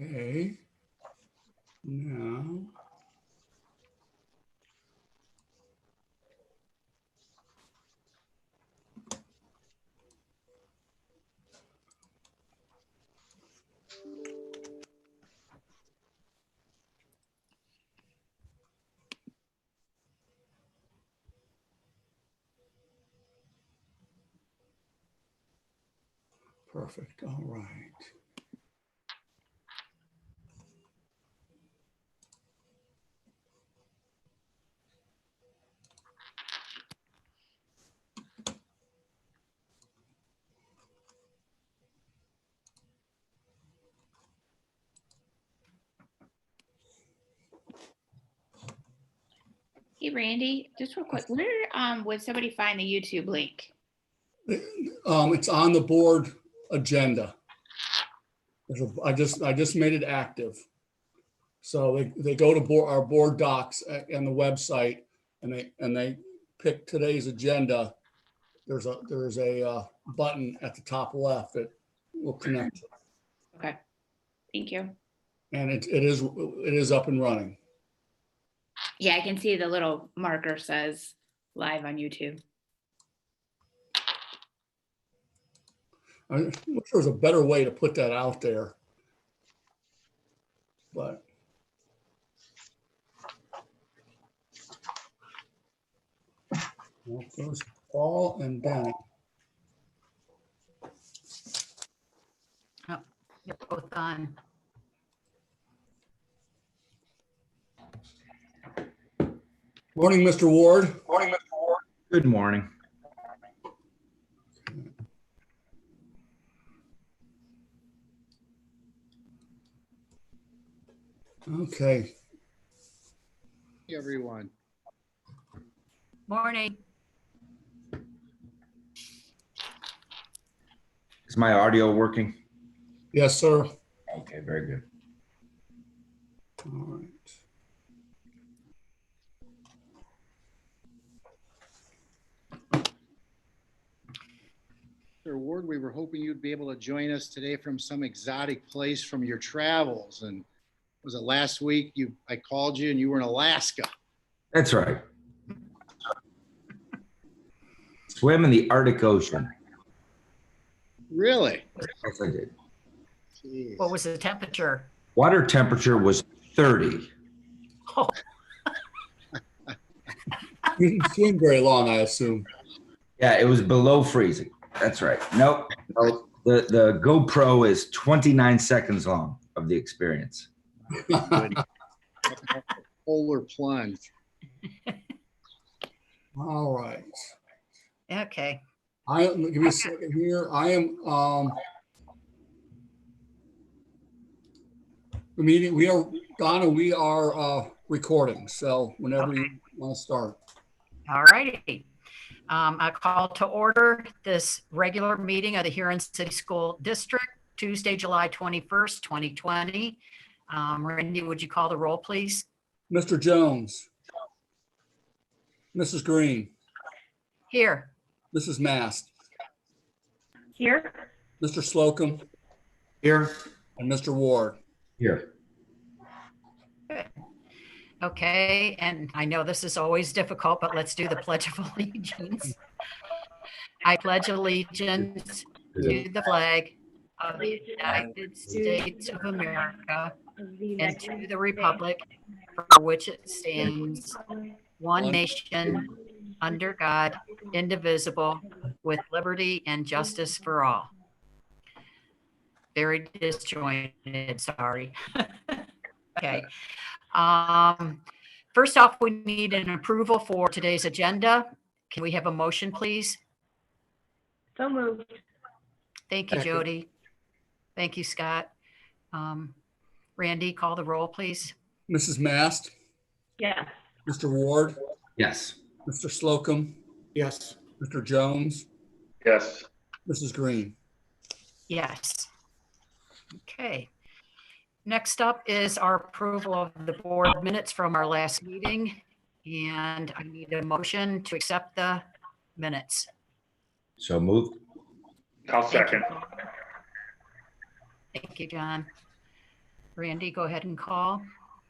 Okay. Now. Perfect. All right. Hey, Randy, just real quick, where would somebody find the YouTube link? It's on the board agenda. I just made it active. So they go to our board docs and the website, and they pick today's agenda. There's a button at the top left that will connect. Okay, thank you. And it is up and running. Yeah, I can see the little marker says live on YouTube. I wish there was a better way to put that out there, but well, there's Paul and Benny. Oh, you're both on. Morning, Mr. Ward. Morning, Mr. Ward. Good morning. Okay. Hey, everyone. Morning. Is my audio working? Yes, sir. Okay, very good. All right. Mr. Ward, we were hoping you'd be able to join us today from some exotic place from your travels. And was it last week I called you and you were in Alaska? That's right. Swim in the Arctic Ocean. Really? Yes, I did. Jeez. What was the temperature? Water temperature was 30. Oh, You didn't swim very long, I assume. Yeah, it was below freezing. That's right. Nope. The GoPro is 29 seconds long of the experience. Good. Polar plunge. All right. okay. Give me a second here. I am the meeting. Donna, we are recording. So whenever you want to start. All righty. I call to order this regular meeting of the Huron City School District, Tuesday, July 21st, 2020. Randy, would you call the roll, please? Mr. Jones. Mrs. Green. Here. Mrs. Mast. Here. Mr. Slocum. Here. And Mr. Ward. Here. Good. Okay, and I know this is always difficult, but let's do the Pledge of Allegiance. I pledge allegiance to the flag of the United States of America and to the republic for which it stands, one nation, under God, indivisible, with liberty and justice for all. Very disjointed, sorry. Okay. First off, we need an approval for today's agenda. Can we have a motion, please? So moved. Thank you, Second. Jody. Thank you, Scott. Randy, call the roll, please. Mrs. Mast. Yes. Mr. Ward. Yes. Mr. Slocum. Yes. Mr. Jones. Yes. Mrs. Green. Yes. Okay. Next up is our approval of the board minutes from our last meeting. And I need a motion to accept the minutes. So moved. I'll Thank you. Thank you, John. Randy, go ahead and call.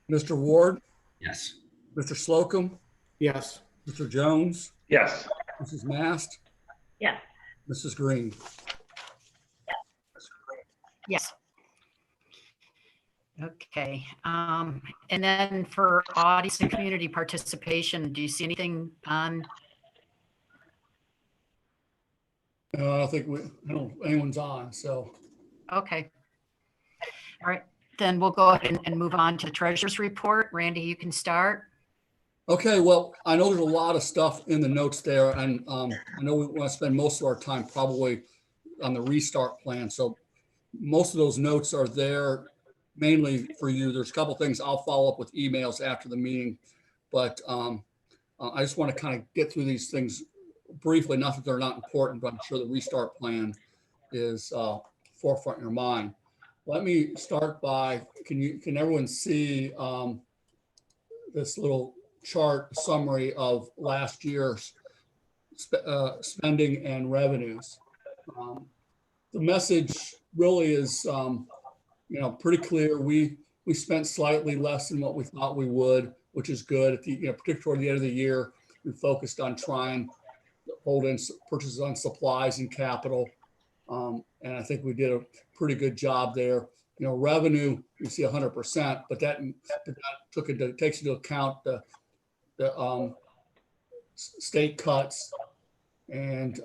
Mr. Ward, Yes. Mr. Slocum, Yes. Mr. Jones, Yes. Mrs. Mast, Yes. Mrs. Green. Yes. Okay. And then for audience and community participation, do you see anything on? I don't think anyone's on, so. Okay. All right, then we'll go ahead and move on to the treasurer's report. Randy, you can start. Okay, well, I know there's a lot of stuff in the notes there, and I know we want to spend most of our time probably on the restart plan. So most of those notes are there mainly for you. There's a couple things I'll follow up with emails after the meeting, but I just want to kind of get through these things briefly. Not that they're not important, but I'm sure the restart plan is forefront in your mind. Let me start by, can everyone see this little chart summary of last year's spending and revenues? The message really is, pretty clear. We spent slightly less than what we thought we would, which is good. At the, particularly toward the end of the year, we focused on trying to hold in purchases on supplies and capital. And I think we did a pretty good job there. Revenue, you see 100%, but that takes into account the state cuts. And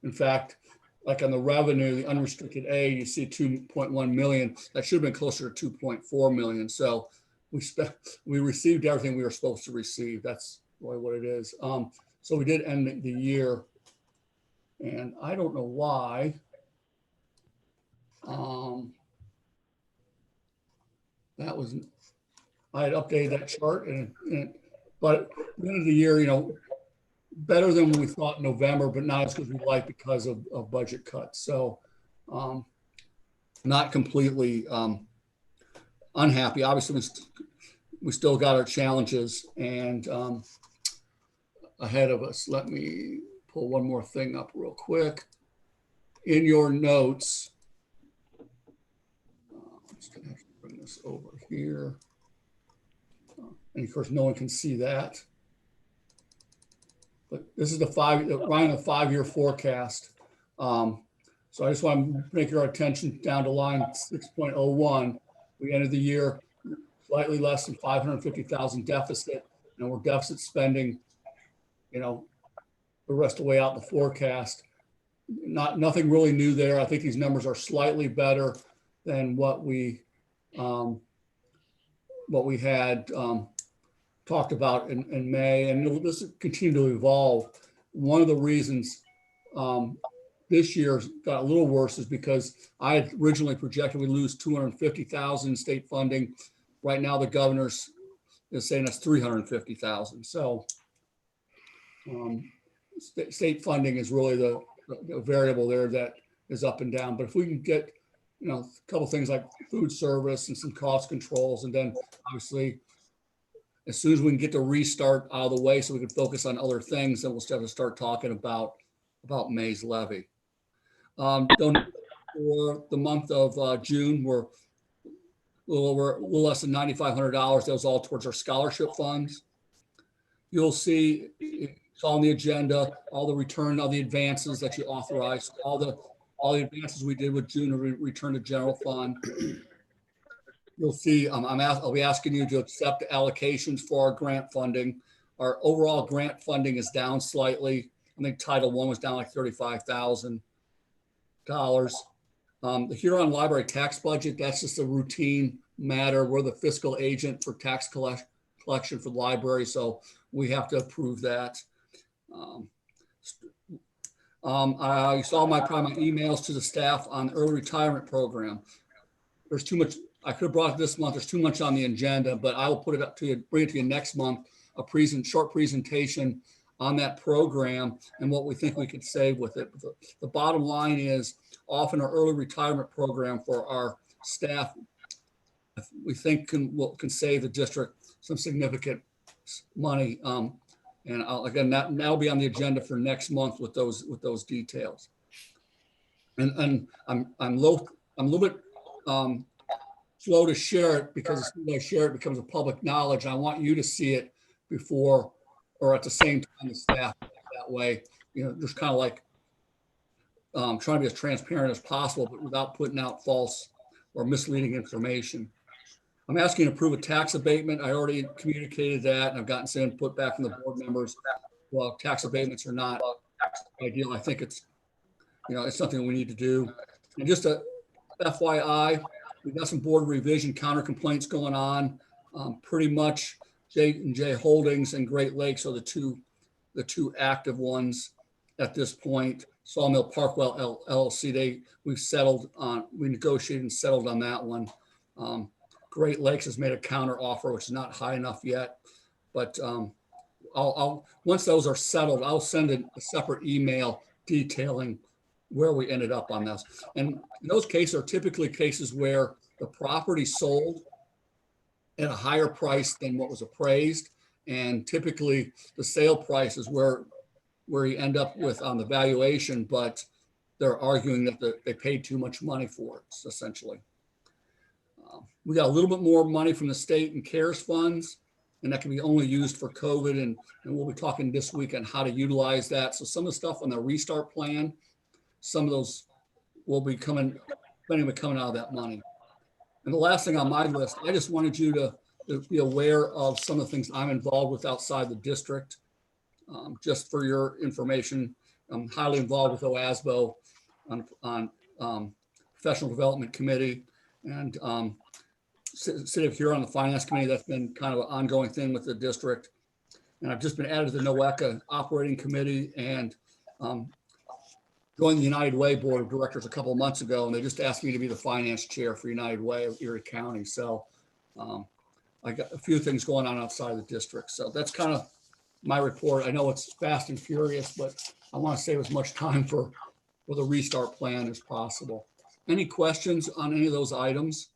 in fact, like on the revenue, the unrestricted A, you see 2.1 million. That should have been closer to 2.4 million. So we received everything we were supposed to receive. That's really what it is. So we did end the year, and I don't know why. I had updated that chart, but at the end of the year, better than we thought in November, but not as good as we like because of budget cuts. So not completely unhappy. Obviously, we still got our challenges and ahead of us. Let me pull one more thing up real quick. In your notes, I'm just gonna have to bring this over here. And of course, no one can see that. But this is the 5-year forecast. So I just want to make your attention down to line 6.01. We ended the year slightly less than 550,000 deficit, and we're deficit spending, the rest of the way out the forecast. Nothing really new there. I think these numbers are slightly better than what we had talked about in May, and this will continue to evolve. One of the reasons this year got a little worse is because I had originally projected we lose 250,000 in state funding. Right now, the governor's is saying that's 350,000. So state funding is really the variable there that is up and down. But if we can get, a couple things like food service and some cost controls, and then obviously, as soon as we can get the restart out of the way so we can focus on other things, then we'll have to start talking about May's levy. For the month of June, we're a little less than $9,500. That was all towards our scholarship funds. You'll see it's on the agenda, all the return of the advances that you authorized, all the advances we did with June to return to general fund. You'll see, I'll be asking you to accept allocations for our grant funding. Our overall grant funding is down slightly. I think Title I was down like $35,000. The Huron Library tax budget, that's just a routine matter. We're the fiscal agent for tax collection for the library, so we have to approve that. You saw my emails to the staff on the early retirement program. There's too much. I could have brought it this month. There's too much on the agenda, but I will put it up to you, bring it to you next month, a short presentation on that program and what we think we could save with it. The bottom line is often our early retirement program for our staff, we think can save the district some significant money. And again, that'll be on the agenda for next month with those details. And I'm a little bit slow to share it because as soon as I share it, it becomes a public knowledge. I want you to see it before or at the same time as staff. That way, just kind of like trying to be as transparent as possible, but without putting out false or misleading information. I'm asking to approve a tax abatement. I already communicated that, and I've gotten some input back from the board members. Well, tax abatements are not ideal. I think it's something we need to do. And just a FYI, we've got some board revision counter complaints going on. Pretty much J&J Holdings and Great Lakes are the two active ones at this point. Sawmill Parkwell LLC, we negotiated and settled on that one. Great Lakes has made a counter offer, which is not high enough yet, but once those are settled, I'll send a separate email detailing where we ended up on this. And those cases are typically cases where the property sold at a higher price than what was appraised. And typically the sale price is where you end up with on the valuation, but they're arguing that they paid too much money for it, essentially. We got a little bit more money from the state and CARES funds, and that can be only used for COVID. And we'll be talking this week on how to utilize that. So some of the stuff on the restart plan, some of those will be coming out of that money. And the last thing on my list, I just wanted you to be aware of some of the things I'm involved with outside the district. Just for your information, I'm highly involved with OASBO on professional development committee, and City of Huron on the finance committee. That's been kind of an ongoing thing with the district. And I've just been added to the NOACA operating committee and joined the United Way board of directors a couple of months ago, and they just asked me to be the finance chair for United Way of Erie County. So I got a few things going on outside of the district. So that's kind of my report. I know it's fast and furious, but I want to save as much time for the restart plan as possible. Any questions on any of those items?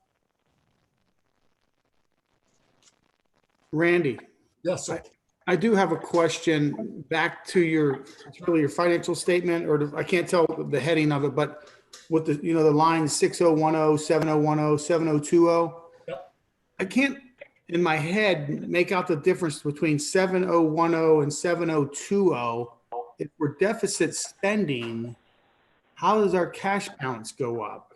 Randy, Yes, sir. I do have a question back to it's really your financial statement, or I can't tell the heading of it, but with the line 6010, 7010, 7020. Yep. I can't in my head make out the difference between 7010 and 7020. If we're deficit spending, how does our cash balance go up?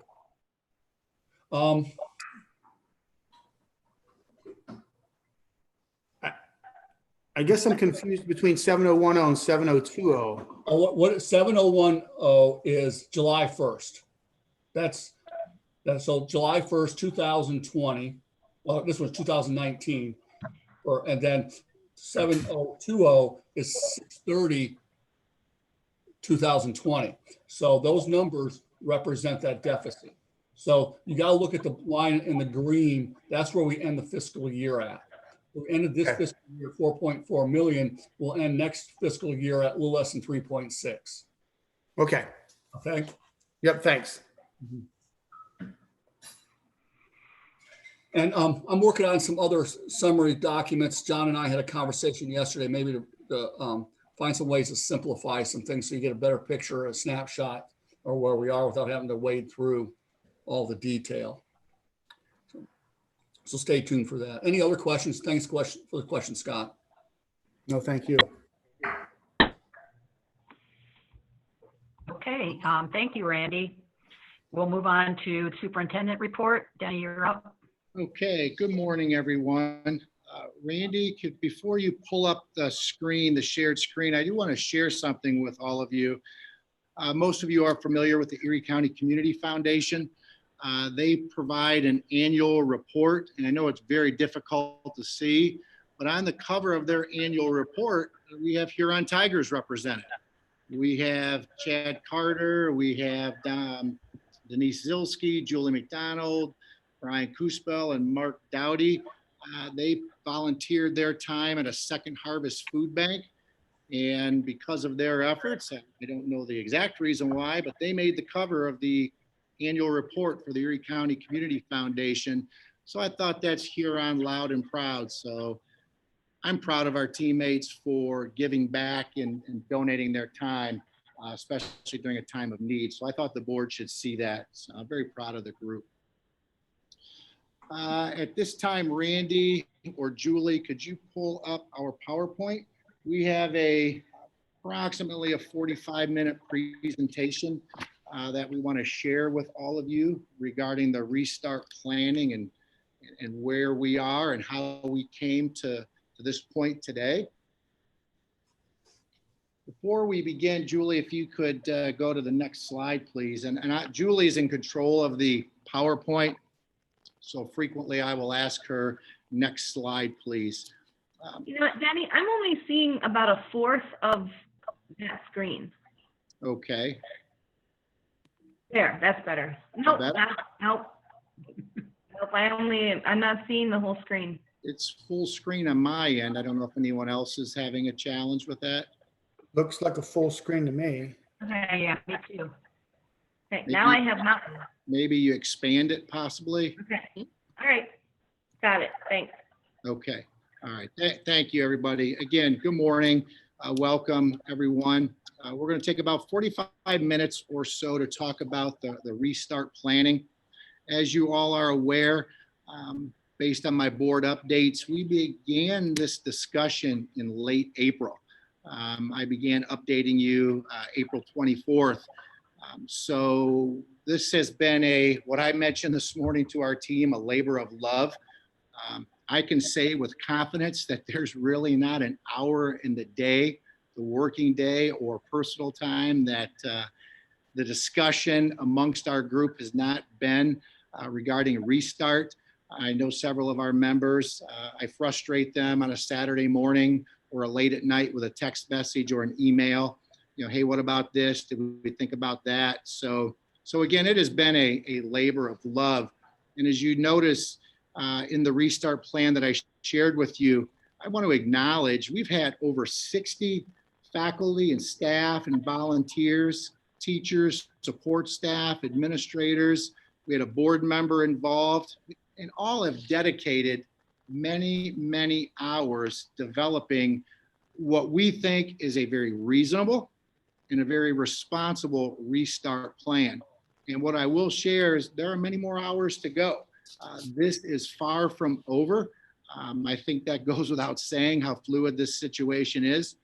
I guess I'm confused between 7010 and 7020. What 7010 is July 1st. That's so July 1st, 2020. Well, this was 2019. And then 7020 is 6/30, 2020. So those numbers represent that deficit. So you got to look at the line in the green. That's where we end the fiscal year at. We ended this fiscal year 4.4 million. We'll end next fiscal year at a little less than 3.6. Okay. Okay. Yep. Thanks. And I'm working on some other summary documents. John and I had a conversation yesterday, maybe to find some ways to simplify some things so you get a better picture, a snapshot, or where we are without having to wade through all the detail. So stay tuned for that. Any other questions? Thanks for the question, Scott. No, thank you. Okay, thank you, Randy. We'll move on to superintendent report. Danny, you're up. Okay, good morning, everyone. Randy, before you pull up the screen, the shared screen, I do want to share something with all of you. Most of you are familiar with the Erie County Community Foundation. They provide an annual report, and I know it's very difficult to see, but on the cover of their annual report, we have Huron Tigers represented. We have Chad Carter, we have Denise Zilski, Julie McDonald, Brian Kuspel, and Mark Dowdy. They volunteered their time at a Second Harvest food bank. And because of their efforts, I don't know the exact reason why, but they made the cover of the annual report for the Erie County Community Foundation. So I thought that's Huron loud and proud. So I'm proud of our teammates for giving back and donating their time, especially during a time of need. So I thought the board should see that. So I'm very proud of the group. At this time, Randy or Julie, could you pull up our PowerPoint? We have approximately a 45-minute presentation that we want to share with all of you regarding the restart planning and where we are and how we came to this point today. Before we begin, Julie, if you could go to the next slide, please. Julie's in control of the PowerPoint, so frequently I will ask her, next slide, please. You know what, Danny, I'm only seeing about a fourth of that screen. Okay. There, that's better. Nope, Better? nope. Nope, I'm not seeing the whole screen. It's full screen on my end. I don't know if anyone else is having a challenge with that. Looks like a full screen to me. Okay, yeah, me too. Okay, Maybe- now I have nothing. Maybe you expand it possibly. Okay, all right, got it, thanks. Okay, all right. Thank you, everybody. Again, good morning. Welcome, everyone. We're going to take about 45 minutes or so to talk about the restart planning. As you all are aware, based on my board updates, we began this discussion in late April. I began updating you April 24th. So this has been what I mentioned this morning to our team, a labor of love. I can say with confidence that there's really not an hour in the day, the working day or personal time that the discussion amongst our group has not been regarding a restart. I know several of our members, I frustrate them on a Saturday morning or late at night with a text message or an email. You know, hey, what about this? Did we think about that? So again, it has been a labor of love. And as you notice in the restart plan that I shared with you, I want to acknowledge we've had over 60 faculty and staff and volunteers, teachers, support staff, administrators. We had a board member involved, and all have dedicated many, many hours developing what we think is a very reasonable and a very responsible restart plan. And what I will share is there are many more hours to go. This is far from over. I think that goes without saying how fluid this situation is.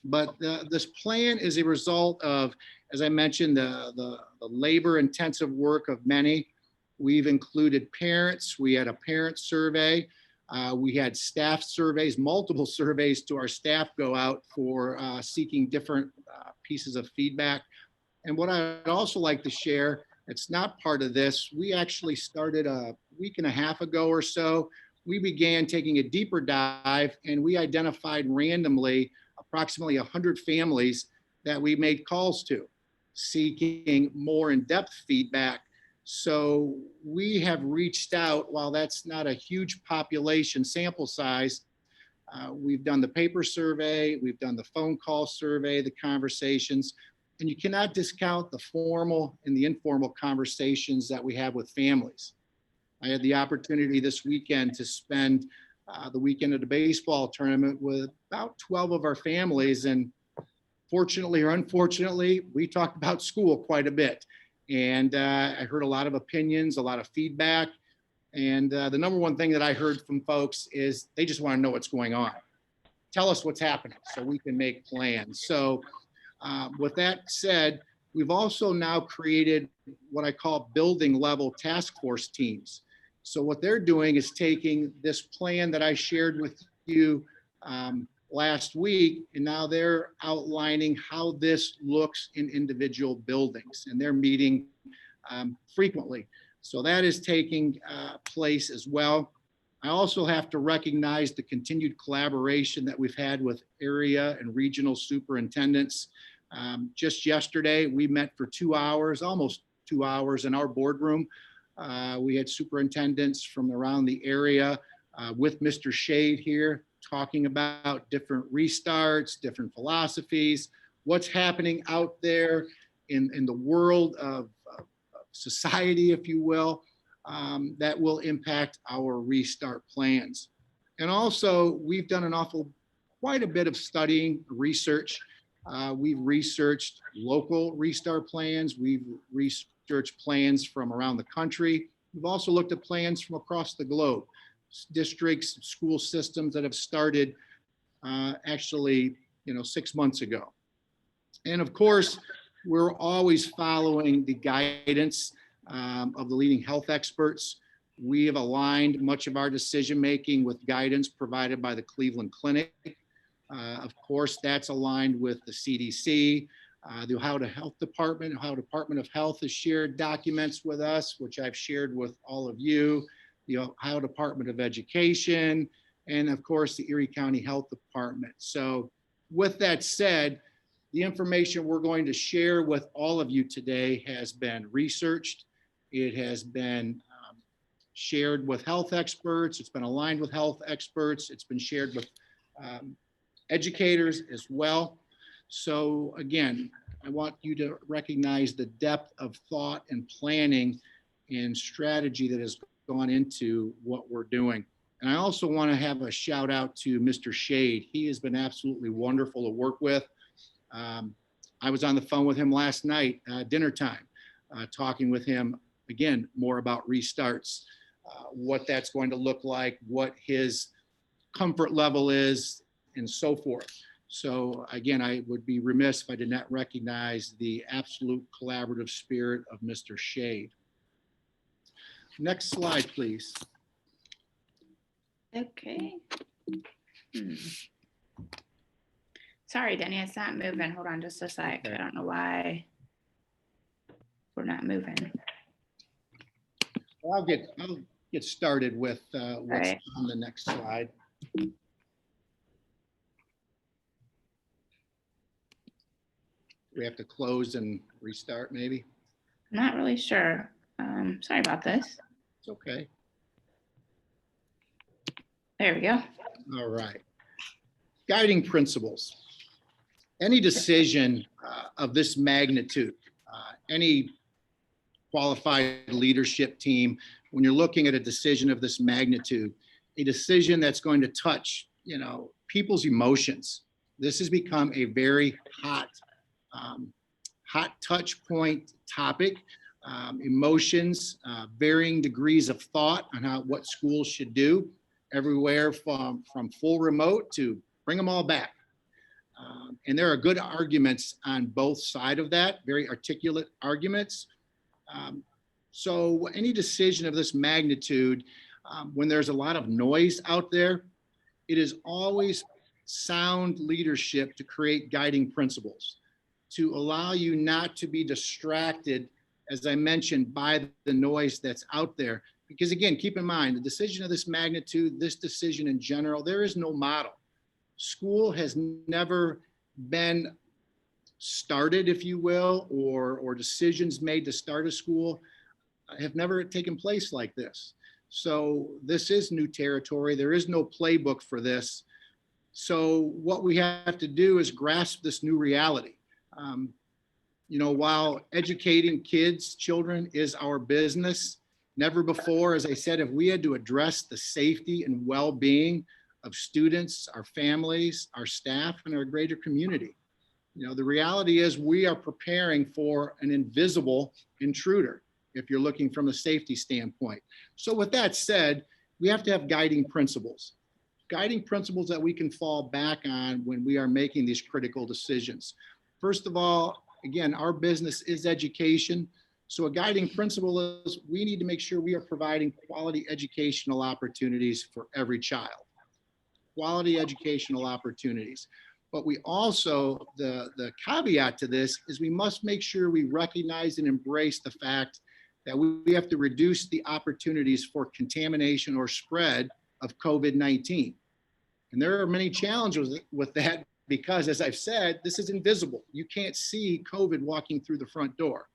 But this plan is a result of, as I mentioned, the labor-intensive work of many. We've included parents. We had a parent survey. We had staff surveys, multiple surveys to our staff go out for seeking different pieces of feedback. And what I'd also like to share, it's not part of this. We actually started a week and a half ago or so. We began taking a deeper dive and we identified randomly approximately 100 families that we made calls to, seeking more in-depth feedback. So we have reached out, while that's not a huge population sample size, we've done the paper survey, we've done the phone call survey, the conversations, and you cannot discount the formal and the informal conversations that we have with families. I had the opportunity this weekend to spend the weekend at a baseball tournament with about 12 of our families, and fortunately or unfortunately, we talked about school quite a bit. And I heard a lot of opinions, a lot of feedback. And the number one thing that I heard from folks is they just want to know what's going on. Tell us what's happening so we can make plans. So with that said, we've also now created what I call building level task force teams. So what they're doing is taking this plan that I shared with you last week, and now they're outlining how this looks in individual buildings, and they're meeting frequently. So that is taking place as well. I also have to recognize the continued collaboration that we've had with area and regional superintendents. Just yesterday, we met for 2 hours, almost 2 hours in our boardroom. We had superintendents from around the area with Mr. Shade here, talking about different restarts, different philosophies, what's happening out there in the world of society, if you will, that will impact our restart plans. And also, we've done quite a bit of studying, research. We've researched local restart plans. We've researched plans from around the country. We've also looked at plans from across the globe, districts, school systems that have started actually, 6 months ago. And of course, we're always following the guidance of the leading health experts. We have aligned much of our decision-making with guidance provided by the Cleveland Clinic. Of course, that's aligned with the CDC, the Ohio Health Department. Ohio Department of Health has shared documents with us, which I've shared with all of you, the Ohio Department of Education, and of course, the Erie County Health Department. So with that said, the information we're going to share with all of you today has been researched. It has been shared with health experts. It's been aligned with health experts. It's been shared with educators as well. So again, I want you to recognize the depth of thought and planning and strategy that has gone into what we're doing. And I also want to have a shout out to Mr. Shade. He has been absolutely wonderful to work with. I was on the phone with him last night, dinner time, talking with him again, more about restarts, what that's going to look like, what his comfort level is, and so forth. So again, I would be remiss if I did not recognize the absolute collaborative spirit of Mr. Shade. Next slide, please. Okay. Sorry, Denny, it's not moving. Hold on just a sec. Okay. I don't know why we're not moving. I'll get started with what's Right. on the next slide. We have to close and restart, maybe? I'm not really sure. Sorry about this. It's okay. There we go. All right. Guiding principles. Any decision of this magnitude, any qualified leadership team, when you're looking at a decision of this magnitude, a decision that's going to touch, people's emotions. This has become a very hot touch point topic. Emotions, varying degrees of thought on what schools should do, everywhere from full remote to bring them all back. And there are good arguments on both sides of that, very articulate arguments. So any decision of this magnitude, when there's a lot of noise out there, it is always sound leadership to create guiding principles, to allow you not to be distracted, as I mentioned, by the noise that's out there. Because again, keep in mind, the decision of this magnitude, this decision in general, there is no model. School has never been started, if you will, or decisions made to start a school have never taken place like this. So this is new territory. There is no playbook for this. So what we have to do is grasp this new reality. While educating children is our business, never before, as I said, have we had to address the safety and well-being of students, our families, our staff, and our greater community. The reality is we are preparing for an invisible intruder, if you're looking from a safety standpoint. So with that said, we have to have guiding principles that we can fall back on when we are making these critical decisions. First of all, again, our business is education. So a guiding principle is we need to make sure we are providing quality educational opportunities for every child. Quality educational opportunities. But we also, the caveat to this is we must make sure we recognize and embrace the fact that we have to reduce the opportunities for contamination or spread of COVID-19. And there are many challenges with that because, as I've said, this is invisible. You can't see COVID walking through the front door.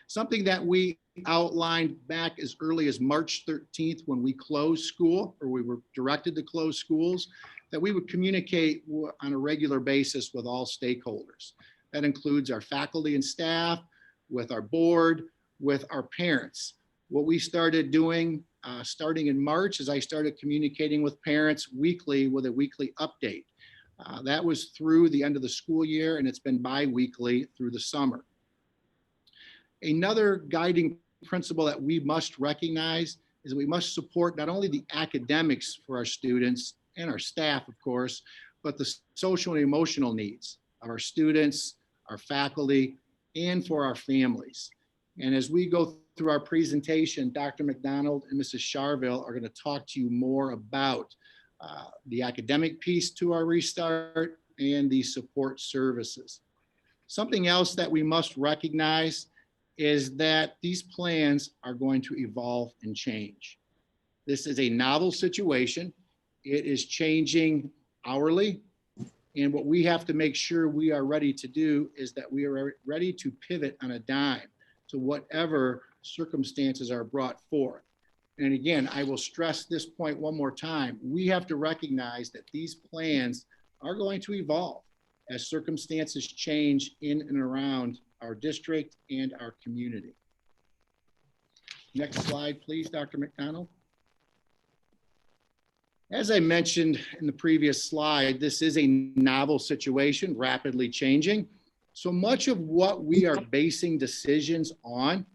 Something that we outlined back as early as March 13th when we closed school, or we were directed to close schools, that we would communicate on a regular basis with all stakeholders. That includes our faculty and staff, with our board, with our parents. What we started doing starting in March is I started communicating with parents weekly with a weekly update. That was through the end of the school year, and it's been bi-weekly through the summer. Another guiding principle that we must recognize is that we must support not only the academics for our students and our staff, of course, but the social and emotional needs of our students, our faculty, and for our families. And as we go through our presentation, Dr. McDonald and Mrs. Charville are going to talk to you more about the academic piece to our restart and the support services. Something else that we must recognize is that these plans are going to evolve and change. This is a novel situation. It is changing hourly. And what we have to make sure we are ready to do is that we are ready to pivot on a dime to whatever circumstances are brought forth. And again, I will stress this point one more time. We have to recognize that these plans are going to evolve as circumstances change in and around our district and our community. Next slide, please, Dr. McDonald. As I mentioned in the previous slide, this is a novel situation, rapidly changing. So much of what we are basing decisions on,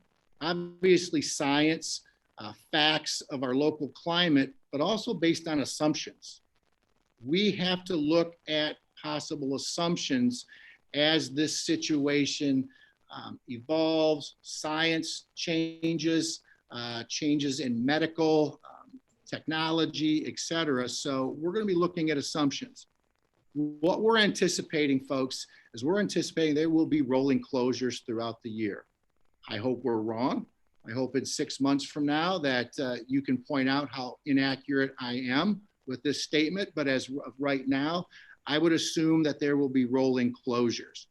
obviously science, facts of our local climate, but also based on assumptions. We have to look at possible assumptions as this situation evolves, science changes, changes in medical, technology, et cetera. So we're going to be looking at assumptions. What we're anticipating, folks, is we're anticipating there will be rolling closures throughout the year. I hope we're wrong. I hope in 6 months from now that you can point out how inaccurate I am with this statement. But as of right now, I would assume that there will be rolling closures.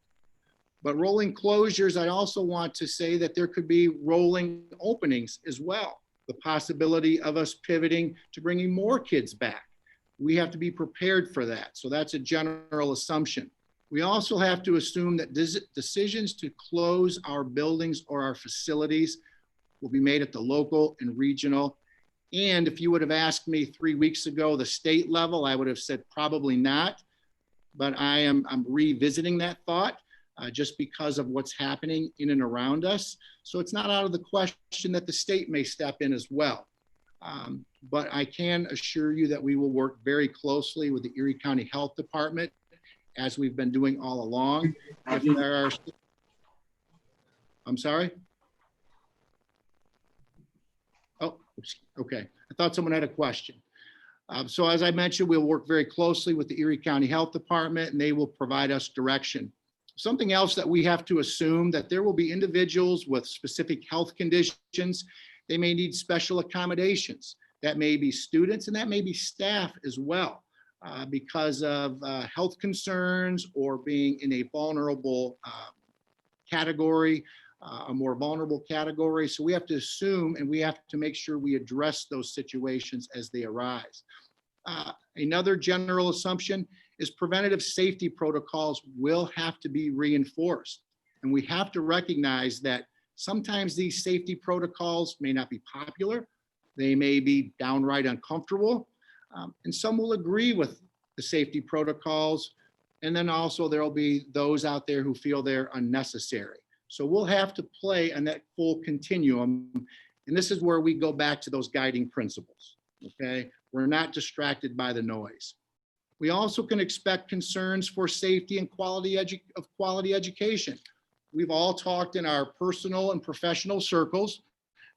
But rolling closures, I also want to say that there could be rolling openings as well. The possibility of us pivoting to bringing more kids back. We have to be prepared for that. So that's a general assumption. We also have to assume that decisions to close our buildings or our facilities will be made at the local and regional. And if you would have asked me 3 weeks ago, the state level, I would have said probably not. But I'm revisiting that thought just because of what's happening in and around us. So it's not out of the question that the state may step in as well. But I can assure you that we will work very closely with the Erie County Health Department as we've been doing all along. If there are, I'm sorry? Oh, okay. I thought someone had a question. So as I mentioned, we'll work very closely with the Erie County Health Department and they will provide us direction. Something else that we have to assume that there will be individuals with specific health conditions. They may need special accommodations. That may be students and that may be staff as well because of health concerns or being in a vulnerable category, a more vulnerable category. So we have to assume and we have to make sure we address those situations as they arise. Another general assumption is preventative safety protocols will have to be reinforced. And we have to recognize that sometimes these safety protocols may not be popular. They may be downright uncomfortable. And some will agree with the safety protocols. And then also there'll be those out there who feel they're unnecessary. So we'll have to play on that full continuum. And this is where we go back to those guiding principles, okay? We're not distracted by the noise. We also can expect concerns for safety and quality education. We've all talked in our personal and professional circles,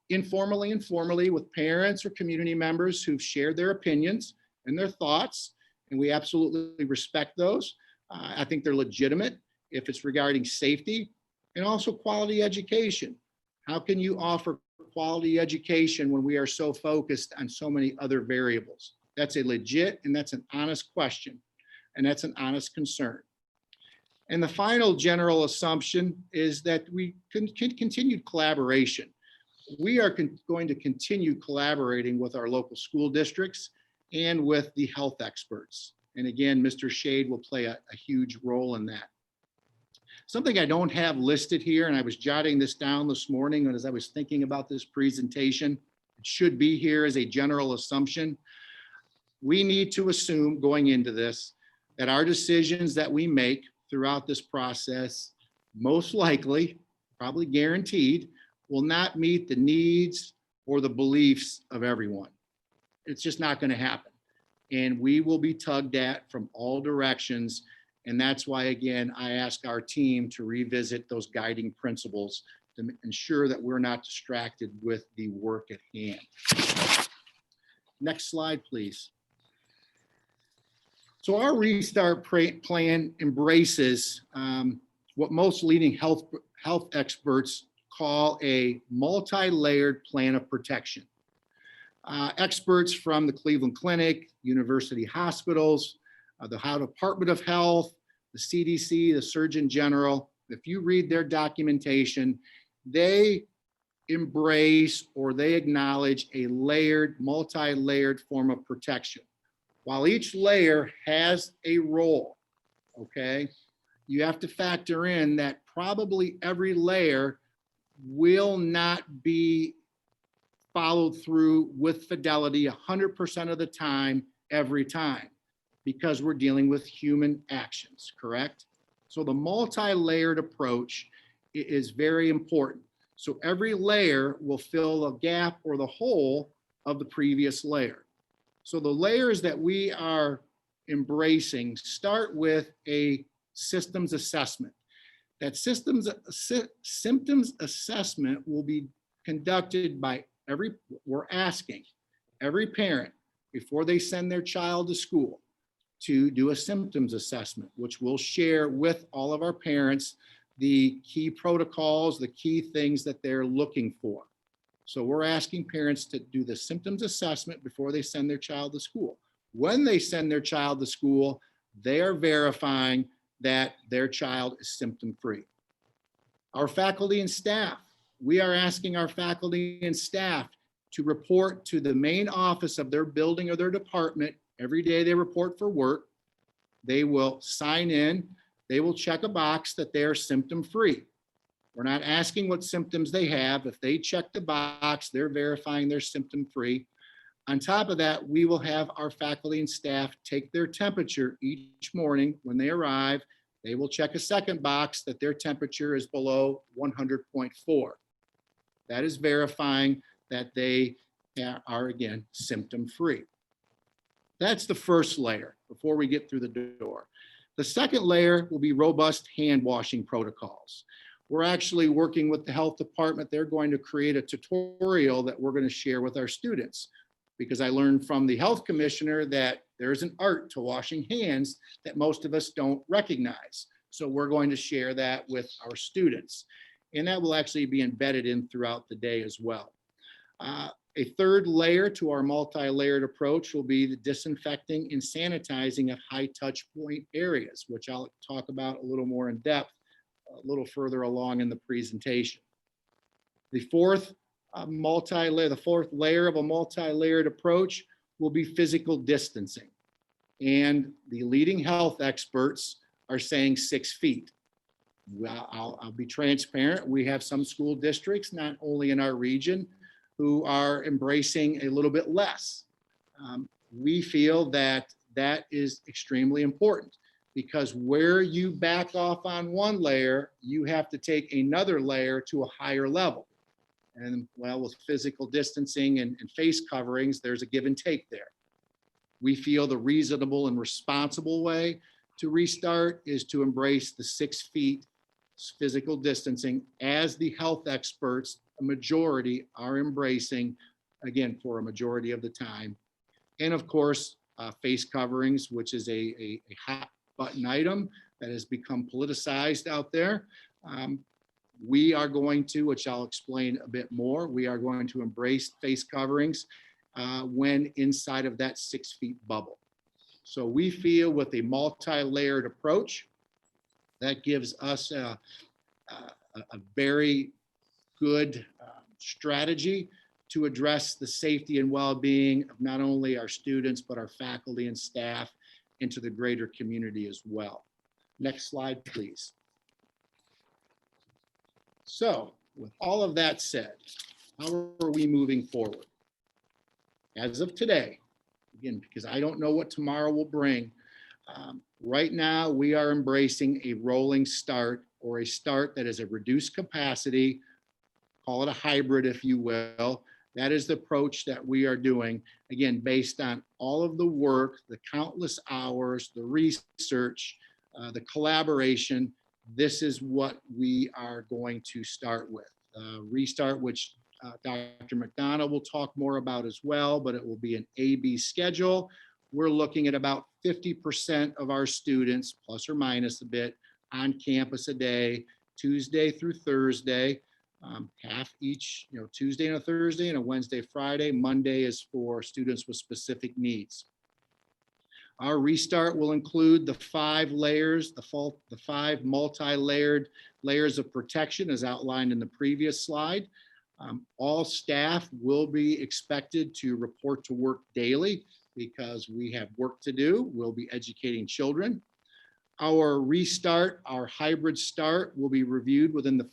informally and formally, with parents or community members who've shared their opinions and their thoughts, and we absolutely respect those. I think they're legitimate if it's regarding safety and also quality education. How can you offer quality education when we are so focused on so many other variables? That's a legit and that's an honest question, and that's an honest concern. And the final general assumption is that we can continue collaboration. We are going to continue collaborating with our local school districts and with the health experts. And again, Mr. Shade will play a huge role in that. Something I don't have listed here, and I was jotting this down this morning as I was thinking about this presentation, it should be here as a general assumption. We need to assume going into this that our decisions that we make throughout this process, most likely, probably guaranteed, will not meet the needs or the beliefs of everyone. It's just not going to happen. And we will be tugged at from all directions. And that's why, again, I ask our team to revisit those guiding principles to ensure that we're not distracted with the work at hand. Next slide, please. So our restart plan embraces what most leading health experts call a multi-layered plan of protection. Experts from the Cleveland Clinic, university hospitals, the Ohio Department of Health, the CDC, the Surgeon General, if you read their documentation, they embrace or they acknowledge a layered, multi-layered form of protection. While each layer has a role, okay, you have to factor in that probably every layer will not be followed through with fidelity 100% of the time, every time, because we're dealing with human actions, correct? So the multi-layered approach is very important. So every layer will fill a gap or the hole of the previous layer. So the layers that we are embracing start with a systems assessment. That symptoms assessment will be conducted by we're asking every parent before they send their child to school to do a symptoms assessment, which we'll share with all of our parents the key protocols, the key things that they're looking for. So we're asking parents to do the symptoms assessment before they send their child to school. When they send their child to school, they are verifying that their child is symptom-free. Our faculty and staff, we are asking our faculty and staff to report to the main office of their building or their department. Every day they report for work. They will sign in. They will check a box that they are symptom-free. We're not asking what symptoms they have. If they check the box, they're verifying they're symptom-free. On top of that, we will have our faculty and staff take their temperature each morning when they arrive. They will check a second box that their temperature is below 100.4. That is verifying that they are, again, symptom-free. That's the first layer before we get through the door. The second layer will be robust hand washing protocols. We're actually working with the health department. They're going to create a tutorial that we're going to share with our students, because I learned from the health commissioner that there's an art to washing hands that most of us don't recognize. So we're going to share that with our students. And that will actually be embedded in throughout the day as well. A third layer to our multi-layered approach will be the disinfecting and sanitizing of high touch point areas, which I'll talk about a little more in depth a little further along in the presentation. The fourth layer of a multi-layered approach will be physical distancing. And the leading health experts are saying 6 feet. Well, I'll be transparent. We have some school districts, not only in our region, who are embracing a little bit less. We feel that that is extremely important, because where you back off on one layer, you have to take another layer to a higher level. And well, with physical distancing and face coverings, there's a give and take there. We feel the reasonable and responsible way to restart is to embrace the 6 feet physical distancing, as the health experts, a majority, are embracing, again, for a majority of the time. And of course, face coverings, which is a hot button item that has become politicized out there. We are going to, which I'll explain a bit more, we are going to embrace face coverings when inside of that 6 feet bubble. So we feel with a multi-layered approach, that gives us a very good strategy to address the safety and well-being of not only our students, but our faculty and staff, and to the greater community as well. Next slide, please. So with all of that said, how are we moving forward? As of today, again, because I don't know what tomorrow will bring, right now we are embracing a rolling start, or a start that is a reduced capacity call it a hybrid, if you will. That is the approach that we are doing, again, based on all of the work, the countless hours, the research, the collaboration. This is what we are going to start with. Restart, which Dr. McDonough will talk more about as well, but it will be an A-B schedule. We're looking at about 50% of our students, plus or minus a bit, on campus a day, Tuesday through Thursday, half each, Tuesday and a Thursday and a Wednesday, Friday. Monday is for students with specific needs. Our restart will include the 5 layers, the 5 multi-layered layers of protection as outlined in the previous slide. All staff will be expected to report to work daily because we have work to do. We'll be educating children. Our restart, our hybrid start, will be reviewed within the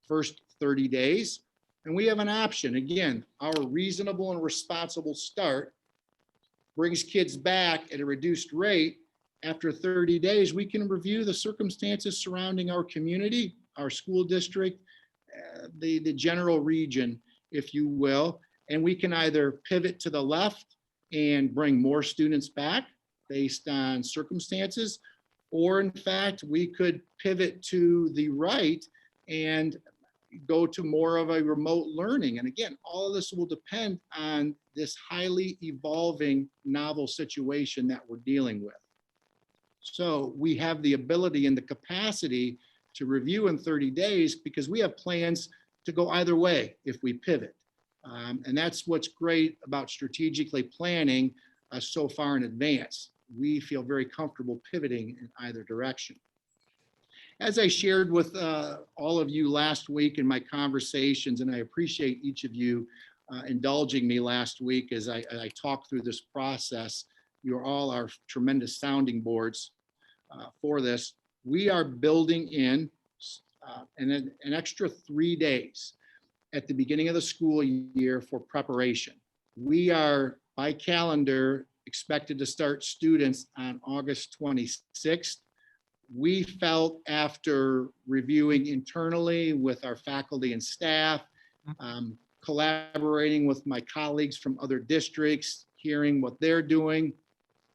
first 30 days. And we have an option. Again, our reasonable and responsible start brings kids back at a reduced rate. After 30 days, we can review the circumstances surrounding our community, our school district, the general region, if you will, and we can either pivot to the left and bring more students back based on circumstances, or in fact, we could pivot to the right and go to more of a remote learning. And again, all of this will depend on this highly evolving novel situation that we're dealing with. So we have the ability and the capacity to review in 30 days because we have plans to go either way if we pivot. And that's what's great about strategically planning so far in advance. We feel very comfortable pivoting in either direction. As I shared with all of you last week in my conversations, and I appreciate each of you indulging me last week as I talked through this process. You're all our tremendous sounding boards for this. We are building in an extra 3 days at the beginning of the school year for preparation. We are, by calendar, expected to start students on August 26th. We felt, after reviewing internally with our faculty and staff, collaborating with my colleagues from other districts, hearing what they're doing,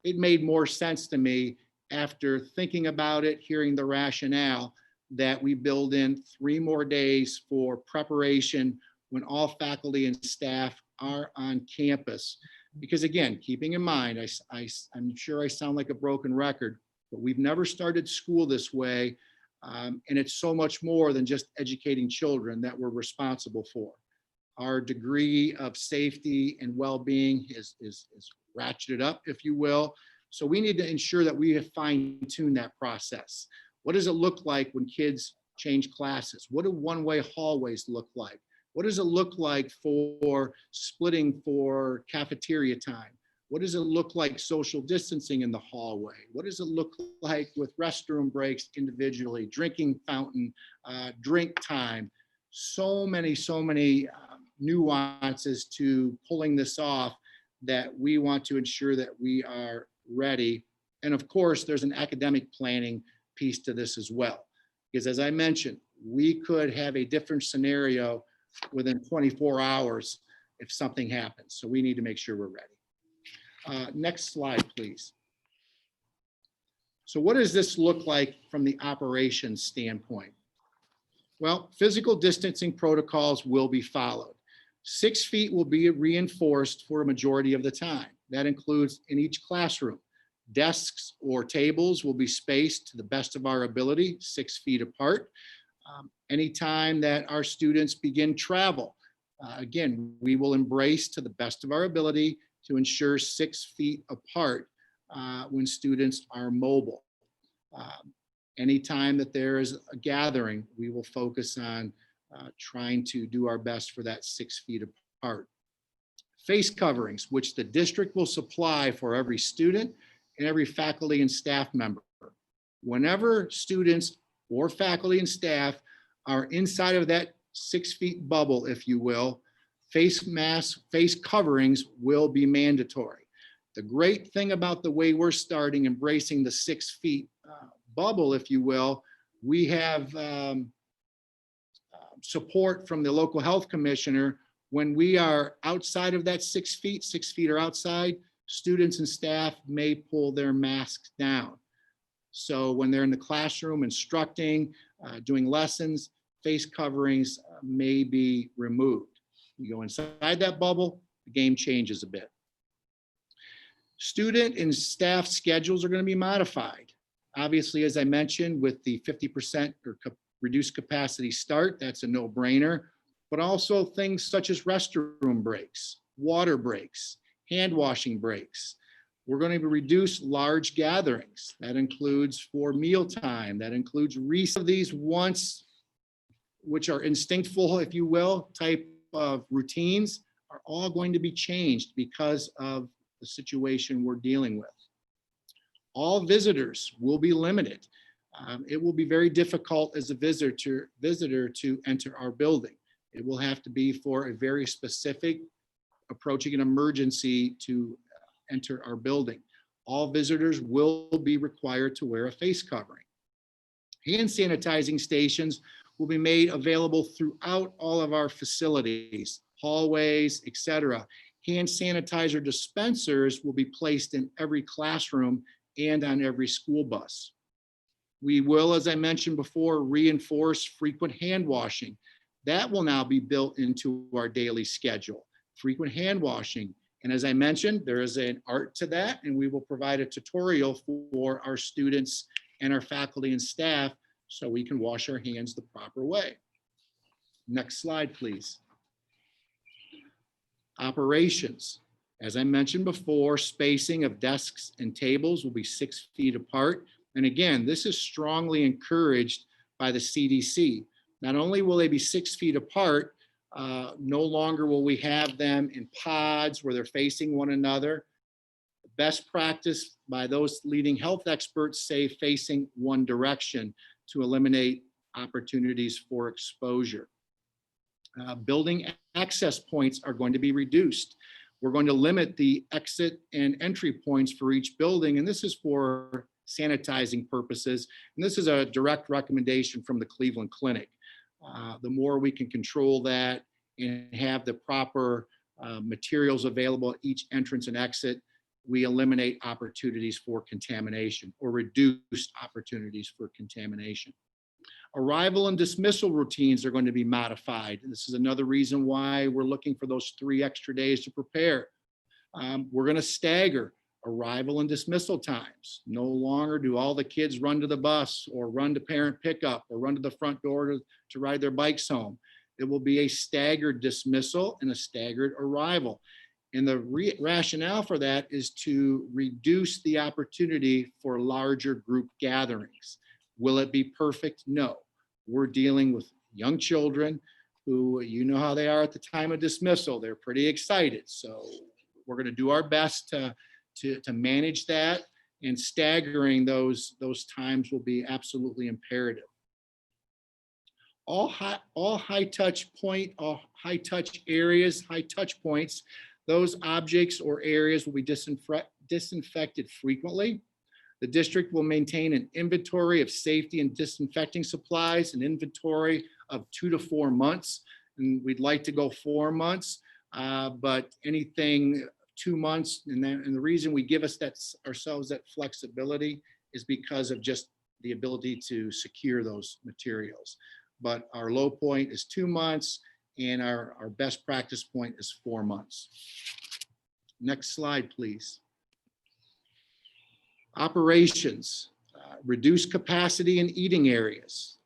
it made more sense to me, after thinking about it, hearing the rationale, that we build in 3 more days for preparation when all faculty and staff are on campus. Because again, keeping in mind, I'm sure I sound like a broken record, but we've never started school this way. And it's so much more than just educating children that we're responsible for. Our degree of safety and well-being is ratcheted up, if you will. So we need to ensure that we have fine-tuned that process. What does it look like when kids change classes? What do one-way hallways look like? What does it look like for splitting for cafeteria time? What does it look like social distancing in the hallway? What does it look like with restroom breaks individually, drinking fountain, drink time? So many nuances to pulling this off that we want to ensure that we are ready. And of course, there's an academic planning piece to this as well. Because as I mentioned, we could have a different scenario within 24 hours if something happens. So we need to make sure we're ready. Next slide, please. So what does this look like from the operations standpoint? Well, physical distancing protocols will be followed. 6 feet will be reinforced for a majority of the time. That includes in each classroom. Desks or tables will be spaced to the best of our ability, 6 feet apart. Anytime that our students begin travel, again, we will embrace to the best of our ability to ensure 6 feet apart when students are mobile. Anytime that there is a gathering, we will focus on trying to do our best for that 6 feet apart. Face coverings, which the district will supply for every student and every faculty and staff member. Whenever students or faculty and staff are inside of that 6 feet bubble, if you will, face masks, face coverings will be mandatory. The great thing about the way we're starting, embracing the 6 feet bubble, if you will, we have support from the local health commissioner. When we are outside of that 6 feet, 6 feet or outside, students and staff may pull their masks down. So when they're in the classroom instructing, doing lessons, face coverings may be removed. You go inside that bubble, the game changes a bit. Student and staff schedules are going to be modified. Obviously, as I mentioned, with the 50% or reduced capacity start, that's a no-brainer, but also things such as restroom breaks, water breaks, hand washing breaks. We're going to reduce large gatherings. That includes for mealtime, that includes recess of these once, which are instinctful, if you will, type of routines are all going to be changed because of the situation we're dealing with. All visitors will be limited. It will be very difficult as a visitor to enter our building. It will have to be for a very specific approaching an emergency to enter our building. All visitors will be required to wear a face covering. Hand sanitizing stations will be made available throughout all of our facilities, hallways, etc. Hand sanitizer dispensers will be placed in every classroom and on every school bus. We will, as I mentioned before, reinforce frequent hand washing. That will now be built into our daily schedule, frequent hand washing. And as I mentioned, there is an art to that, and we will provide a tutorial for our students and our faculty and staff so we can wash our hands the proper way. Next slide, please. Operations. As I mentioned before, spacing of desks and tables will be 6 feet apart. And again, this is strongly encouraged by the CDC. Not only will they be 6 feet apart, no longer will we have them in pods where they're facing one another. Best practice by those leading health experts say facing one direction to eliminate opportunities for exposure. Building access points are going to be reduced. We're going to limit the exit and entry points for each building, and this is for sanitizing purposes. And this is a direct recommendation from the Cleveland Clinic. The more we can control that and have the proper materials available at each entrance and exit, we eliminate opportunities for contamination or reduce opportunities for contamination. Arrival and dismissal routines are going to be modified. And this is another reason why we're looking for those 3 extra days to prepare. We're going to stagger arrival and dismissal times. No longer do all the kids run to the bus or run to parent pickup or run to the front door to ride their bikes home. It will be a staggered dismissal and a staggered arrival. And the rationale for that is to reduce the opportunity for larger group gatherings. Will it be perfect? No. We're dealing with young children who, you know how they are at the time of dismissal. They're pretty excited. So we're going to do our best to manage that, and staggering those times will be absolutely imperative. All high touch areas, high touch points, those objects or areas will be disinfected frequently. The district will maintain an inventory of safety and disinfecting supplies, an inventory of 2 to 4 months. And we'd like to go 4 months, but anything 2 months, and the reason we give ourselves that flexibility is because of just the ability to secure those materials. But our low point is 2 months, and our best practice point is 4 months. Next slide, please. Operations, reduce capacity in eating areas.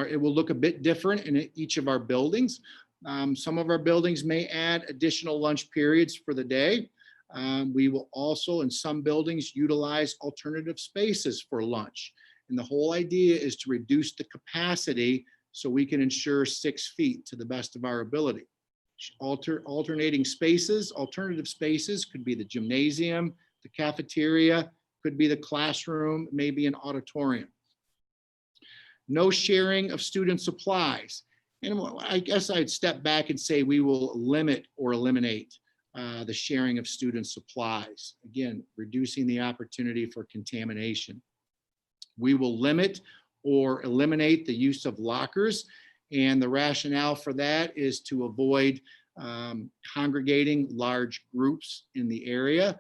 It will look a bit different in each of our buildings. Some of our buildings may add additional lunch periods for the day. We will also, in some buildings, utilize alternative spaces for lunch. And the whole idea is to reduce the capacity so we can ensure 6 feet to the best of our ability. Alternating spaces, alternative spaces could be the gymnasium, the cafeteria, could be the classroom, maybe an auditorium. No sharing of student supplies. And I guess I'd step back and say we will limit or eliminate the sharing of student supplies. Again, reducing the opportunity for contamination. We will limit or eliminate the use of lockers. And the rationale for that is to avoid congregating large groups in the area.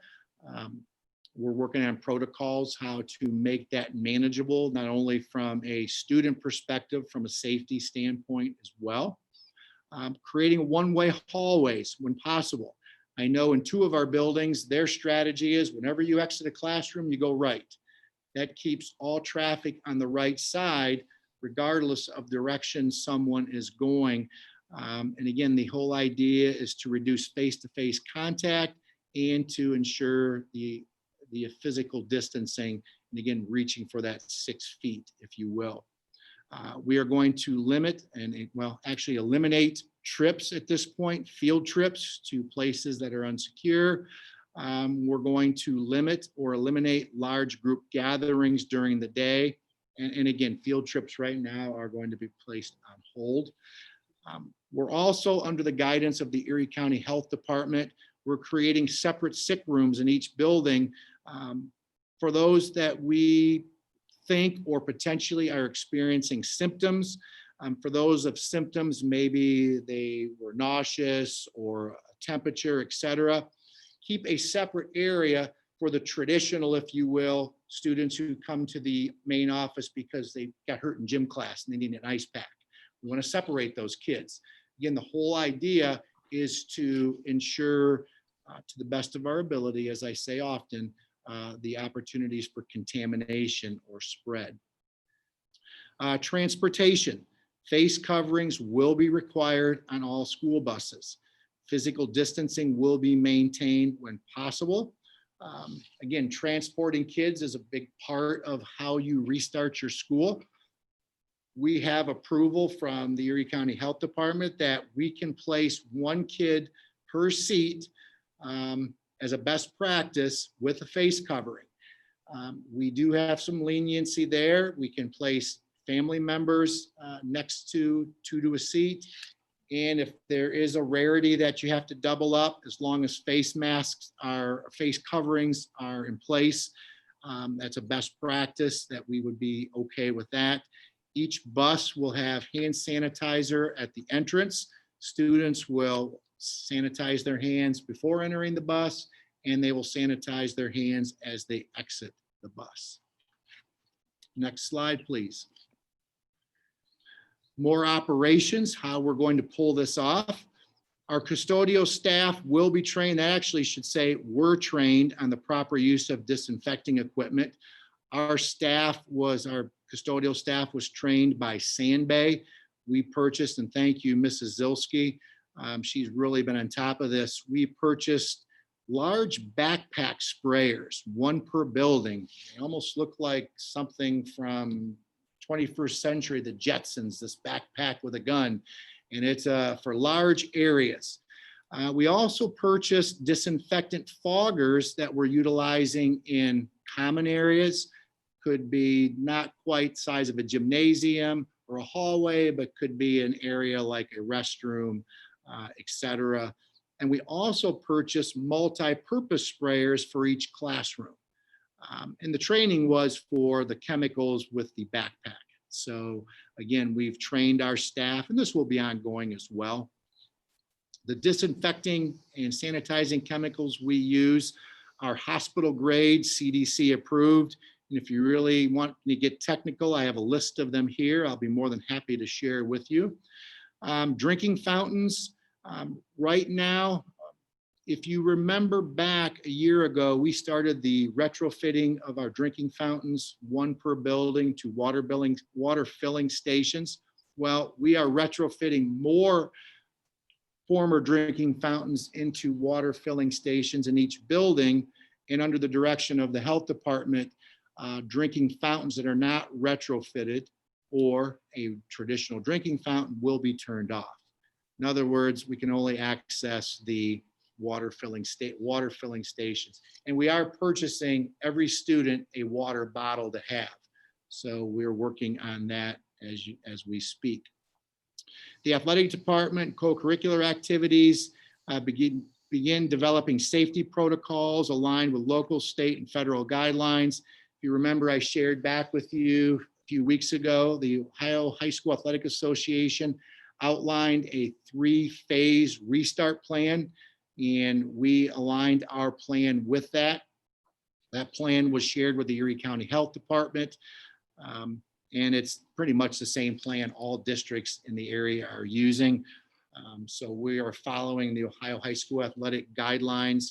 We're working on protocols, how to make that manageable, not only from a student perspective, from a safety standpoint as well. Creating one-way hallways when possible. I know in 2 of our buildings, their strategy is whenever you exit a classroom, you go right. That keeps all traffic on the right side, regardless of direction someone is going. And again, the whole idea is to reduce face-to-face contact and to ensure the physical distancing, and again, reaching for that 6 feet, if you will. We are going to limit and, well, actually eliminate trips at this point, field trips to places that are unsecure. We're going to limit or eliminate large group gatherings during the day. And again, field trips right now are going to be placed on hold. We're also under the guidance of the Erie County Health Department. We're creating separate sick rooms in each building for those that we think or potentially are experiencing symptoms. For those of symptoms, maybe they were nauseous or a temperature, etc. Keep a separate area for the traditional, if you will, students who come to the main office because they got hurt in gym class and they need an ice pack. We want to separate those kids. Again, the whole idea is to ensure, to the best of our ability, as I say often, the opportunities for contamination or spread. Transportation. Face coverings will be required on all school buses. Physical distancing will be maintained when possible. Again, transporting kids is a big part of how you restart your school. We have approval from the Erie County Health Department that we can place 1 kid per seat as a best practice with a face covering. We do have some leniency there. We can place family members next to a seat. And if there is a rarity that you have to double up, as long as face coverings are in place, that's a best practice that we would be okay with that. Each bus will have hand sanitizer at the entrance. Students will sanitize their hands before entering the bus, and they will sanitize their hands as they exit the bus. Next slide, please. More operations, how we're going to pull this off. Our custodial staff will be trained. That actually should say we're trained on the proper use of disinfecting equipment. Our custodial staff was trained by Sandbay. We purchased, and thank you, Mrs. Zilski. She's really been on top of this. We purchased large backpack sprayers, 1 per building. They almost look like something from 21st century, the Jetsons, this backpack with a gun, and it's for large areas. We also purchased disinfectant foggers that we're utilizing in common areas. Could be not quite size of a gymnasium or a hallway, but could be an area like a restroom, etc. And we also purchased multi-purpose sprayers for each classroom. And the training was for the chemicals with the backpack. So again, we've trained our staff, and this will be ongoing as well. The disinfecting and sanitizing chemicals we use are hospital grade, CDC approved. And if you really want to get technical, I have a list of them here. I'll be more than happy to share with you. Drinking fountains. Right now, if you remember back a year ago, we started the retrofitting of our drinking fountains, 1 per building, to water filling stations. Well, we are retrofitting more former drinking fountains into water filling stations in each building. And under the direction of the health department, drinking fountains that are not retrofitted or a traditional drinking fountain will be turned off. In other words, we can only access the water filling stations. And we are purchasing every student a water bottle to have. So we're working on that as we speak. The athletic department co-curricular activities begin developing safety protocols aligned with local, state, and federal guidelines. If you remember, I shared back with you a few weeks ago, the Ohio High School Athletic Association outlined a 3-phase restart plan, and we aligned our plan with that. That plan was shared with the Erie County Health Department, and it's pretty much the same plan all districts in the area are using. So we are following the Ohio High School Athletic Guidelines.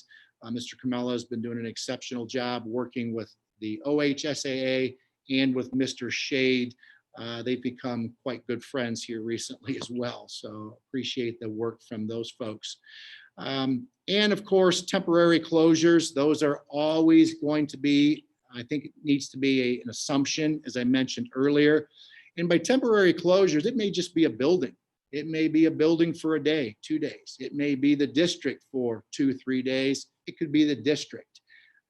Mr. Camella has been doing an exceptional job working with the OHSAA and with Mr. Shade. They've become quite good friends here recently as well. So appreciate the work from those folks. And of course, temporary closures, those are always going to be, I think it needs to be an assumption, as I mentioned earlier. And by temporary closures, it may just be a building. It may be a building for a day, 2 days. It may be the district for 2-3 days. It could be the district.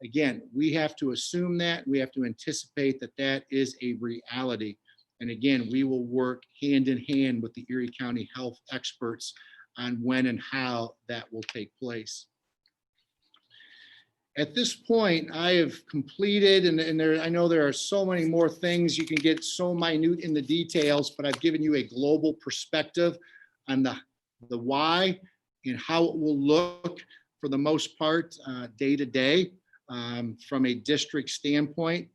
Again, we have to assume that. We have to anticipate that that is a reality. And again, we will work hand in hand with the Erie County health experts on when and how that will take place. At this point, I have completed, and there, I know there are so many more things, you can get so minute in the details, but I've given you a global perspective on the why and how it will look for the most part day to day from a district standpoint.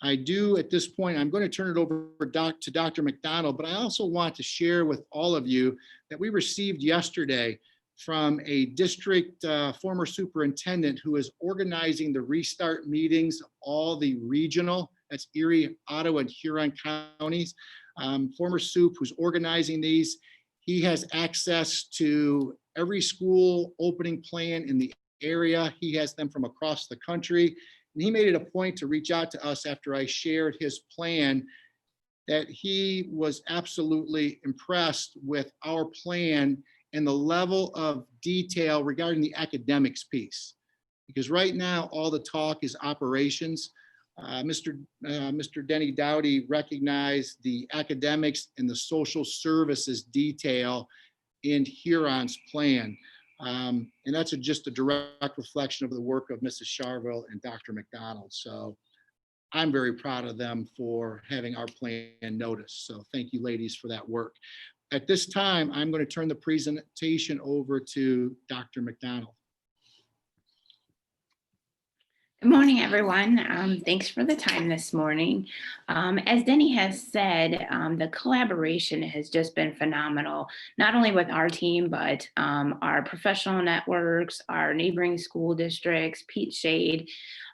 I do at this point, I'm going to turn it over to Dr. McDonald, but I also want to share with all of you that we received yesterday from a district former superintendent who is organizing the restart meetings of all the regional, that's Erie, Ottawa, and Huron counties. Former Sup who's organizing these. He has access to every school opening plan in the area. He has them from across the country. And he made it a point to reach out to us after I shared his plan, that he was absolutely impressed with our plan and the level of detail regarding the academics piece. Because right now, all the talk is operations. Mr. Denny Dowdy recognized the academics and the social services detail in Huron's plan. And that's just a direct reflection of the work of Mrs. Charville and Dr. McDonald. So I'm very proud of them for having our plan noticed. So thank you, ladies, for that work. At this time, I'm going to turn the presentation over to Dr. McDonald. Good morning, everyone. Thanks for the time this morning. As Denny has said, the collaboration has just been phenomenal, not only with our team, but our professional networks, our neighboring school districts, Pete Shade.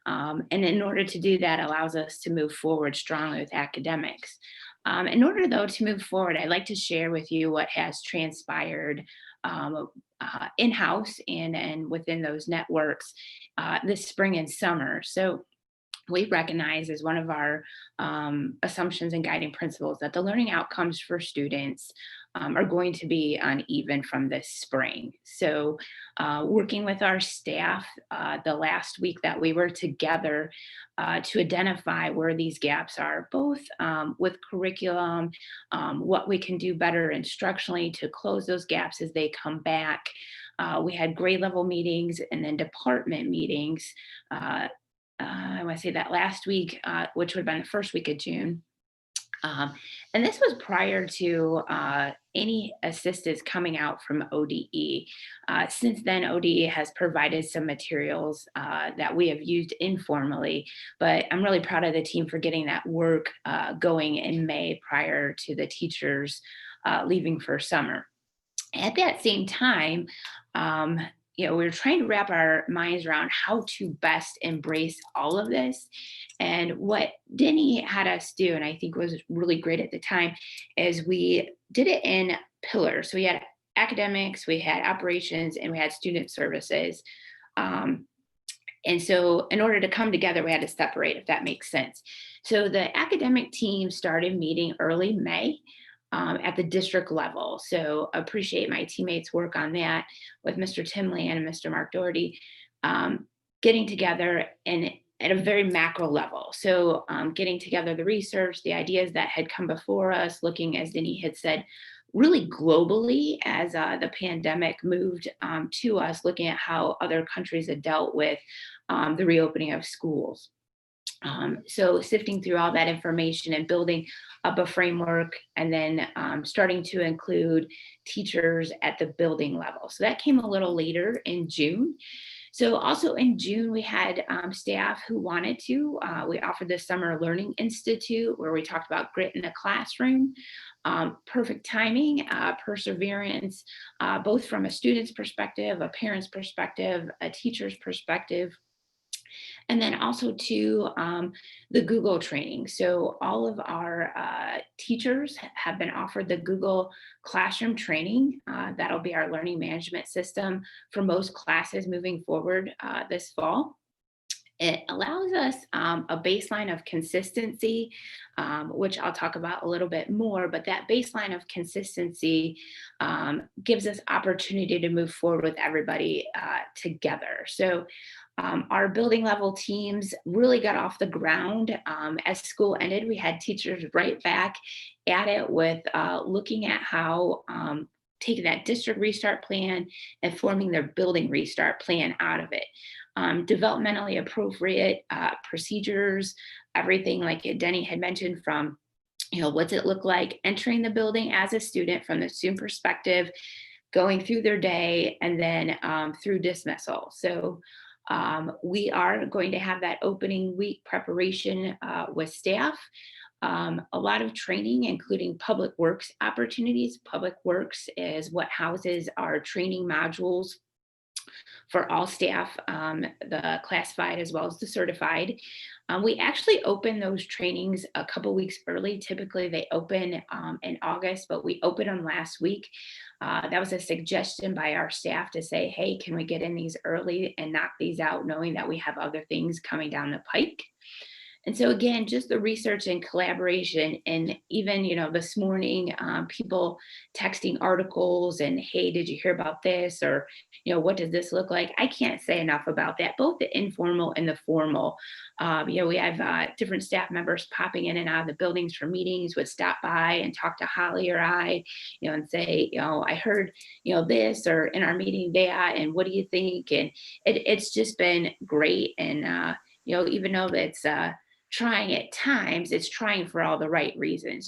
And in order to do that allows us to move forward strongly with academics. In order, though, to move forward, I'd like to share with you what has transpired in-house and within those networks this spring and summer. So we recognize as one of our assumptions and guiding principles that the learning outcomes for students are going to be uneven from this spring. So working with our staff the last week that we were together to identify where these gaps are, both with curriculum, what we can do better instructionally to close those gaps as they come back. We had grade level meetings and then department meetings. I want to say that last week, which would have been the first week of June. And this was prior to any assistance coming out from ODE. Since then, ODE has provided some materials that we have used informally, but I'm really proud of the team for getting that work going in May prior to the teachers leaving for summer. At that same time, we were trying to wrap our minds around how to best embrace all of this. And what Denny had us do, and I think was really great at the time, is we did it in pillars. So we had academics, we had operations, and we had student services. And so in order to come together, we had to separate, if that makes sense. So the academic team started meeting early May. At the district level. So appreciate my teammates' work on that with Mr. Tim Land and Mr. Mark Doherty, getting together and at a very macro level. So getting together the research, the ideas that had come before us, looking, as Denny had said, really globally as the pandemic moved to us, looking at how other countries had dealt with the reopening of schools. So sifting through all that information and building up a framework, and then starting to include teachers at the building level. So that came a little later in June. So also in June, we had staff who wanted to. We offered the Summer Learning Institute, where we talked about grit in the classroom. Perfect timing, perseverance, both from a student's perspective, a parent's perspective, a teacher's perspective. And then also to the Google training. So all of our teachers have been offered the Google Classroom training. That'll be our learning management system for most classes moving forward this fall. It allows us a baseline of consistency, which I'll talk about a little bit more, but that baseline of consistency gives us opportunity to move forward with everybody together. So our building level teams really got off the ground. As school ended, we had teachers right back at it with looking at how taking that district restart plan and forming their building restart plan out of it. Developmentally appropriate procedures, everything like Denny had mentioned, from what's it look like entering the building as a student from the student perspective, going through their day, and then through dismissal. So we are going to have that opening week preparation with staff. A lot of training, including public works opportunities. Public works is what houses our training modules for all staff, the classified as well as the certified. We actually open those trainings a couple weeks early. Typically they open in August, but we opened them last week. That was a suggestion by our staff to say, hey, can we get in these early and knock these out, knowing that we have other things coming down the pike? And so again, just the research and collaboration, and even, this morning, people texting articles and, hey, did you hear about this? Or, what does this look like? I can't say enough about that, both the informal and the formal. We have different staff members popping in and out of the buildings for meetings, would stop by and talk to Holly or I, and say, I heard, this, or in our meeting that, and what do you think? And it's just been great. And, even though it's trying at times, it's trying for all the right reasons.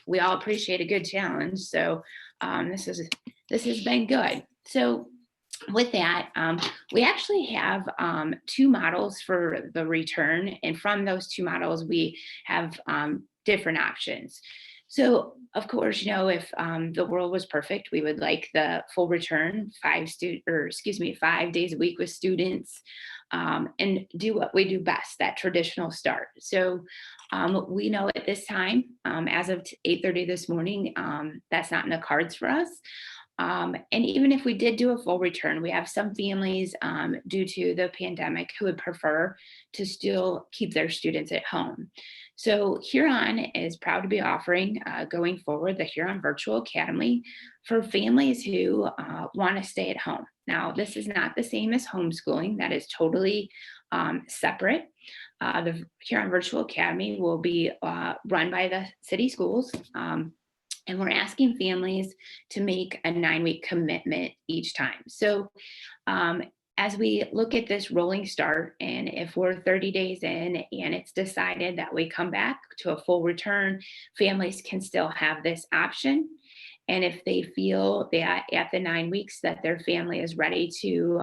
We all appreciate a good challenge. So this has been good. So with that, we actually have two models for the return. And from those two models, we have different options. So of course, if the world was perfect, we would like the full return, 5 days a week with students, and do what we do best, that traditional start. So we know at this time, as of 8:30 this morning, that's not in the cards for us. And even if we did do a full return, we have some families due to the pandemic who would prefer to still keep their students at home. So Huron is proud to be offering, going forward, the Huron Virtual Academy for families who want to stay at home. Now, this is not the same as homeschooling. That is totally separate. The Huron Virtual Academy will be run by the city schools. And we're asking families to make a 9-week commitment each time. So as we look at this rolling start, and if we're 30 days in and it's decided that we come back to a full return, families can still have this option. And if they feel that at the 9 weeks that their family is ready to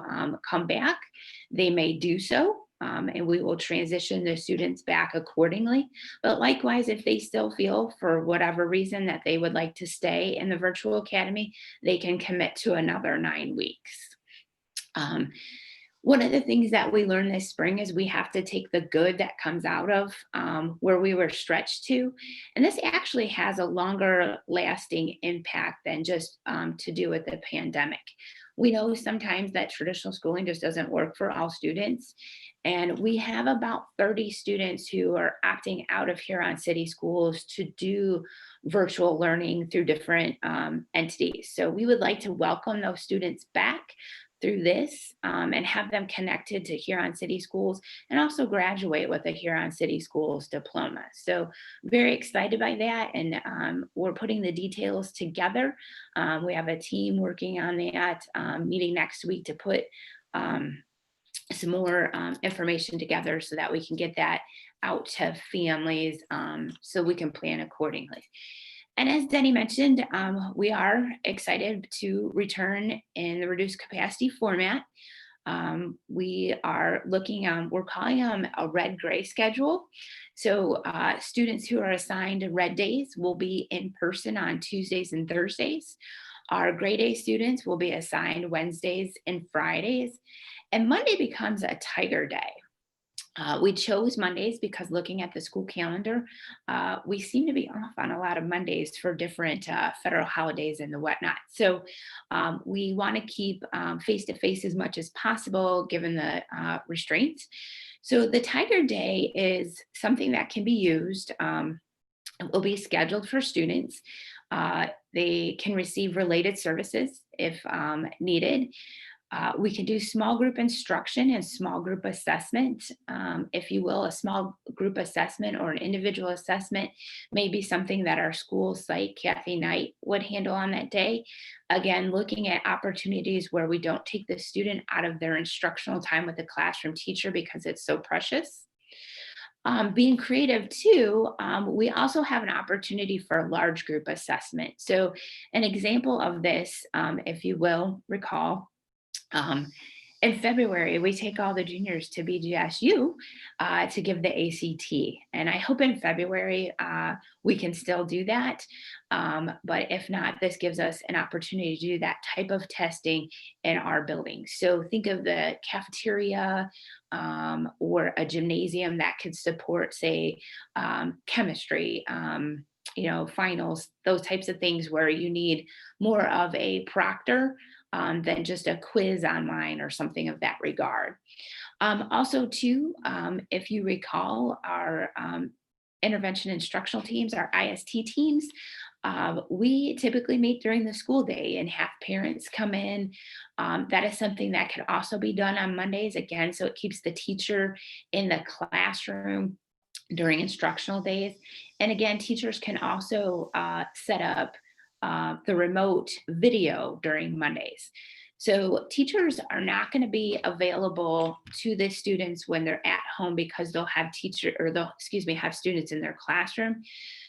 come back, they may do so. And we will transition the students back accordingly. But likewise, if they still feel for whatever reason that they would like to stay in the virtual academy, they can commit to another 9 weeks. One of the things that we learned this spring is we have to take the good that comes out of where we were stretched to. And this actually has a longer lasting impact than just to do with the pandemic. We know sometimes that traditional schooling just doesn't work for all students. And we have about 30 students who are opting out of Huron City Schools to do virtual learning through different entities. So we would like to welcome those students back through this and have them connected to Huron City Schools, and also graduate with a Huron City Schools diploma. So very excited by that, and we're putting the details together. We have a team working on that, meeting next week to put some more information together so that we can get that out to families so we can plan accordingly. And as Denny mentioned, we are excited to return in the reduced capacity format. We are looking, we're calling them a red-gray schedule. So students who are assigned red days will be in person on Tuesdays and Thursdays. Our gray day students will be assigned Wednesdays and Fridays. And Monday becomes a tiger day. We chose Mondays because looking at the school calendar, we seem to be off on a lot of Mondays for different federal holidays and the whatnot. So we want to keep face-to-face as much as possible given the restraints. So the Tiger Day is something that can be used. It will be scheduled for students. They can receive related services if needed. We can do small group instruction and small group assessment. If you will, a small group assessment or an individual assessment may be something that our school site, Kathy Knight, would handle on that day. Again, looking at opportunities where we don't take the student out of their instructional time with the classroom teacher because it's so precious. Being creative too, we also have an opportunity for a large group assessment. So an example of this, if you will recall, in February, we take all the juniors to BGSU to give the ACT. And I hope in February we can still do that. But if not, this gives us an opportunity to do that type of testing in our building. So think of the cafeteria or a gymnasium that could support, say, chemistry, finals, those types of things where you need more of a proctor than just a quiz online or something of that regard. Also too, if you recall, our intervention instructional teams, our IST teams, we typically meet during the school day and have parents come in. That is something that could also be done on Mondays, again, so it keeps the teacher in the classroom during instructional days. And again, teachers can also set up the remote video during Mondays. So teachers are not going to be available to the students when they're at home because they'll have have students in their classroom.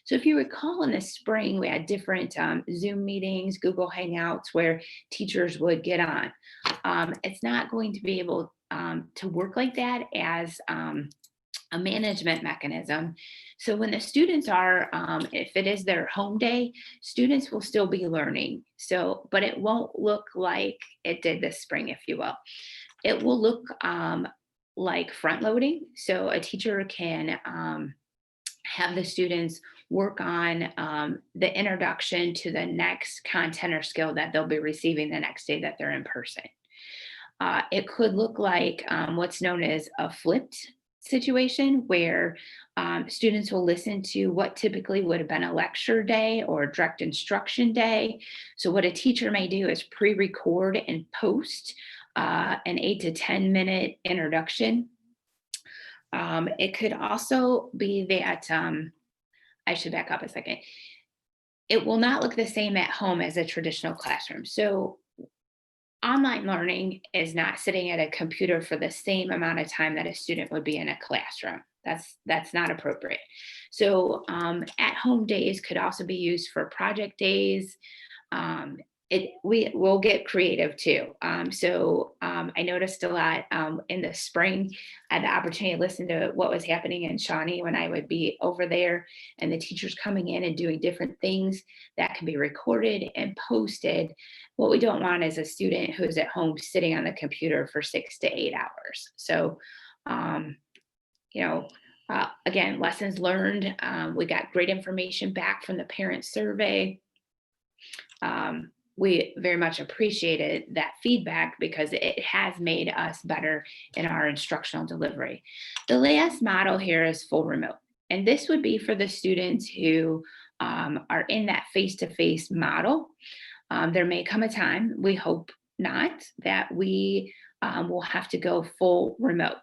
So if you recall in the spring, we had different Zoom meetings, Google Hangouts, where teachers would get on. It's not going to be able to work like that as a management mechanism. So when the students are, if it is their home day, students will still be learning. So, but it won't look like it did this spring, if you will. It will look like front loading. So a teacher can have the students work on the introduction to the next content or skill that they'll be receiving the next day that they're in person. It could look like what's known as a flipped situation where students will listen to what typically would have been a lecture day or a direct instruction day. So what a teacher may do is pre-record and post an 8 to 10 minute introduction. It could also be that, I should back up a second. It will not look the same at home as a traditional classroom. So online learning is not sitting at a computer for the same amount of time that a student would be in a classroom. That's not appropriate. So at home days could also be used for project days. We will get creative too. I noticed a lot in the spring. I had the opportunity to listen to what was happening in Shawnee when I would be over there, and the teachers coming in and doing different things that can be recorded and posted. What we don't want is a student who's at home sitting on the computer for 6 to 8 hours. So, again, lessons learned. We got great information back from the parent survey. We very much appreciated that feedback because it has made us better in our instructional delivery. The last model here is full remote. And this would be for the students who are in that face-to-face model. There may come a time, we hope not, that we will have to go full remote.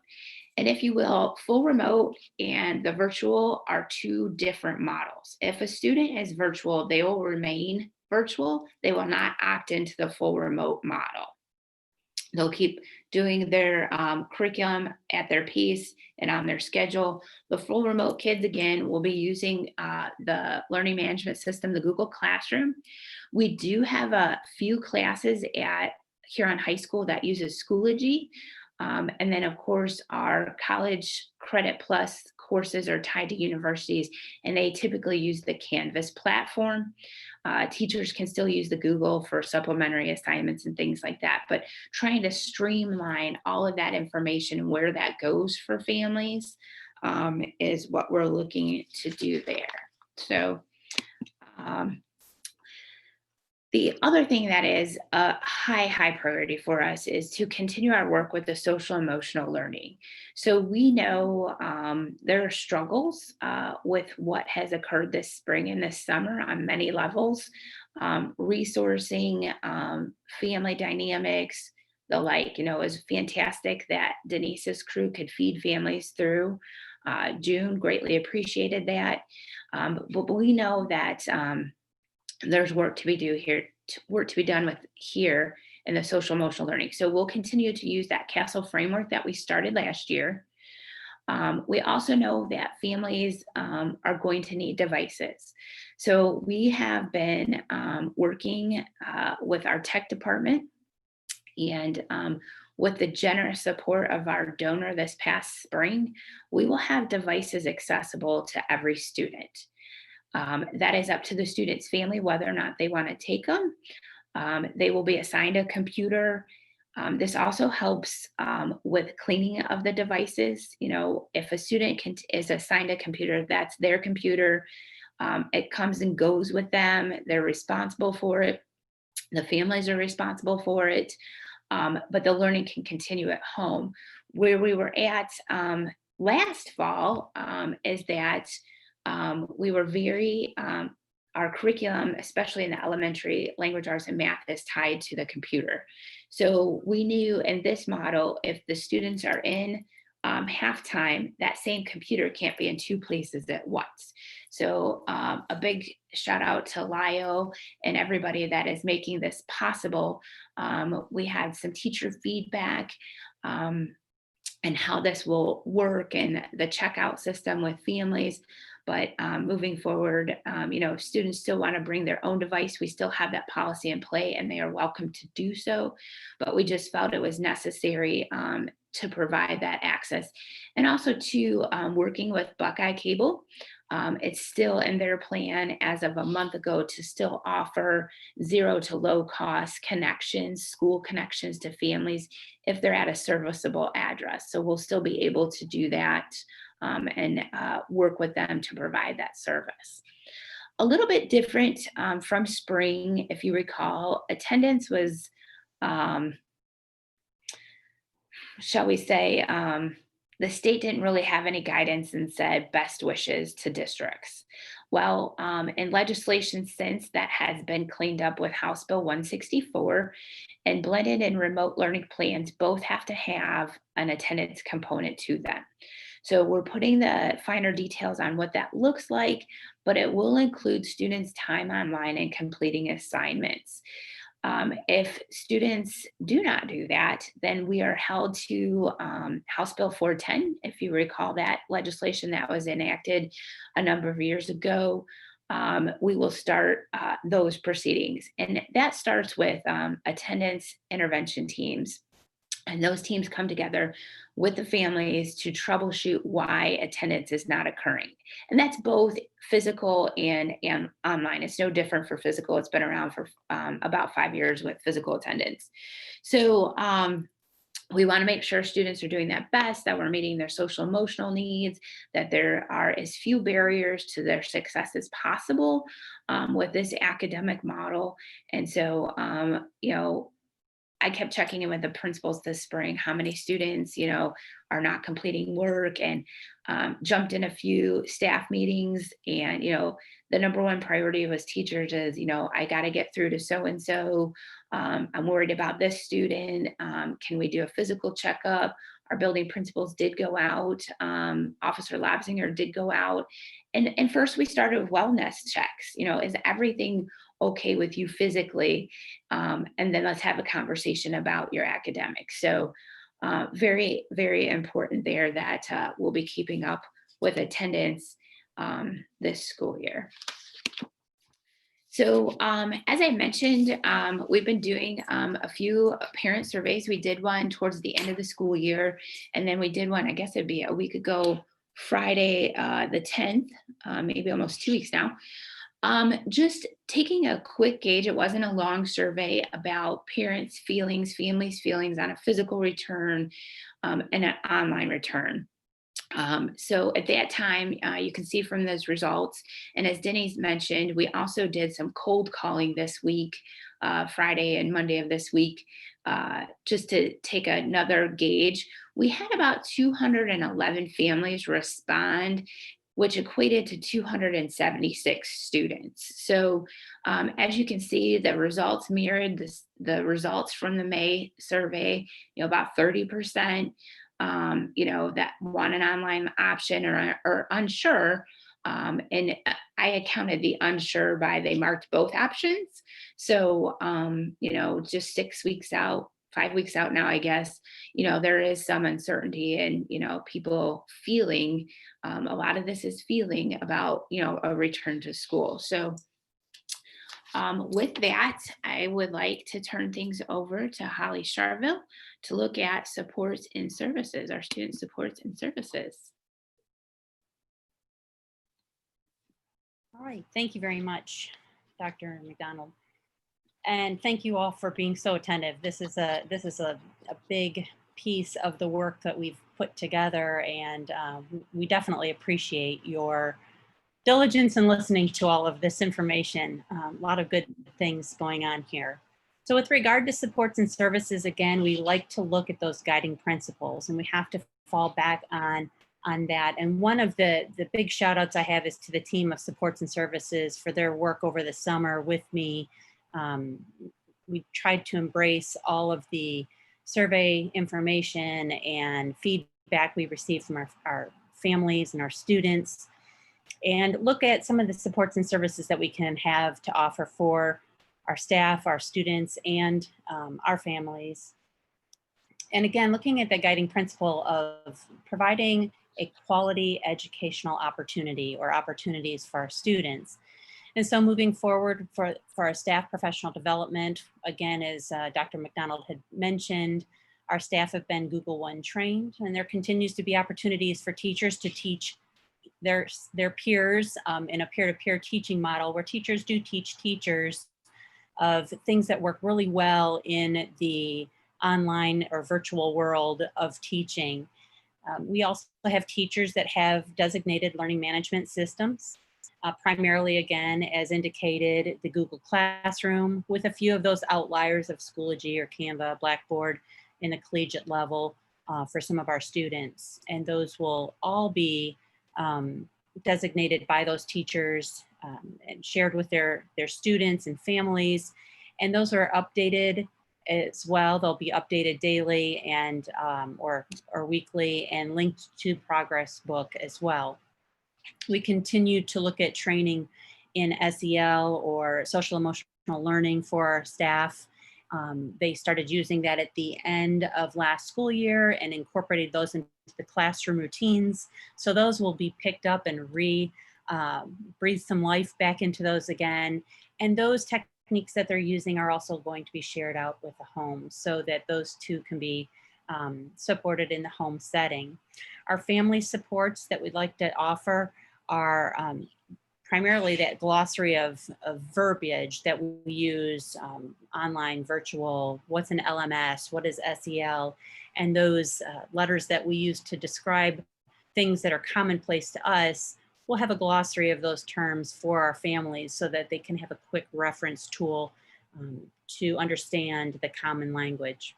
And if you will, full remote and the virtual are two different models. If a student is virtual, they will remain virtual. They will not opt into the full remote model. They'll keep doing their curriculum at their pace and on their schedule. The full remote kids, again, will be using the learning management system, the Google Classroom. We do have a few classes at Huron High School that uses Schoology. And then, of course, our college credit plus courses are tied to universities, and they typically use the Canvas platform. Teachers can still use the Google for supplementary assignments and things like that, but trying to streamline all of that information and where that goes for families is what we're looking to do there. So the other thing that is a high priority for us is to continue our work with the social emotional learning. So we know there are struggles with what has occurred this spring and this summer on many levels, resourcing, family dynamics, the like. You know, it was fantastic that Denise's crew could feed families through June, greatly appreciated that. But we know that there's work to be done with here in the social emotional learning. So we'll continue to use that CASTLE framework that we started last year. We also know that families are going to need devices. So we have been working with our tech department, and with the generous support of our donor this past spring, we will have devices accessible to every student. That is up to the student's family whether or not they want to take them. They will be assigned a computer. This also helps with cleaning of the devices. You know, if a student is assigned a computer, that's their computer. It comes and goes with them. They're responsible for it. The families are responsible for it. But the learning can continue at home. Where we were at last fall is that we were very, our curriculum, especially in the elementary, language arts and math, is tied to the computer. So we knew in this model, if the students are in halftime, that same computer can't be in two places at once. So a big shout out to Lio and everybody that is making this possible. We had some teacher feedback and how this will work and the checkout system with families. But moving forward, you know, if students still want to bring their own device, we still have that policy in play and they are welcome to do so. But we just felt it was necessary to provide that access. And also to working with Buckeye Cable. It's still in their plan as of a month ago to still offer zero to low cost connections, school connections to families if they're at a serviceable address. So we'll still be able to do that and work with them to provide that service. A little bit different from spring, if you recall, attendance was, shall we say, the state didn't really have any guidance and said best wishes to districts. Well, in legislation since, that has been cleaned up with House Bill 164, and blended and remote learning plans both have to have an attendance component to them. So we're putting the finer details on what that looks like, but it will include students' time online and completing assignments. If students do not do that, then we are held to House Bill 410, if you recall that legislation that was enacted a number of years ago. We will start those proceedings. And that starts with attendance intervention teams. And those teams come together with the families to troubleshoot why attendance is not occurring. And that's both physical and online. It's no different for physical. It's been around for about 5 years with physical attendance. So we want to make sure students are doing that best, that we're meeting their social emotional needs, that there are as few barriers to their success as possible with this academic model. And so, you know, I kept checking in with the principals this spring, how many students, you know, are not completing work, and jumped in a few staff meetings. And, you know, the number one priority was teachers is, you know, I got to get through to so-and-so. I'm worried about this student. Can we do a physical checkup? Our building principals did go out. Officer Labsinger did go out. And first we started with wellness checks. You know, is everything okay with you physically, and then let's have a conversation about your academics. So very, very important there that we'll be keeping up with attendance this school year. So as I mentioned, we've been doing a few parent surveys. We did one towards the end of the school year, and then we did one, I guess it'd be a week ago, Friday the 10th, maybe almost 2 weeks now. Just taking a quick gauge, it wasn't a long survey about parents' feelings, families' feelings on a physical return and an online return. So at that time, you can see from those results, and as Denny's mentioned, we also did some cold calling this week, Friday and Monday of this week, just to take another gauge. We had about 211 families respond, which equated to 276 students. So as you can see, the results mirrored the results from the May survey, about 30%. That want an online option or unsure. And I accounted the unsure by they marked both options. So, just 6 weeks out, 5 weeks out now, I guess, there is some uncertainty and, people feeling, a lot of this is feeling about, a return to school. So, with that, I would like to turn things over to Holly Charville to look at supports and services, our student supports and services. All right, thank you very much, Dr. McDonald. And thank you all for being so attentive. This is a big piece of the work that we've put together, and we definitely appreciate your diligence in listening to all of this information. A lot of good things going on here. So with regard to supports and services, again, we like to look at those guiding principles, and we have to fall back on that. And one of the big shout outs I have is to the team of supports and services for their work over the summer with me. We tried to embrace all of the survey information and feedback we received from our families and our students, and look at some of the supports and services that we can have to offer for our staff, our students, and our families. And again, looking at the guiding principle of providing a quality educational opportunity or opportunities for our students. And so moving forward for our staff professional development, again, as Dr. McDonald had mentioned, our staff have been Google One trained, and there continues to be opportunities for teachers to teach their peers in a peer-to-peer teaching model where teachers do teach teachers of things that work really well in the online or virtual world of teaching. We also have teachers that have designated learning management systems, primarily, again, as indicated, the Google Classroom, with a few of those outliers of Schoology or Canva, Blackboard in the collegiate level for some of our students. And those will all be designated by those teachers and shared with their students and families. And those are updated as well. They'll be updated daily and or weekly and linked to Progress Book as well. We continue to look at training in SEL or social emotional learning for our staff. They started using that at the end of last school year and incorporated those into the classroom routines. So those will be picked up and breathe some life back into those again. And those techniques that they're using are also going to be shared out with the home so that those two can be supported in the home setting. Our family supports that we'd like to offer are primarily that glossary of verbiage that we use online, virtual, what's an LMS, what is SEL, and those letters that we use to describe things that are commonplace to us. We'll have a glossary of those terms for our families so that they can have a quick reference tool to understand the common language.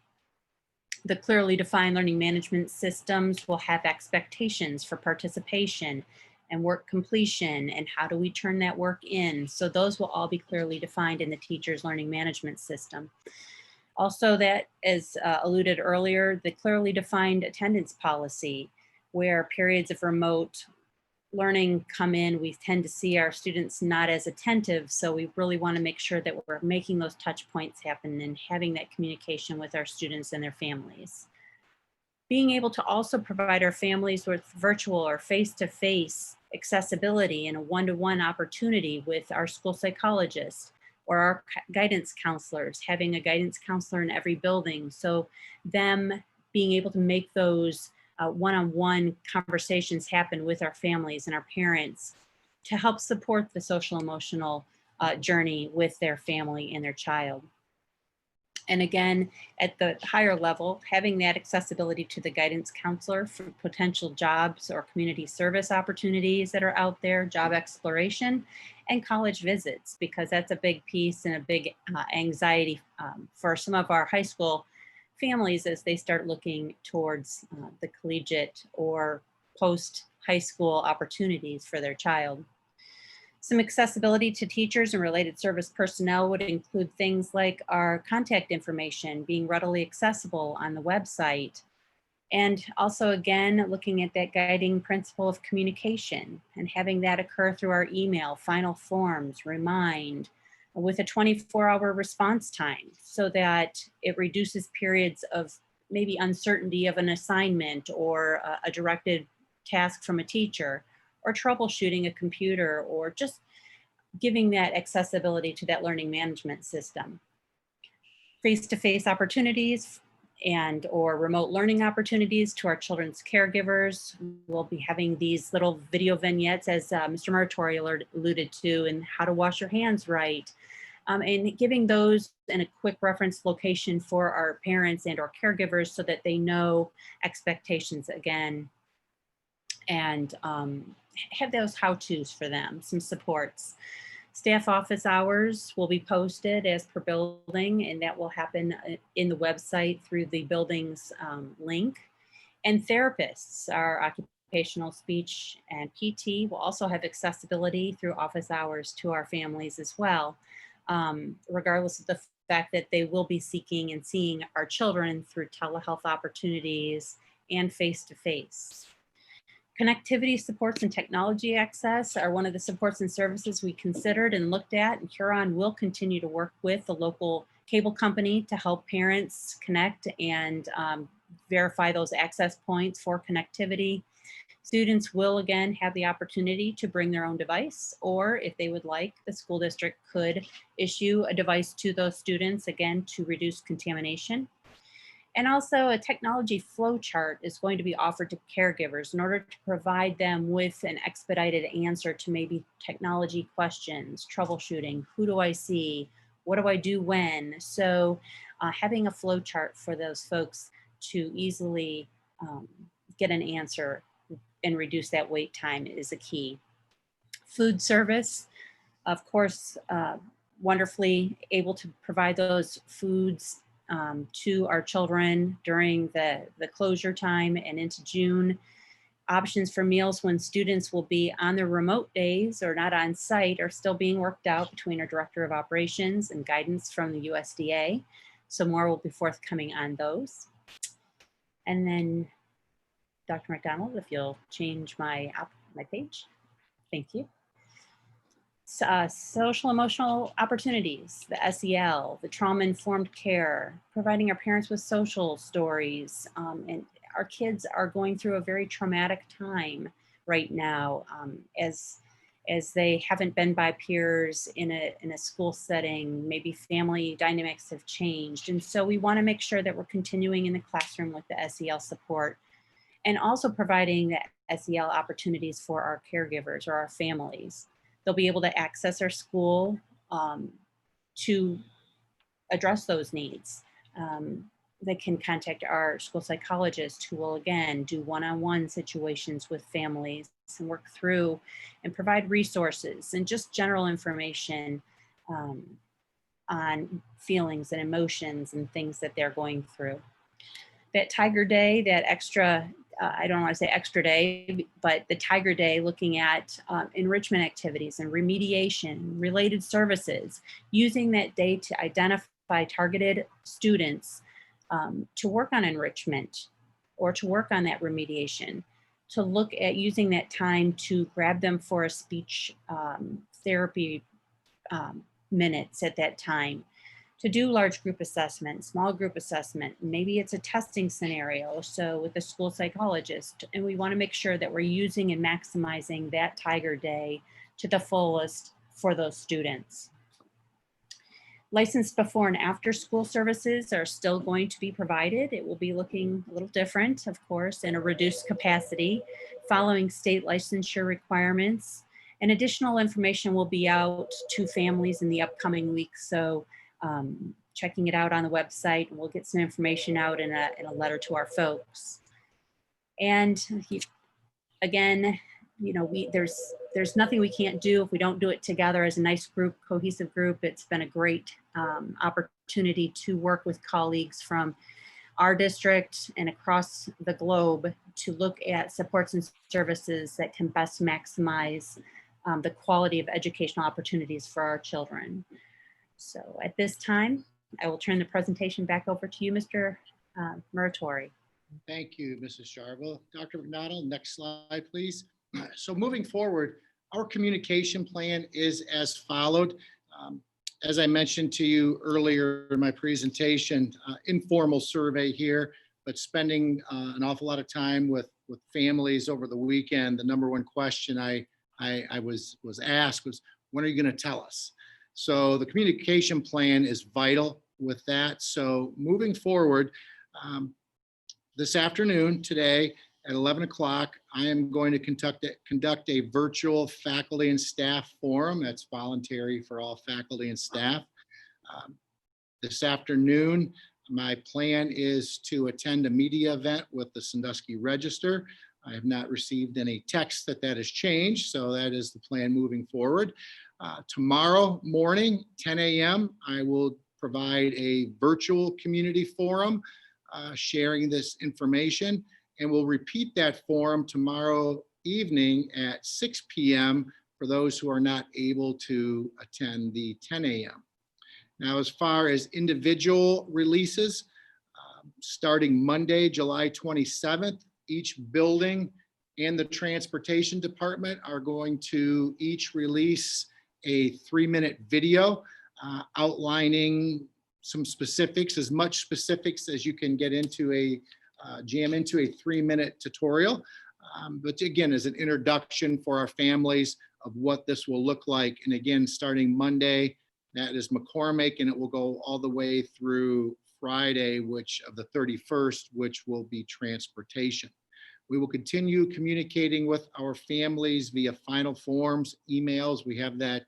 The clearly defined learning management systems will have expectations for participation and work completion, and how do we turn that work in? So those will all be clearly defined in the teacher's learning management system. Also, that, as alluded earlier, the clearly defined attendance policy, where periods of remote learning come in, we tend to see our students not as attentive. So we really want to make sure that we're making those touch points happen and having that communication with our students and their families. Being able to also provide our families with virtual or face-to-face accessibility and a one-to-one opportunity with our school psychologists or our guidance counselors, having a guidance counselor in every building. So them being able to make those one-on-one conversations happen with our families and our parents to help support the social emotional journey with their family and their child. And again, at the higher level, having that accessibility to the guidance counselor for potential jobs or community service opportunities that are out there, job exploration, and college visits, because that's a big piece and a big anxiety for some of our high school families as they start looking towards the collegiate or post high school opportunities for their child. Some accessibility to teachers and related service personnel would include things like our contact information being readily accessible on the website. And also, again, looking at that guiding principle of communication and having that occur through our email, final forms, remind, with a 24-hour response time so that it reduces periods of maybe uncertainty of an assignment or a directed task from a teacher, or troubleshooting a computer, or just giving that accessibility to that learning management system. Face-to-face opportunities and or remote learning opportunities to our children's caregivers. We'll be having these little video vignettes, as Mr. Muratori alluded to, and how to wash your hands right. And giving those in a quick reference location for our parents and our caregivers so that they know expectations again, and have those how-tos for them, some supports. Staff office hours will be posted as per building, and that will happen in the website through the building's link. And therapists, our occupational speech and PT, will also have accessibility through office hours to our families as well, regardless of the fact that they will be seeking and seeing our children through telehealth opportunities and face-to-face. Connectivity supports and technology access are one of the supports and services we considered and looked at, and Huron will continue to work with the local cable company to help parents connect and verify those access points for connectivity. Students will again have the opportunity to bring their own device, or if they would like, the school district could issue a device to those students, again, to reduce contamination. And also a technology flow chart is going to be offered to caregivers in order to provide them with an expedited answer to maybe technology questions, troubleshooting, who do I see, what do I do when? So having a flow chart for those folks to easily get an answer and reduce that wait time is a key. Food service, of course, wonderfully able to provide those foods to our children during the closure time and into June. Options for meals when students will be on their remote days or not on site are still being worked out between our Director of Operations and guidance from the USDA. So more will be forthcoming on those. And then Dr. McDonald, if you'll change my page. Thank you. Social emotional opportunities, the SEL, the trauma-informed care, providing our parents with social stories. And our kids are going through a very traumatic time right now as they haven't been by peers in a school setting. Maybe family dynamics have changed. And so we want to make sure that we're continuing in the classroom with the SEL support, and also providing the SEL opportunities for our caregivers or our families. They'll be able to access our school to address those needs. They can contact our school psychologist, who will again do one-on-one situations with families and work through and provide resources and just general information on feelings and emotions and things that they're going through. That Tiger Day, that extra, I don't want to say extra day, but the Tiger Day, looking at enrichment activities and remediation, related services, using that day to identify targeted students to work on enrichment or to work on that remediation, to look at using that time to grab them for a speech therapy minutes at that time, to do large group assessment, small group assessment. Maybe it's a testing scenario, so with a school psychologist, and we want to make sure that we're using and maximizing that Tiger Day to the fullest for those students. Licensed before and after school services are still going to be provided. It will be looking a little different, of course, in a reduced capacity, following state licensure requirements. And additional information will be out to families in the upcoming weeks. So checking it out on the website, and we'll get some information out in a letter to our folks. And again, you know, there's nothing we can't do if we don't do it together as a nice group, cohesive group. It's been a great opportunity to work with colleagues from our district and across the globe to look at supports and services that can best maximize the quality of educational opportunities for our children. So at this time, I will turn the presentation back over to you, Mr. Muratori. Thank you, Mrs. Sharville. Dr. McDonald, next slide, please. So moving forward, our communication plan is as followed. As I mentioned to you earlier in my presentation, informal survey here, but spending an awful lot of time with families over the weekend. The number one question I was asked was, when are you going to tell us? So the communication plan is vital with that. So moving forward, this afternoon, today at 11 o'clock, I am going to conduct a virtual faculty and staff forum. That's voluntary for all faculty and staff. This afternoon, my plan is to attend a media event with the Sandusky Register. I have not received any text that has changed, so that is the plan moving forward. Tomorrow morning, 10 a.m., I will provide a virtual community forum sharing this information, and we'll repeat that forum tomorrow evening at 6 p.m. for those who are not able to attend the 10 a.m. Now, as far as individual releases, starting Monday, July 27th, each building and the transportation department are going to each release a 3-minute video outlining some specifics, as much specifics as you can get into jam into a 3-minute tutorial. But again, as an introduction for our families of what this will look like. And again, starting Monday, that is McCormick, and it will go all the way through Friday, of the 31st, which will be transportation. We will continue communicating with our families via final forms, emails. We have that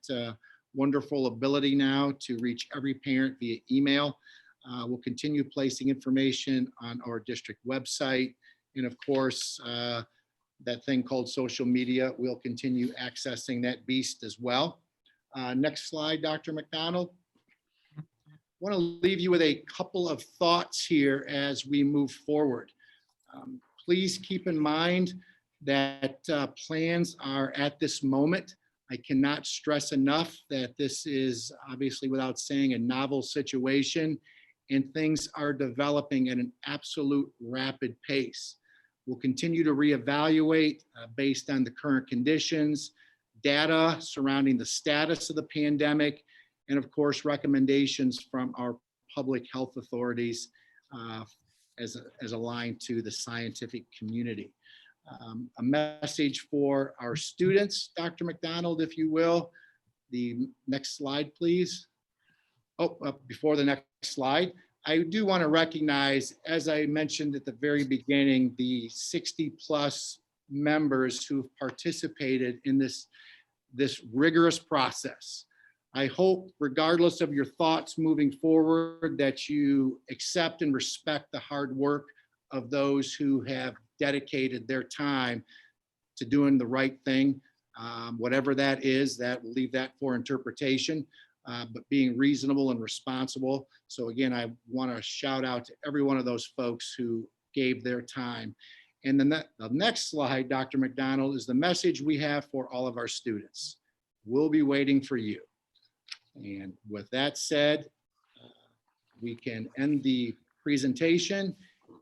wonderful ability now to reach every parent via email. We'll continue placing information on our district website. And of course, that thing called social media, we'll continue accessing that beast as well. Next slide, Dr. McDonald. I want to leave you with a couple of thoughts here as we move forward. Please keep in mind that plans are at this moment. I cannot stress enough that this is obviously, without saying, a novel situation, and things are developing at an absolute rapid pace. We'll continue to reevaluate based on the current conditions, data surrounding the status of the pandemic, and of course, recommendations from our public health authorities as aligned to the scientific community. A message for our students, Dr. McDonald, if you will. The next slide, please. Oh, before the next slide, I do want to recognize, as I mentioned at the very beginning, the 60+ members who've participated in this rigorous process. I hope, regardless of your thoughts moving forward, that you accept and respect the hard work of those who have dedicated their time to doing the right thing. Whatever that is, that we'll leave that for interpretation, but being reasonable and responsible. So again, I want to shout out to every one of those folks who gave their time. And then the next slide, Dr. McDonald, is the message we have for all of our students. We'll be waiting for you. And with that said, we can end the presentation.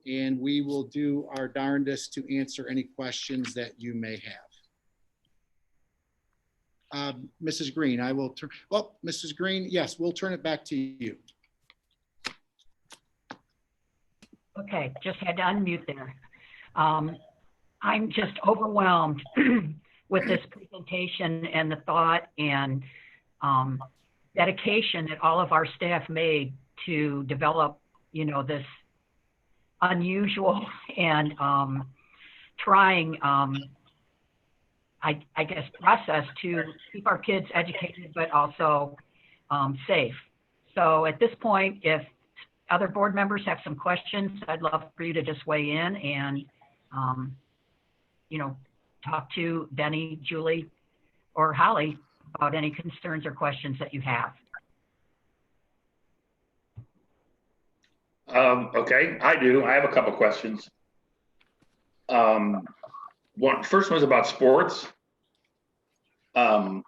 and we will do our darndest to answer any questions that you may have. Mrs. Green, I will turn, well, Mrs. Green, yes, we'll turn it back to you. Okay, just had to unmute there. I'm just overwhelmed with this presentation and the thought and dedication that all of our staff made to develop, you know, this unusual and trying, I guess, process to keep our kids educated, but also safe. So at this point, if other board members have some questions, I'd love for you to just weigh in and, you know, talk to Denny, Julie, or Holly about any concerns or questions that you have. Okay, I do. I have a couple questions. First one's about sports. We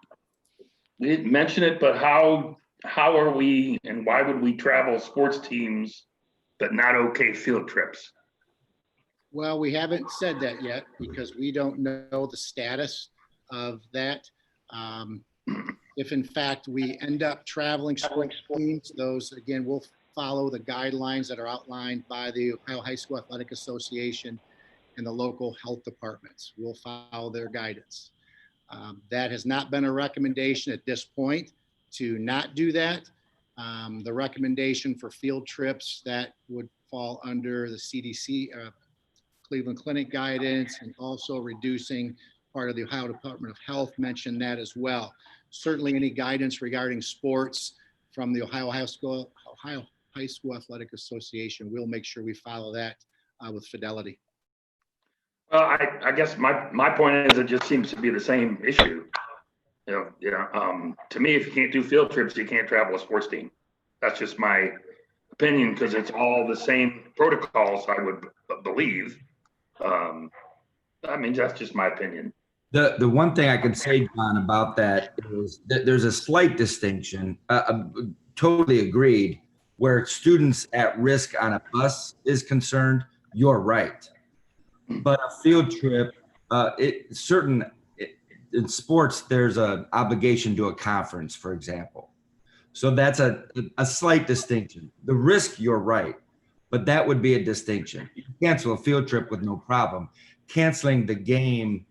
didn't mention it, but how are we and why would we travel sports teams but not okay field trips? Well, we haven't said that yet because we don't know the status of that. If in fact we end up traveling sports teams, those again will follow the guidelines that are outlined by the Ohio High School Athletic Association and the local health departments. We'll follow their guidance. That has not been a recommendation at this point to not do that. The recommendation for field trips that would fall under the CDC, Cleveland Clinic guidance, and also reducing part of the Ohio Department of Health mentioned that as well. Certainly any guidance regarding sports from the Ohio High School Athletic Association, we'll make sure we follow that with fidelity. Well, I guess my point is it just seems to be the same issue. You know, to me, if you can't do field trips, you can't travel a sports team. That's just my opinion because it's all the same protocols, I would believe. I mean, that's just my opinion. The one thing I could say, John, about that is that there's a slight distinction. Totally agreed. Where students at risk on a bus is concerned, you're right. But a field trip, in sports, there's an obligation to a conference, for example. So that's a slight distinction. The risk, you're right, but that would be a distinction. You can cancel a field trip with no problem. Canceling the game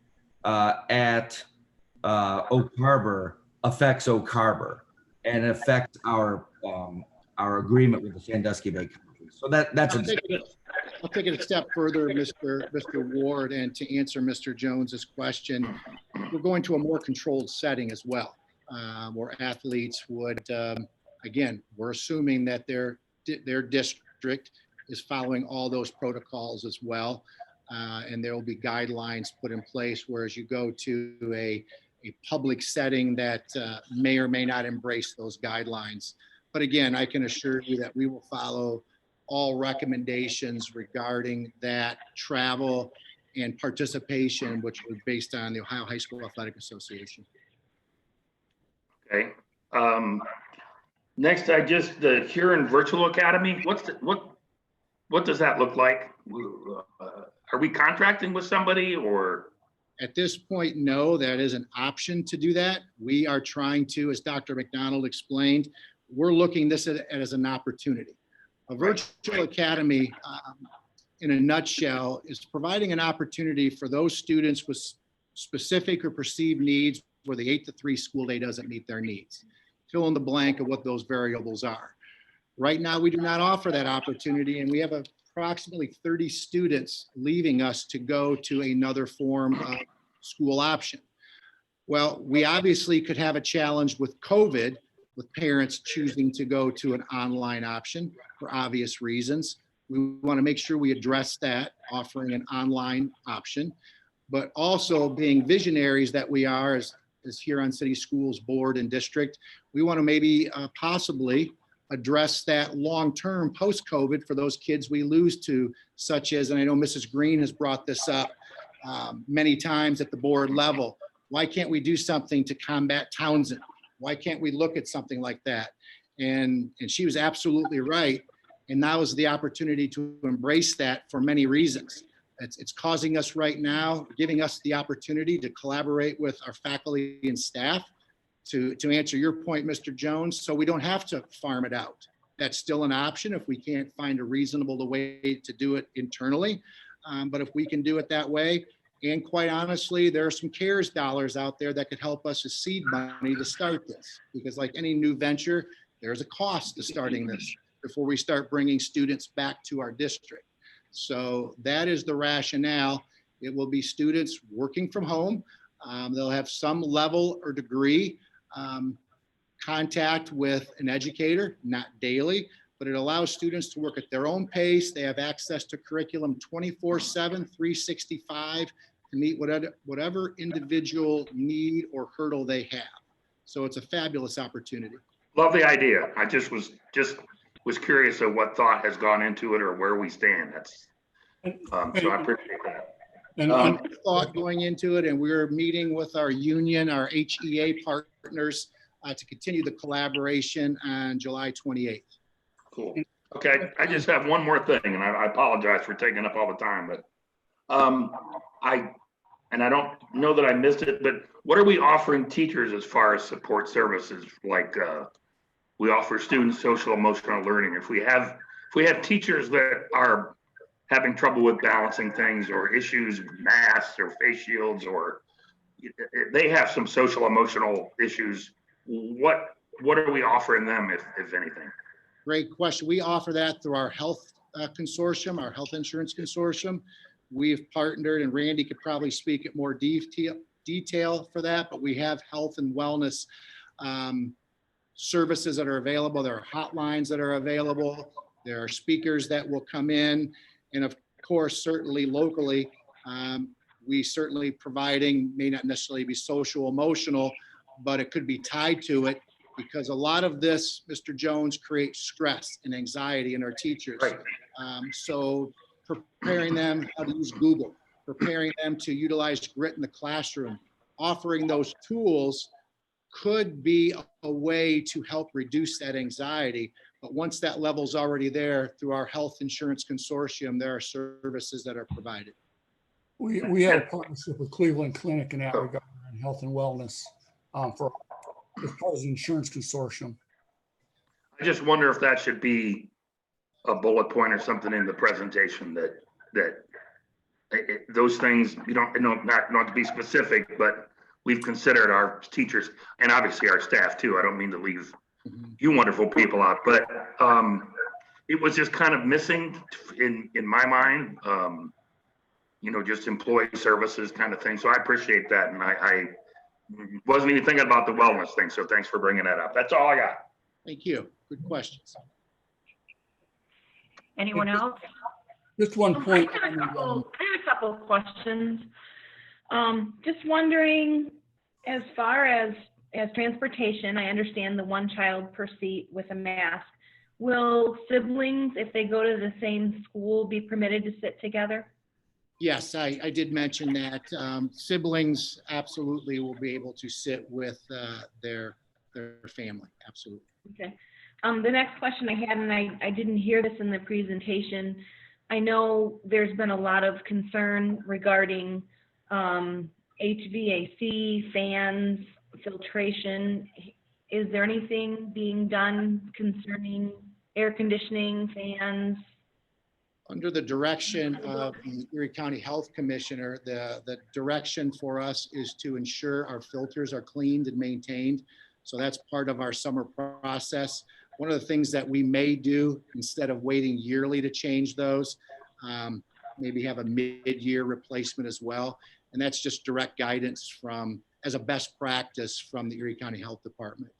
at Oak Harbor affects Oak Harbor and affects our agreement with the Sandusky Bay Conference. So that's I'll take it a step further, Mr. Ward, and to answer Mr. Jones's question, we're going to a more controlled setting as well, where athletes would, again, we're assuming that their district is following all those protocols as well, and there will be guidelines put in place. Whereas you go to a public setting that may or may not embrace those guidelines. But again, I can assure you that we will follow all recommendations regarding that travel and participation, which was based on the Ohio High School Athletic Association. Okay. Next, the Huron Virtual Academy. What does that look like? Are we contracting with somebody or? At this point, no, that is an option to do that. We are trying to, as Dr. McDonald explained, we're looking this as an opportunity. A virtual academy, in a nutshell, is providing an opportunity for those students with specific or perceived needs where the 8 to 3 school day doesn't meet their needs. Fill in the blank of what those variables are. Right now, we do not offer that opportunity, and we have approximately 30 students leaving us to go to another form of school option. Well, we obviously could have a challenge with COVID, with parents choosing to go to an online option for obvious reasons. We want to make sure we address that, offering an online option, but also being visionaries that we are as Huron City Schools Board and District, we want to maybe possibly address that long-term post-COVID for those kids we lose to, such as, and I know Mrs. Green has brought this up many times at the board level, why can't we do something to combat Townsend? Why can't we look at something like that? And she was absolutely right. And now is the opportunity to embrace that for many reasons. It's causing us right now, giving us the opportunity to collaborate with our faculty and staff to answer your point, Mr. Jones, so we don't have to farm it out. That's still an option if we can't find a reasonable way to do it internally. But if we can do it that way, and quite honestly, there are some CARES dollars out there that could help us as seed money to start this. Because like any new venture, there's a cost to starting this before we start bringing students back to our district. So that is the rationale. It will be students working from home. They'll have some level or degree contact with an educator, not daily, but it allows students to work at their own pace. They have access to curriculum 24/7, 365 to meet whatever individual need or hurdle they have. So it's a fabulous opportunity. Love the idea. I just was curious of what thought has gone into it or where we stand. That's, so I appreciate that. And Thought going into it, and we're meeting with our union, our HEA partners, to continue the collaboration on July 28th. Cool. Okay, I just have one more thing, and I apologize for taking up all the time, but I don't know that I missed it, but what are we offering teachers as far as support services? Like we offer students social emotional learning. If we have teachers that are having trouble with balancing things or issues with masks or face shields, or they have some social emotional issues, what are we offering them, if anything? Great question. We offer that through our health consortium, our health insurance consortium. We've partnered, and Randy could probably speak at more detail for that, but we have health and wellness services that are available. There are hotlines that are available. There are speakers that will come in. And of course, certainly locally, we certainly providing, may not necessarily be social emotional, but it could be tied to it, because a lot of this, Mr. Jones, creates stress and anxiety in our teachers. Right. So preparing them how to use Google, preparing them to utilize grit in the classroom, offering those tools could be a way to help reduce that anxiety. But once that level's already there, through our health insurance consortium, there are services that are provided. we have a partnership with Cleveland Clinic in that regard, in health and wellness, for as part of the insurance consortium. I just wonder if that should be a bullet point or something in the presentation that those things, not to be specific, but we've considered our teachers and obviously our staff too. I don't mean to leave you wonderful people out, but it was just kind of missing in my mind, just employee services kind of thing. So I appreciate that. And I wasn't even thinking about the wellness thing. So thanks for bringing that up. That's all I got. Thank you. Good questions. Anyone else? Just one point. I have a couple of questions. Just wondering, as far as transportation, I understand the one child per seat with a mask. Will siblings, if they go to the same school, be permitted to sit together? Yes, I did mention that. Siblings absolutely will be able to sit with their family. Absolutely. Okay. The next question I had, and I didn't hear this in the presentation. I know there's been a lot of concern regarding HVAC, fans, filtration. Is there anything being done concerning air conditioning, fans? Under the direction of the Erie County Health Commissioner, the direction for us is to ensure our filters are cleaned and maintained. So that's part of our summer process. One of the things that we may do, instead of waiting yearly to change those, maybe have a mid-year replacement as well. And that's just direct guidance as a best practice from the Erie County Health Department.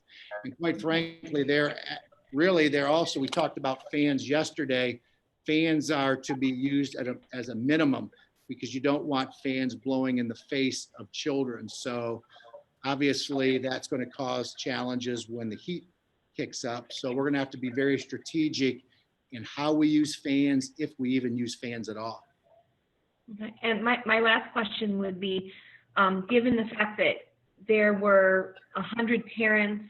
And quite frankly, they're also, we talked about fans yesterday. Fans are to be used as a minimum, because you don't want fans blowing in the face of children. So obviously that's going to cause challenges when the heat kicks up. So we're going to have to be very strategic in how we use fans, if we even use fans at all. Okay. And my last question would be, given the fact that there were 100 parents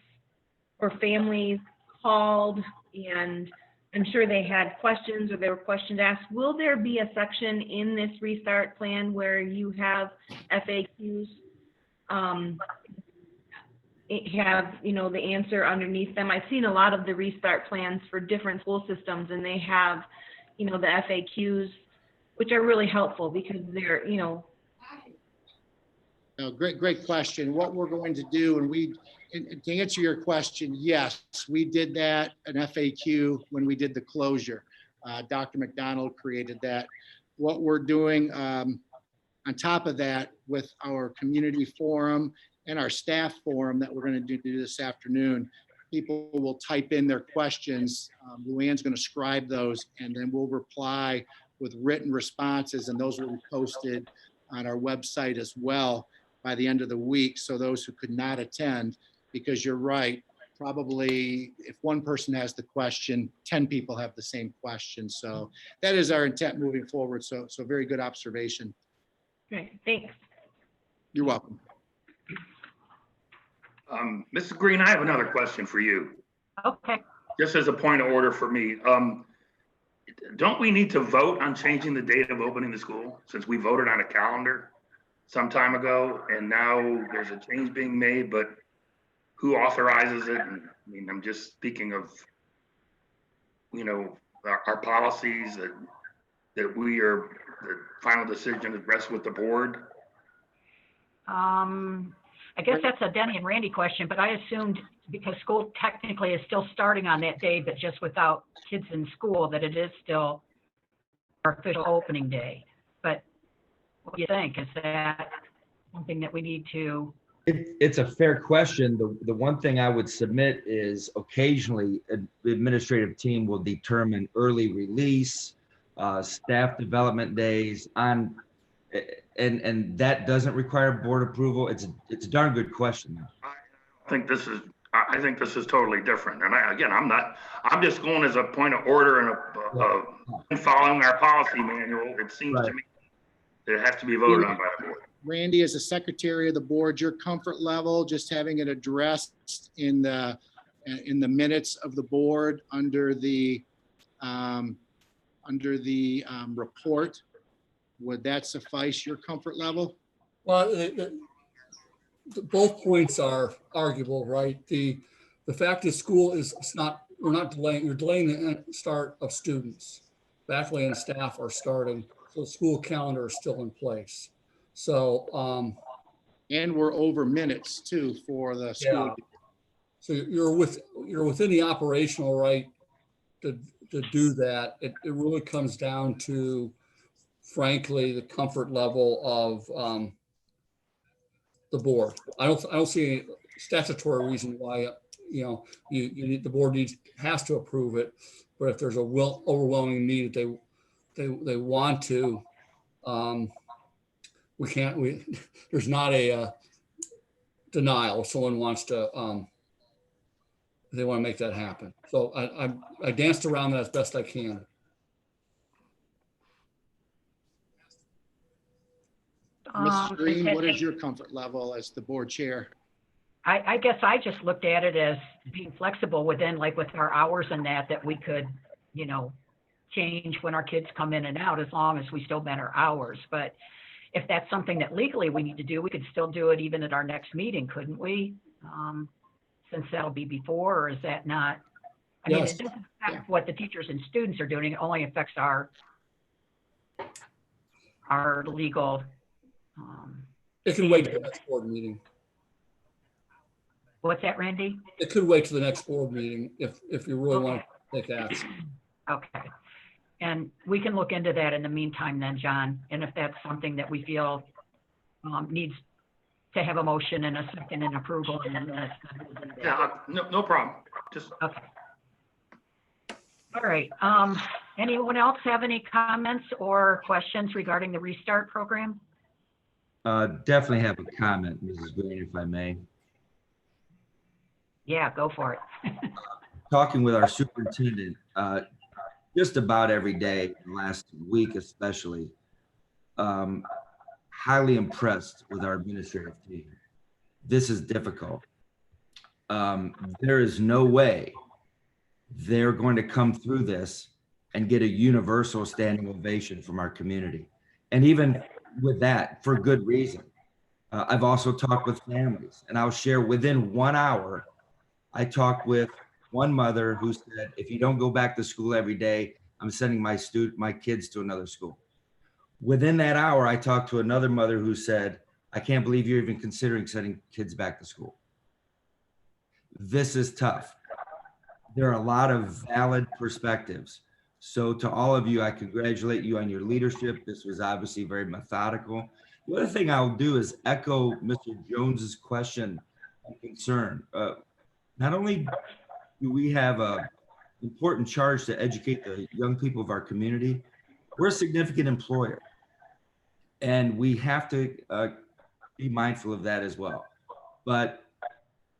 or families called and I'm sure they had questions or there were questions asked. Will there be a section in this restart plan where you have FAQs? Have, you know, the answer underneath them? I've seen a lot of the restart plans for different school systems, and they have, you know, the FAQs, which are really helpful because they're, you know. No, great question. What we're going to do, and to answer your question, yes, we did that, an FAQ, when we did the closure. Dr. McDonald created that. What we're doing on top of that with our community forum and our staff forum that we're going to do this afternoon, people will type in their questions. Luann's going to scribe those, and then we'll reply with written responses, and those will be posted on our website as well by the end of the week. So those who could not attend, because you're right, probably if one person has the question, 10 people have the same question. So that is our intent moving forward. So very good observation. Great, thanks. You're welcome. Mrs. Green, I have another question for you. Okay. Just as a point of order for me. Don't we need to vote on changing the date of opening the school, since we voted on a calendar some time ago and now there's a change being made, but who authorizes it? And, I mean, I'm just speaking of, you know, our policies that the final decision rests with the board. I guess that's a Denny and Randy question, but I assumed because school technically is still starting on that day, but just without kids in school, that it is still our official opening day. But what do you think? Is that something that we need to? It's a fair question. The one thing I would submit is occasionally the administrative team will determine early release, staff development days on, and that doesn't require board approval. It's a darn good question. I think this is totally different. And I'm just going as a point of order and following our policy manual. It seems to me that it has to be voted on by the board. Randy, as a secretary of the board, your comfort level, just having it addressed in the minutes of the board under the report, would that suffice your comfort level? Well, both points are arguable, right? The fact that school is we're not delaying, you're delaying the start of students. Faculty and staff are starting, so the school calendar is still in place. So, and we're over minutes too for the school. Yeah. So you're within the operational right to do that. It really comes down to, frankly, the comfort level of the board. I don't see any statutory reason why you need, the board has to approve it. But if there's a overwhelming need, they want to. There's not a denial if someone wants to, they want to make that happen. So I danced around that as best I can. Mrs. Green, what is your comfort level as the board chair? I guess I just looked at it as being flexible within, like with our hours and that we could, you know, change when our kids come in and out as long as we still met our hours. But if that's something that legally we need to do, we could still do it even at our next meeting, couldn't we? Since that'll be before, or is that not? I mean, it doesn't affect what the teachers and students are doing. It only affects our legal. It can wait to the next board meeting. What's that, Randy? It could wait to the next board meeting if you really want to take action. Okay. And we can look into that in the meantime then, John. And if that's something that we feel needs to have a motion and a second and approval. And then Yeah, no problem. Just okay. All right. Anyone else have any comments or questions regarding the restart program? Definitely have a comment, Mrs. Green, if I may. Yeah, go for it. Talking with our superintendent just about every day, last week especially, highly impressed with our administrative team. This is difficult. There is no way they're going to come through this and get a universal standing ovation from our community. And even with that, for good reason. I've also talked with families, and I'll share within 1 hour, I talked with one mother who said, if you don't go back to school every day, I'm sending my kids to another school. Within that hour, I talked to another mother who said, I can't believe you're even considering sending kids back to school. This is tough. There are a lot of valid perspectives. So to all of you, I congratulate you on your leadership. This was obviously very methodical. The other thing I'll do is echo Mr. Jones's question and concern. Not only do we have an important charge to educate the young people of our community, we're a significant employer. And we have to be mindful of that as well. But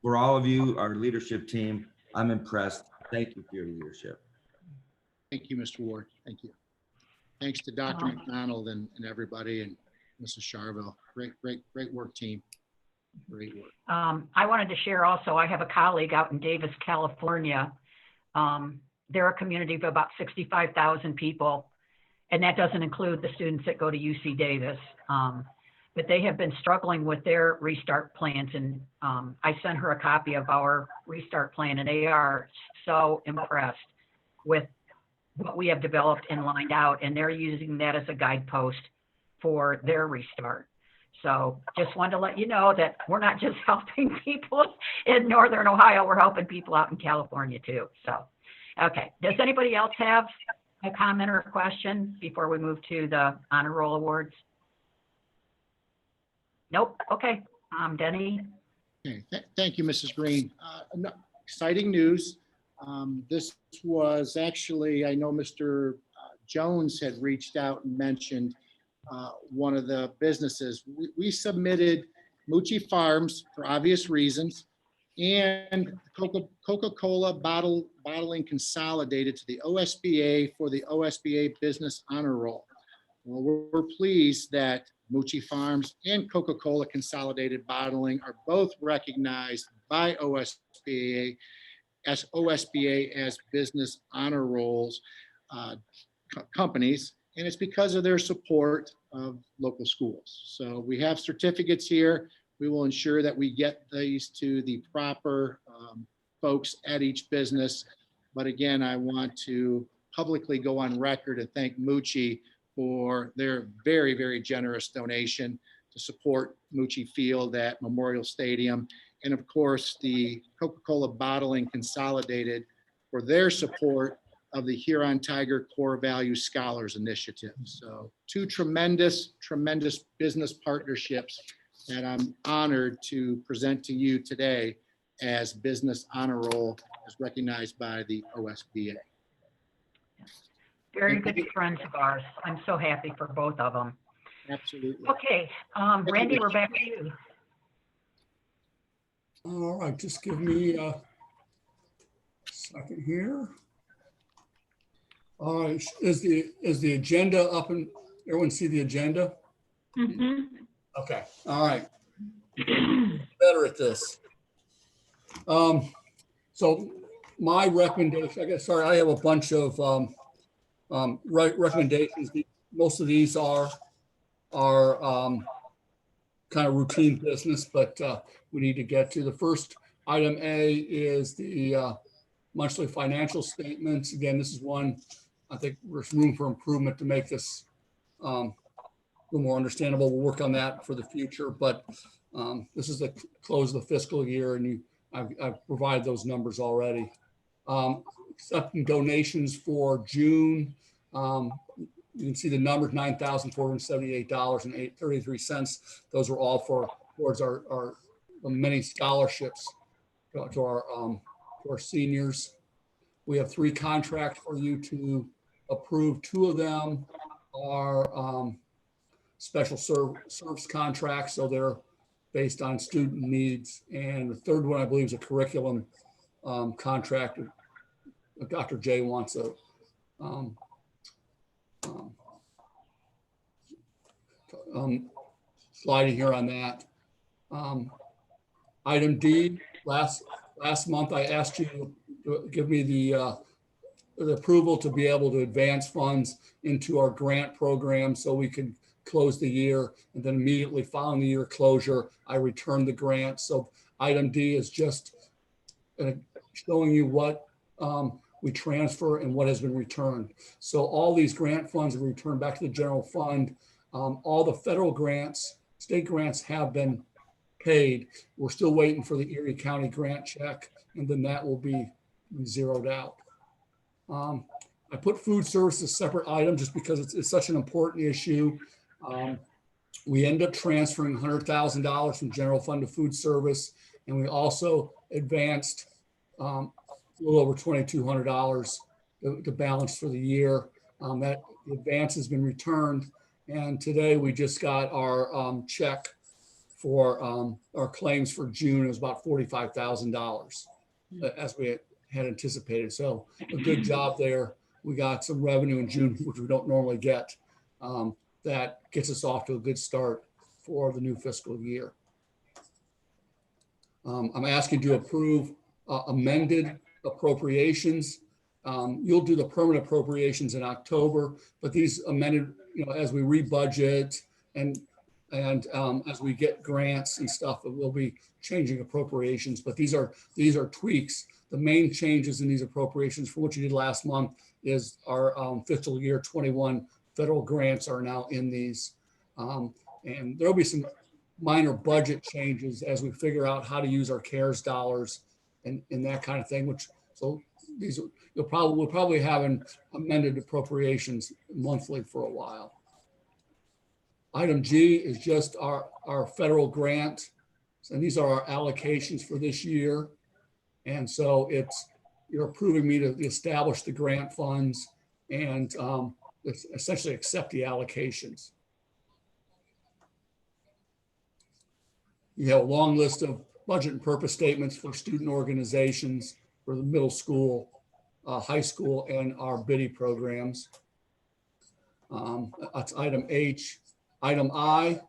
for all of you, our leadership team, I'm impressed. Thank you for your leadership. Thank you, Mr. Ward. Thank you. Thanks to Dr. McDonald and everybody and Mrs. Charville. Great work, team. Great work. I wanted to share also, I have a colleague out in Davis, California. They're a community of about 65,000 people, and that doesn't include the students that go to UC Davis. But they have been struggling with their restart plans, and I sent her a copy of our restart plan, and they are so impressed with what we have developed and lined out, and they're using that as a guidepost for their restart. So just wanted to let you know that we're not just helping people in Northern Ohio, we're helping people out in California too. So, okay. Does anybody else have a comment or a question before we move to the honor roll awards? Nope. Okay. Denny. Okay. Thank you, Mrs. Green. Exciting news. This was actually, I know Mr. Jones had reached out and mentioned one of the businesses. We submitted Mucci Farms for obvious reasons and Coca-Cola Bottling Consolidated to the OSBA for the OSBA Business Honor Roll. Well, we're pleased that Mucci Farms and Coca-Cola Consolidated Bottling are both recognized by OSBA as business honor rolls companies, and it's because of their support of local schools. So we have certificates here. We will ensure that we get these to the proper folks at each business. But again, I want to publicly go on record and thank Mucci for their very, very generous donation to support Mucci Field at Memorial Stadium. And of course, the Coca-Cola Bottling Consolidated for their support of the Huron Tiger Core Value Scholars Initiative. So two tremendous business partnerships that I'm honored to present to you today as Business Honor Roll as recognized by the OSBA. Very good friends of ours. I'm so happy for both of them. Absolutely. Okay, Randy, we're back to you. All right, just give me a second here. All right, is the agenda up and everyone see the agenda? Mhm. Okay, all right. Better at this. So my recommendation, I guess, sorry, I have a bunch of recommendations. Most of these are kind of routine business, but we need to get to the first item. A is the monthly financial statements. Again, this is one I think there's room for improvement to make this a little more understandable. We'll work on that for the future, but this is the close of the fiscal year, and I've provided those numbers already. Accepting donations for June. You can see the numbers, $9,478.33. Those are all towards our many scholarships to our seniors. We have 3 contracts for you to approve. 2 of them are special service contracts, so they're based on student needs. And the third one, I believe, is a curriculum contract. Dr. J wants a sliding here on that. Item D, last month I asked you give me the approval to be able to advance funds into our grant program so we can close the year, and then immediately following the year closure, I return the grant. So item D is just showing you what we transfer and what has been returned. So all these grant funds are returned back to the general fund. All the federal grants, state grants have been paid. We're still waiting for the Erie County grant check, and then that will be zeroed out. I put food service as a separate item just because it's such an important issue. We end up transferring $100,000 from general fund to food service, and we also advanced a little over $2,200 to balance for the year. That advance has been returned, and today we just got our check for our claims for June. It was about $45,000 as we had anticipated. So a good job there. We got some revenue in June, which we don't normally get. That gets us off to a good start for the new fiscal year. I'm asking to approve amended appropriations. You'll do the permanent appropriations in October, but these amended, as we rebudget and as we get grants and stuff, we'll be changing appropriations. But these are tweaks. The main changes in these appropriations for what you did last month is our fiscal year 21 federal grants are now in these. And there'll be some minor budget changes as we figure out how to use our CARES dollars and that kind of thing, so these we'll probably have an amended appropriations monthly for a while. Item G is just our federal grant. And these are our allocations for this year. And so you're approving me to establish the grant funds and essentially accept the allocations. You have a long list of budget and purpose statements for student organizations for the middle school, high school, and our BIDI programs. That's item H. Item I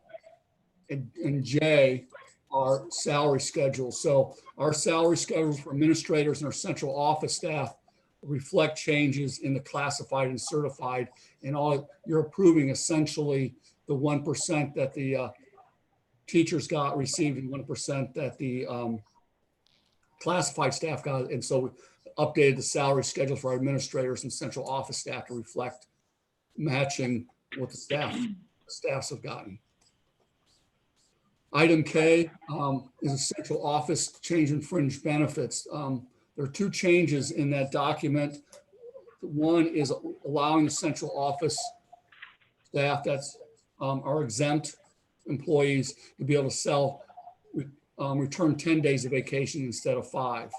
and J are salary schedules. So our salary schedules for administrators and our central office staff reflect changes in the classified and certified, and all you're approving essentially the 1% that the teachers received and 1% that the classified staff got. And so we updated the salary schedule for our administrators and central office staff to reflect matching what the staffs have gotten. Item K is a central office change in fringe benefits. There are two changes in that document. One is allowing the central office staff that's are exempt employees to be able to return 10 days of vacation instead of 5.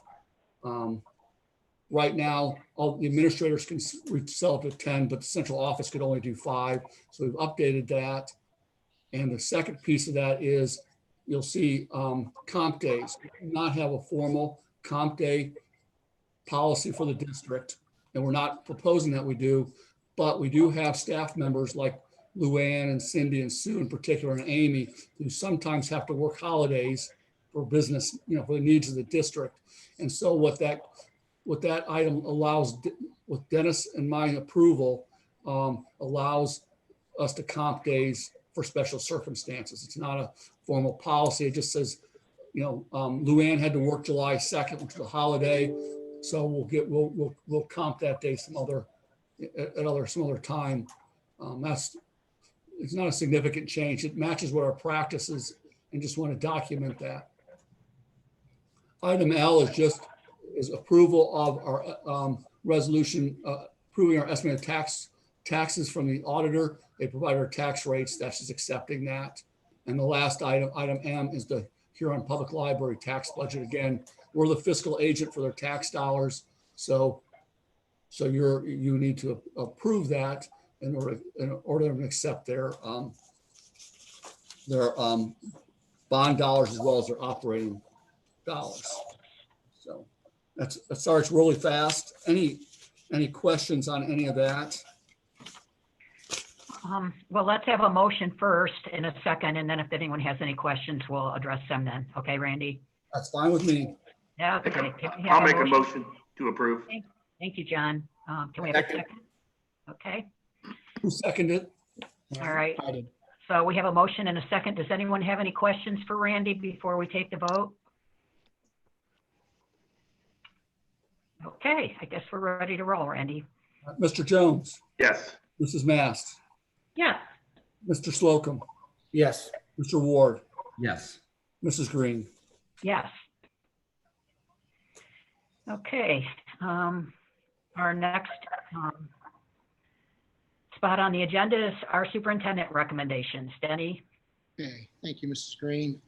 Right now, all the administrators can sell up to 10, but the central office could only do 5. So we've updated that. And the second piece of that is you'll see comp days. We do not have a formal comp day policy for the district, and we're not proposing that we do, but we do have staff members like Luann and Cindy and Sue in particular, and Amy, who sometimes have to work holidays for business, for the needs of the district. And so what that item allows, with Dennis and my approval, allows us to comp days for special circumstances. It's not a formal policy. It just says, Luann had to work July 2nd, which is a holiday. So we'll comp that day some other time. It's not a significant change. It matches what our practice is, and just want to document that. Item L is approval of our resolution approving our estimated taxes from the auditor. They provide our tax rates. That's just accepting that. And the last item M, is the Huron Public Library tax budget. Again, we're the fiscal agent for their tax dollars. So you need to approve that in order to accept their bond dollars as well as their operating dollars. So that's sorry, it's really fast. Any questions on any of that? Well, let's have a motion first in a second, and then if anyone has any questions, we'll address them then. Okay, Randy? That's fine with me. Yeah. Okay. I'll make a motion. To approve. Thank you, John. Can we have a Second. second? Okay, Who seconded? all right. I did. So we have a motion and a second. Does anyone have any questions for Randy before we take the vote? Okay, I guess we're ready to roll, Randy. Mr. Jones, Yes. Mrs. Mast, Yes. Mr. Slocum, Yes. Mr. Ward, Yes. Mrs. Green. Yes. Okay, our next spot on the agenda is our superintendent recommendations. Denny? Okay, thank you, Mrs. Green.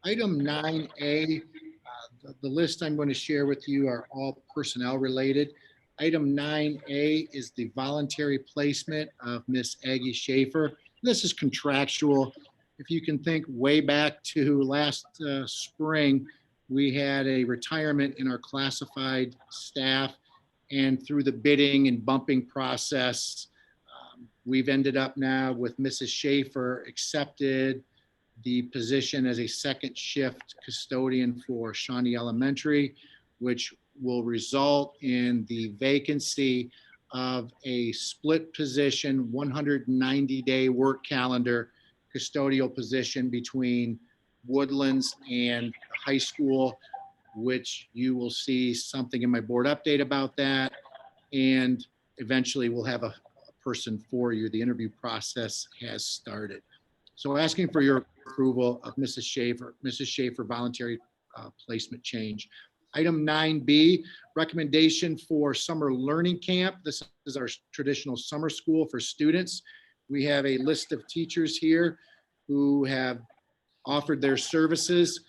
Item 9A, the list I'm going to share with you are all personnel related. Item 9A is the voluntary placement of Miss Aggie Schaefer. This is contractual. If you can think way back to last spring, we had a retirement in our classified staff, and through the bidding and bumping process, we've ended up now with Mrs. Schaefer accepted the position as a second shift custodian for Shawnee Elementary, which will result in the vacancy of a split position, 190-day work calendar custodial position between Woodlands and high school, which you will see something in my board update about that. And eventually we'll have a person for you. The interview process has started. So asking for your approval of Mrs. Schaefer voluntary placement change. Item 9B, recommendation for summer learning camp. This is our traditional summer school for students. We have a list of teachers here who have offered their services.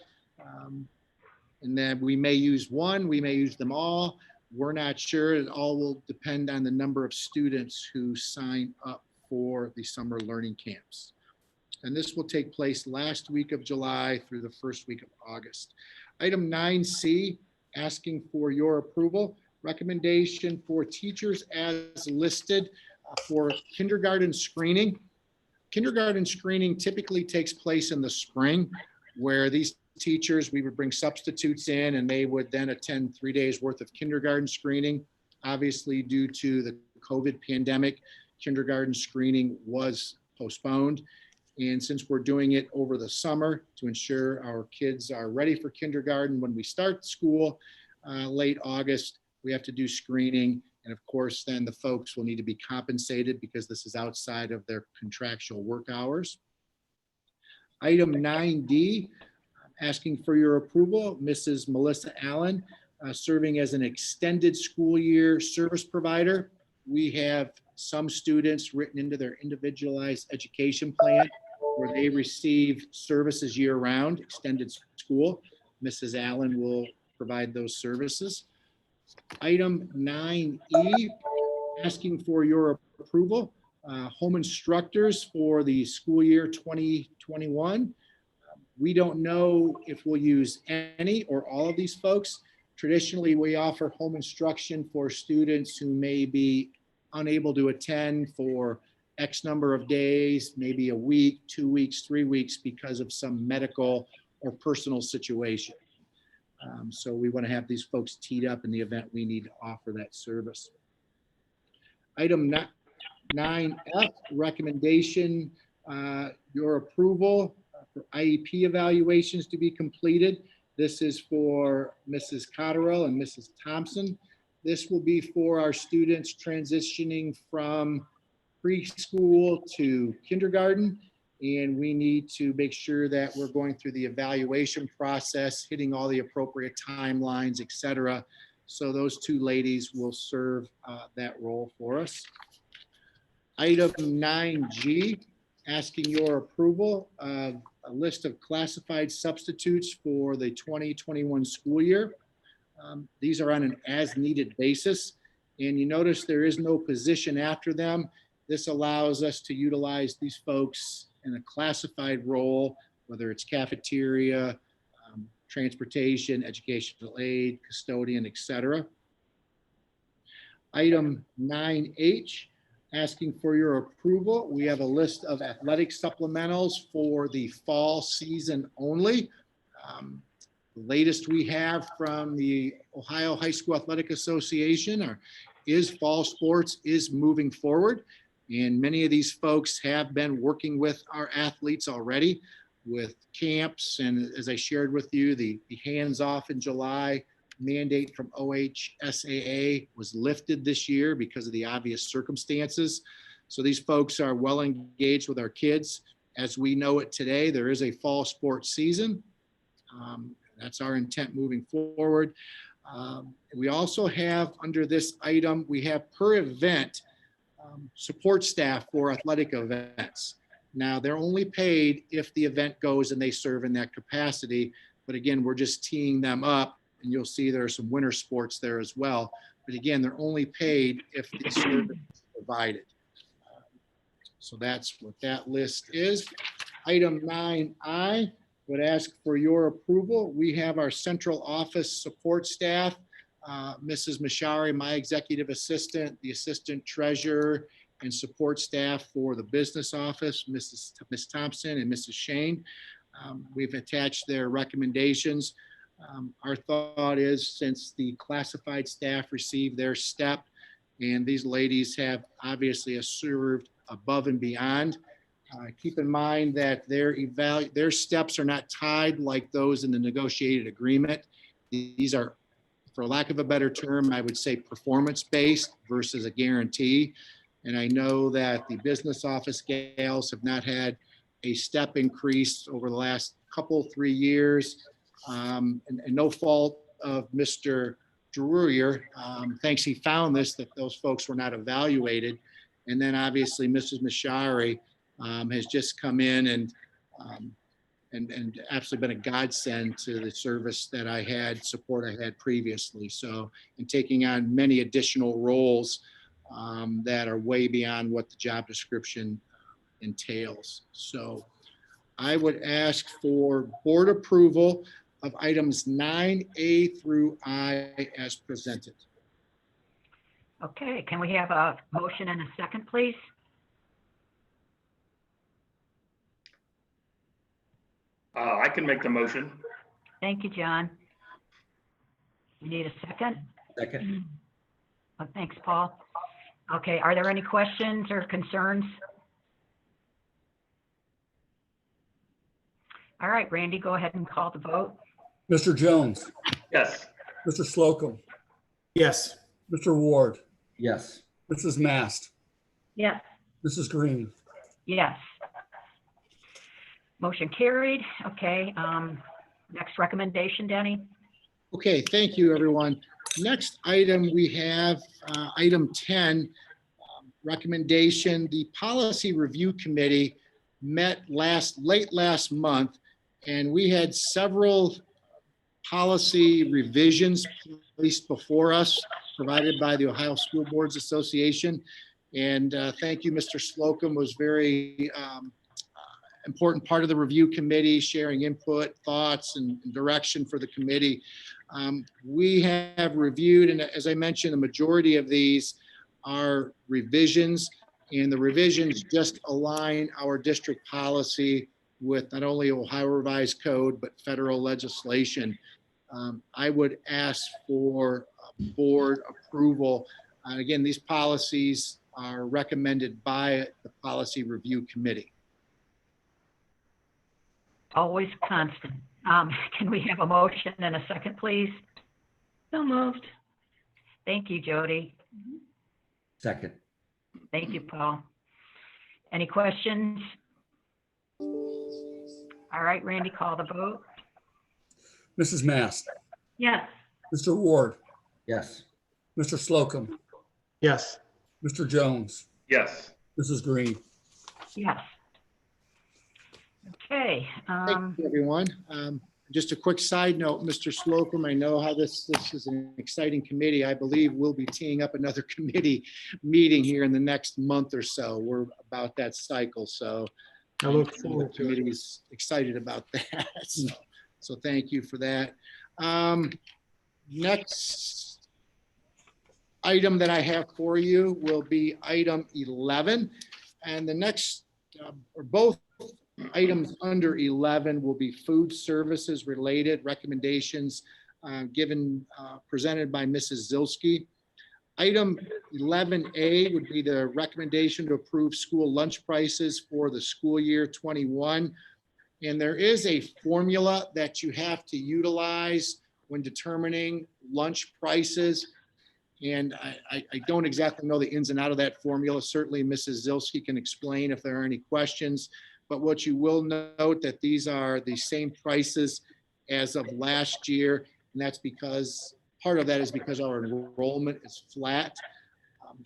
And then we may use one, we may use them all. We're not sure. It all will depend on the number of students who sign up for the summer learning camps. And this will take place last week of July through the first week of August. Item 9C, asking for your approval. Recommendation for teachers as listed for kindergarten screening. Kindergarten screening typically takes place in the spring, where these teachers, we would bring substitutes in and they would then attend 3 days worth of kindergarten screening. Obviously, due to the COVID pandemic, kindergarten screening was postponed. And since we're doing it over the summer to ensure our kids are ready for kindergarten when we start school, late August, we have to do screening. And of course, then the folks will need to be compensated because this is outside of their contractual work hours. Item 9D, asking for your approval, Mrs. Melissa Allen, serving as an extended school year service provider. We have some students written into their individualized education plan where they receive services year round, extended school. Mrs. Allen will provide those services. Item 9E, asking for your approval, home instructors for the school year 2021. We don't know if we'll use any or all of these folks. Traditionally, we offer home instruction for students who may be unable to attend for X number of days, maybe a week, 2 weeks, 3 weeks because of some medical or personal situation. So we want to have these folks teed up in the event we need to offer that service. Item 9F, recommendation, your approval for IEP evaluations to be completed. This is for Mrs. Cotterill and Mrs. Thompson. This will be for our students transitioning from preschool to kindergarten. And we need to make sure that we're going through the evaluation process, hitting all the appropriate timelines, et cetera. So those two ladies will serve that role for us. Item 9G, asking your approval of a list of classified substitutes for the 2021 school year. These are on an as-needed basis. And you notice there is no position after them. This allows us to utilize these folks in a classified role, whether it's cafeteria, transportation, educational aid, custodian, et cetera. Item 9H, asking for your approval. We have a list of athletic supplementals for the fall season only. The latest we have from the Ohio High School Athletic Association is fall sports is moving forward. And many of these folks have been working with our athletes already with camps. And as I shared with you, the hands-off in July mandate from OHSAA was lifted this year because of the obvious circumstances. So these folks are well engaged with our kids. As we know it today, there is a fall sports season. That's our intent moving forward. We also have under this item, we have per event support staff for athletic events. Now they're only paid if the event goes and they serve in that capacity. But again, we're just teeing them up, and you'll see there are some winter sports there as well. But again, they're only paid if the service is provided. So that's what that list is. Item 9I would ask for your approval. We have our central office support staff, Mrs. Mashari, my executive assistant, the assistant treasurer, and support staff for the business office, Ms. Thompson and Mrs. Shane. We've attached their recommendations. Our thought is, since the classified staff received their step, and these ladies have obviously served above and beyond, keep in mind that their steps are not tied like those in the negotiated agreement. These are, for lack of a better term, I would say performance-based versus a guarantee. And I know that the business office gals have not had a step increase over the last 3 years, and no fault of Mr. Druyer. Thanks, he found this, that those folks were not evaluated. And then obviously Mrs. Mashari has just come in and absolutely been a godsend to the service that I had, support I had previously. So, and taking on many additional roles that are way beyond what the job description entails. So I would ask for board approval of items 9A through I as presented. Okay, can we have a motion and a second, please? I can make the motion. Thank you, John. You need a second? Second. Oh, thanks, Paul. Okay, are there any questions or concerns? All right, Randy, go ahead and call the vote. Mr. Jones, Yes. Mr. Slocum, Yes. Mr. Ward, Yes. Mrs. Mast, Yes. Mrs. Green. Yes. Motion carried. Okay, next recommendation, Denny? Okay, thank you, everyone. Next item, we have item 10, recommendation. The Policy Review Committee met late last month, and we had several policy revisions placed before us, provided by the Ohio School Boards Association. And thank you, Mr. Slocum was very important part of the review committee, sharing input, thoughts, and direction for the committee. We have reviewed, and as I mentioned, the majority of these are revisions, and the revisions just align our district policy with not only Ohio Revised Code, but federal legislation. I would ask for board approval. Again, these policies are recommended by the Policy Review Committee. Always constant. Can we have a motion and a second, please? So moved. Thank you, Jody. Second. Thank you, Paul. Any questions? All right, Randy, call the vote. Mrs. Mast, Yes. Mr. Ward, Yes. Mr. Slocum, Yes. Mr. Jones, Yes. Mrs. Green. Yes. Okay. Thank you, everyone. Just a quick side note, Mr. Slocum, I know how this is an exciting committee. I believe we'll be teeing up another committee meeting here in the next month or so. We're about that cycle, so I look the forward to it. committee's excited about that. So thank you for that. Next item that I have for you will be item 11. And the next, or both items under 11 will be food services related recommendations presented by Mrs. Zilski. Item 11A would be the recommendation to approve school lunch prices for the school year 21. And there is a formula that you have to utilize when determining lunch prices. And I don't exactly know the ins and out of that formula. Certainly Mrs. Zilski can explain if there are any questions. But what you will note that these are the same prices as of last year. And that's because part of that is because our enrollment is flat.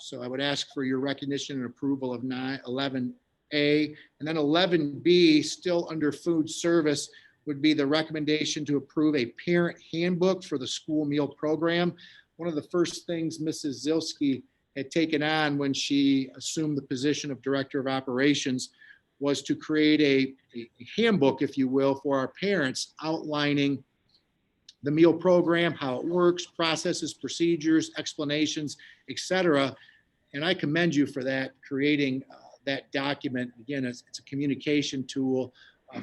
So I would ask for your recognition and approval of 11A. And then 11B, still under food service, would be the recommendation to approve a parent handbook for the school meal program. One of the first things Mrs. Zilski had taken on when she assumed the position of Director of Operations was to create a handbook, if you will, for our parents outlining the meal program, how it works, processes, procedures, explanations, etc. And I commend you for that, creating that document. Again, it's a communication tool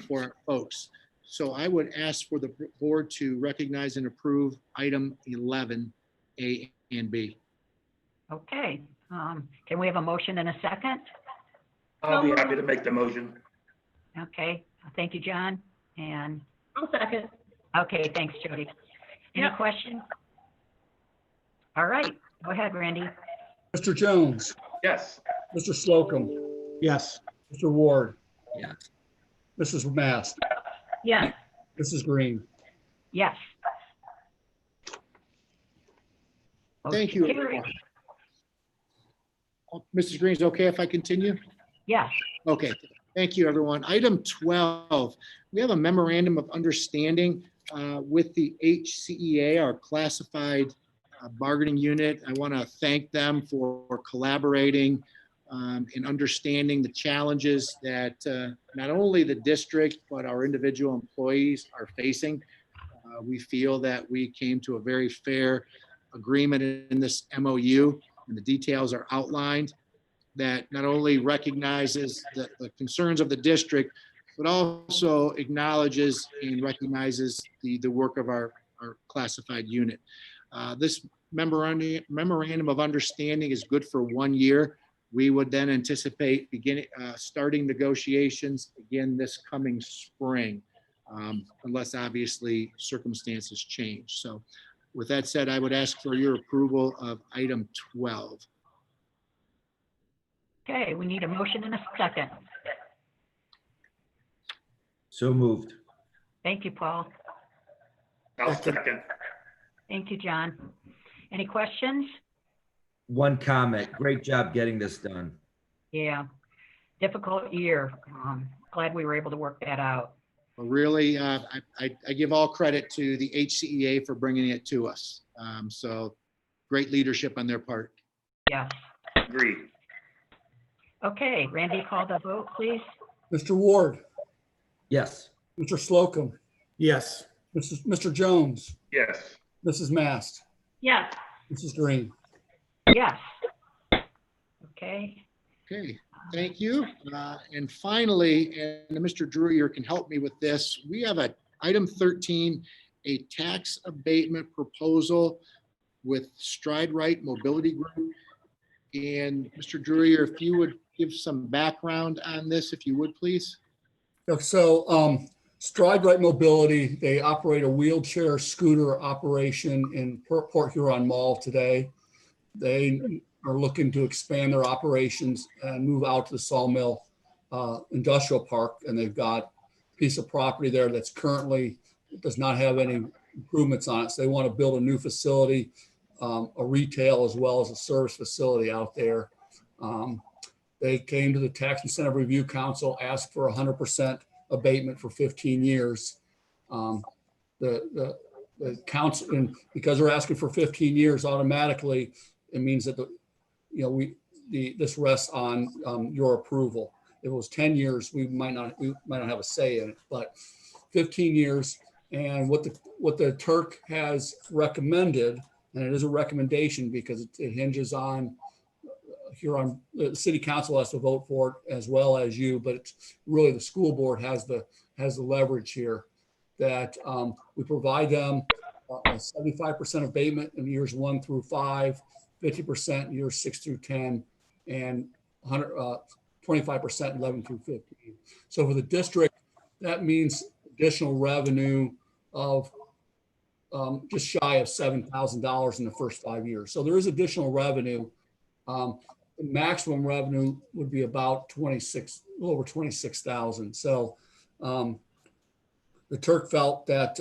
for our folks. So I would ask for the board to recognize and approve item 11A and B. Okay, can we have a motion and a second? I'll be happy to make the motion. Okay, thank you, John. And, I'll second. okay, thanks, Jody. Any Yep. questions? All right, go ahead, Randy. Mr. Jones, Yes. Mr. Slocum, Yes. Mr. Ward, Yes. Mrs. Mast, Yes. Mrs. Green. Yes. Thank Motion you. carries. Mrs. Green, is it okay if I continue? Yes, Okay, thank you, everyone. Item 12, we have a memorandum of understanding with the HCEA, our classified bargaining unit. I want to thank them for collaborating and understanding the challenges that not only the district, but our individual employees are facing. We feel that we came to a very fair agreement in this MOU, and the details are outlined, that not only recognizes the concerns of the district, but also acknowledges and recognizes the work of our classified unit. This memorandum of understanding is good for 1 year. We would then anticipate starting negotiations again this coming spring, unless obviously circumstances change. So with that said, I would ask for your approval of item 12. okay, we need a motion and a second. So moved. Thank you, Paul. I'll second. Thank you, John. Any questions? One comment. Great job getting this done. Yeah, difficult year. Glad we were able to work that out. Really, I give all credit to the HCEA for bringing it to us. So great leadership on their part. Yes. Agreed. Okay, Randy, call the vote, please. Mr. Ward, Yes. Mr. Slocum, Yes. Mr. Jones, Yes. Mrs. Mast, Yes. Mrs. Green. Yes. Okay, Okay, thank you. And finally, and Mr. Drewier can help me with this, we have item 13, a tax abatement proposal with Stride Right Mobility Group. And Mr. Drewier, if you would give some background on this, if you would, please. So Stride Right Mobility, they operate a wheelchair scooter operation in Port Huron Mall today. They are looking to expand their operations and move out to the Sawmill Industrial Park. And they've got a piece of property there that's currently does not have any improvements on it. So they want to build a new facility, a retail as well as a service facility out there. They came to the Tax Incentive Review Council, asked for 100% abatement for 15 years. The council, and because they're asking for 15 years, automatically it means that this rests on your approval. If it was 10 years, we might not have a say in it, but 15 years. And what the Turk has recommended, and it is a recommendation because it hinges on Huron, the city council has to vote for it as well as you, but it's really the school board has the leverage here. That we provide them a 75% abatement in years 1 through 5, 50% in years 6 through 10, and 25% 11 through 15. So for the district, that means additional revenue of just shy of $7,000 in the first 5 years. So there is additional revenue. The maximum revenue would be about a little over 26,000. So the Turk felt that,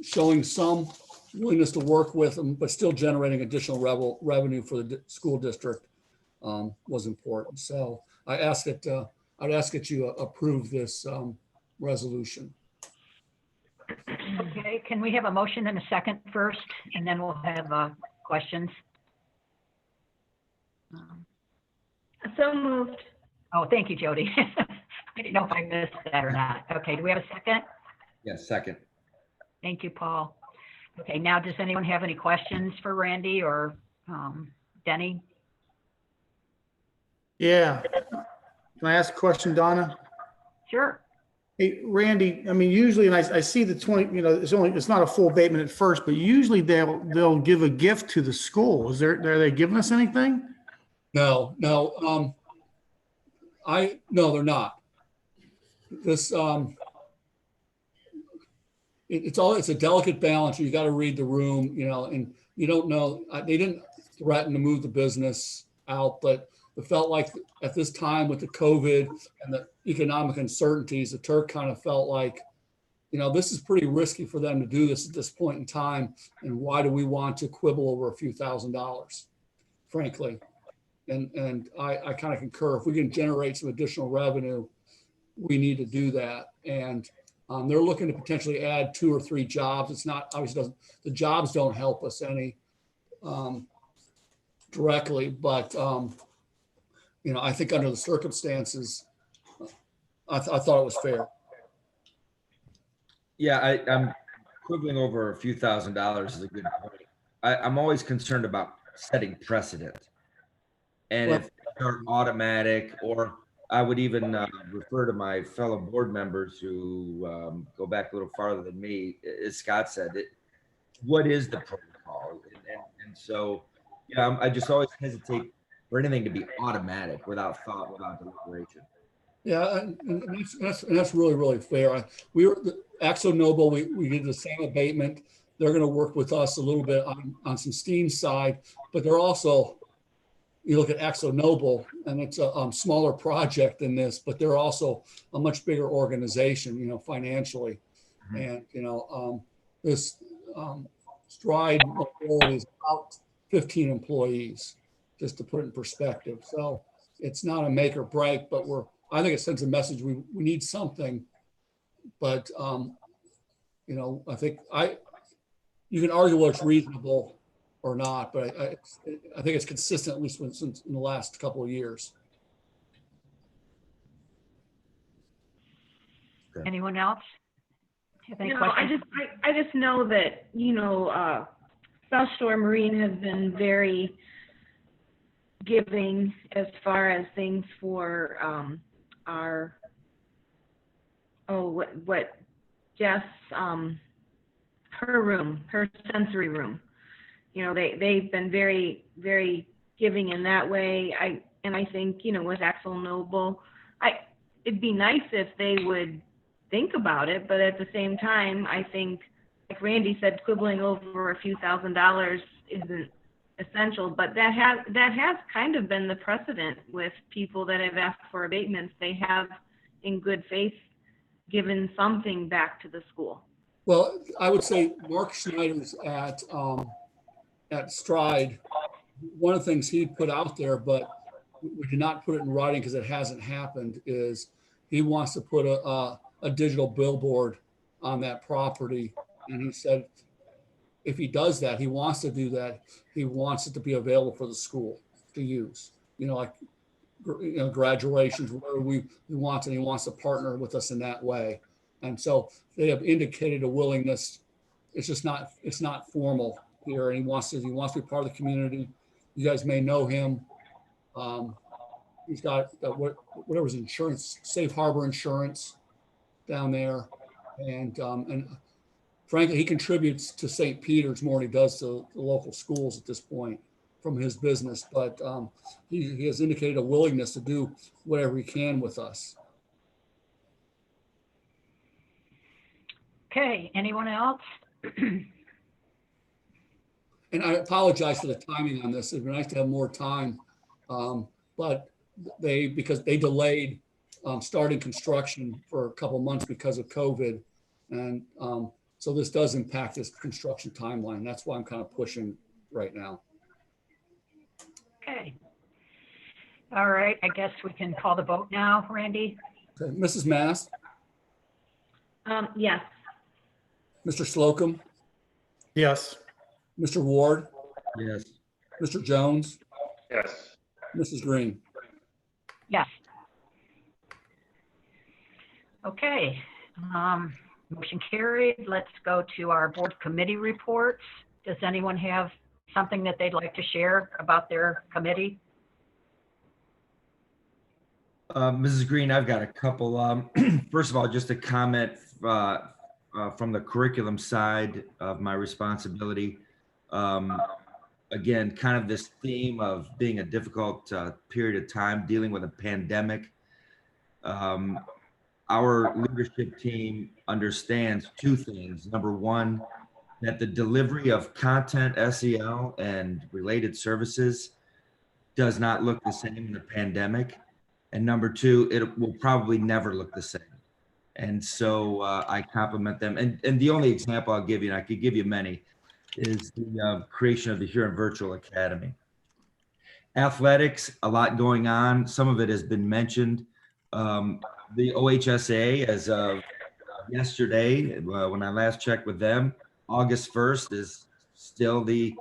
showing some willingness to work with them, but still generating additional revenue for the school district was important. So I'd ask that you approve this resolution. Okay, can we have a motion and a second first, and then we'll have questions? So moved. Oh, thank you, Jody. I didn't know if I missed that or not. Okay, do we have a second? Yes, second. Thank you, Paul. Okay, now does anyone have any questions for Randy or Denny? Yeah. Can I ask a question, Donna? Sure. Hey, Randy, I mean, usually, and I see the 20, it's not a full abatement at first, but usually they'll give a gift to the school. Are they giving us anything? No, no, they're not. This, it's a delicate balance. You got to read the room, and you don't know. They didn't threaten to move the business out, but it felt like at this time with the COVID and the economic uncertainties, the Turk kind of felt like, this is pretty risky for them to do this at this point in time. And why do we want to quibble over a few $1,000s, frankly? And I kind of concur. If we can generate some additional revenue, we need to do that. And they're looking to potentially add 2 or 3 jobs. It's not, obviously the jobs don't help us any directly, but I think under the circumstances, I thought it was fair. Yeah, I'm quibbling over a few $1,000s is a good point. I'm always concerned about setting precedent. And if they're automatic, or I would even refer to my fellow board members who go back a little farther than me, as Scott said, what is the protocol? And so, I just always hesitate for anything to be automatic without thought, without deliberation. Yeah, and that's really, really fair. We were Axo Nobel. We did the same abatement. They're going to work with us a little bit on some STEAM side, but they're also, you look at Axo Nobel, and it's a smaller project than this, but they're also a much bigger organization, financially. Mm-hmm. And this Stride is about 15 employees, just to put it in perspective. So it's not a make or break, but I think it sends a message. We need something, but I think you can argue whether it's reasonable or not, but I think it's consistent, at least since in the last couple of years. Anyone else have any No, questions? I just know that South Shore Marine has been very giving as far as things for our what Jess her sensory room. They've been very, very giving in that way. I think, with Axel Noble, it'd be nice if they would think about it, but at the same time, I think, like Randy said, quibbling over a few $1,000s isn't essential, but that has kind of been the precedent with people that have asked for abatements. They have, in good faith, given something back to the school. Well, I would say Mark Schneider's at Stride, one of the things he put out there, but we did not put it in writing because it hasn't happened, is he wants to put a digital billboard on that property. And he said, if he does that, he wants to do that. He wants it to be available for the school to use, like, graduations, where we want, and he wants to partner with us in that way. And so they have indicated a willingness. It's not formal here, and he wants to be part of the community. You guys may know him. He's got whatever his insurance, Safe Harbor Insurance down there. And frankly, he contributes to St. Peter's more than he does to the local schools at this point from his business. But he has indicated a willingness to do whatever he can with us. Okay, anyone else? And I apologize for the timing on this. It'd be nice to have more time. But because they delayed starting construction for a couple of months because of COVID. And so this does impact this construction timeline. That's why I'm kind of pushing right now. Okay. All right, I guess we can call the vote now, Randy. Okay. Mrs. Mass, Yes. Mr. Slocum, Yes. Mr. Ward, Yes. Mr. Jones, Yes. Mrs. Green. Yes. Okay, motion carried. Let's go to our board committee reports. Does anyone have something that they'd like to share about their committee? Mrs. Green, I've got a couple. First of all, just a comment from the curriculum side of my responsibility. Again, kind of this theme of being a difficult period of time dealing with a pandemic. Our leadership team understands two things. Number one, that the delivery of content, SEL, and related services does not look the same in the pandemic. And number two, it will probably never look the same. And so I compliment them. And the only example I'll give you, and I could give you many, is the creation of the Huron Virtual Academy. Athletics, a lot going on. Some of it has been mentioned. The OHSA, as of yesterday, when I last checked with them, August 1st is still the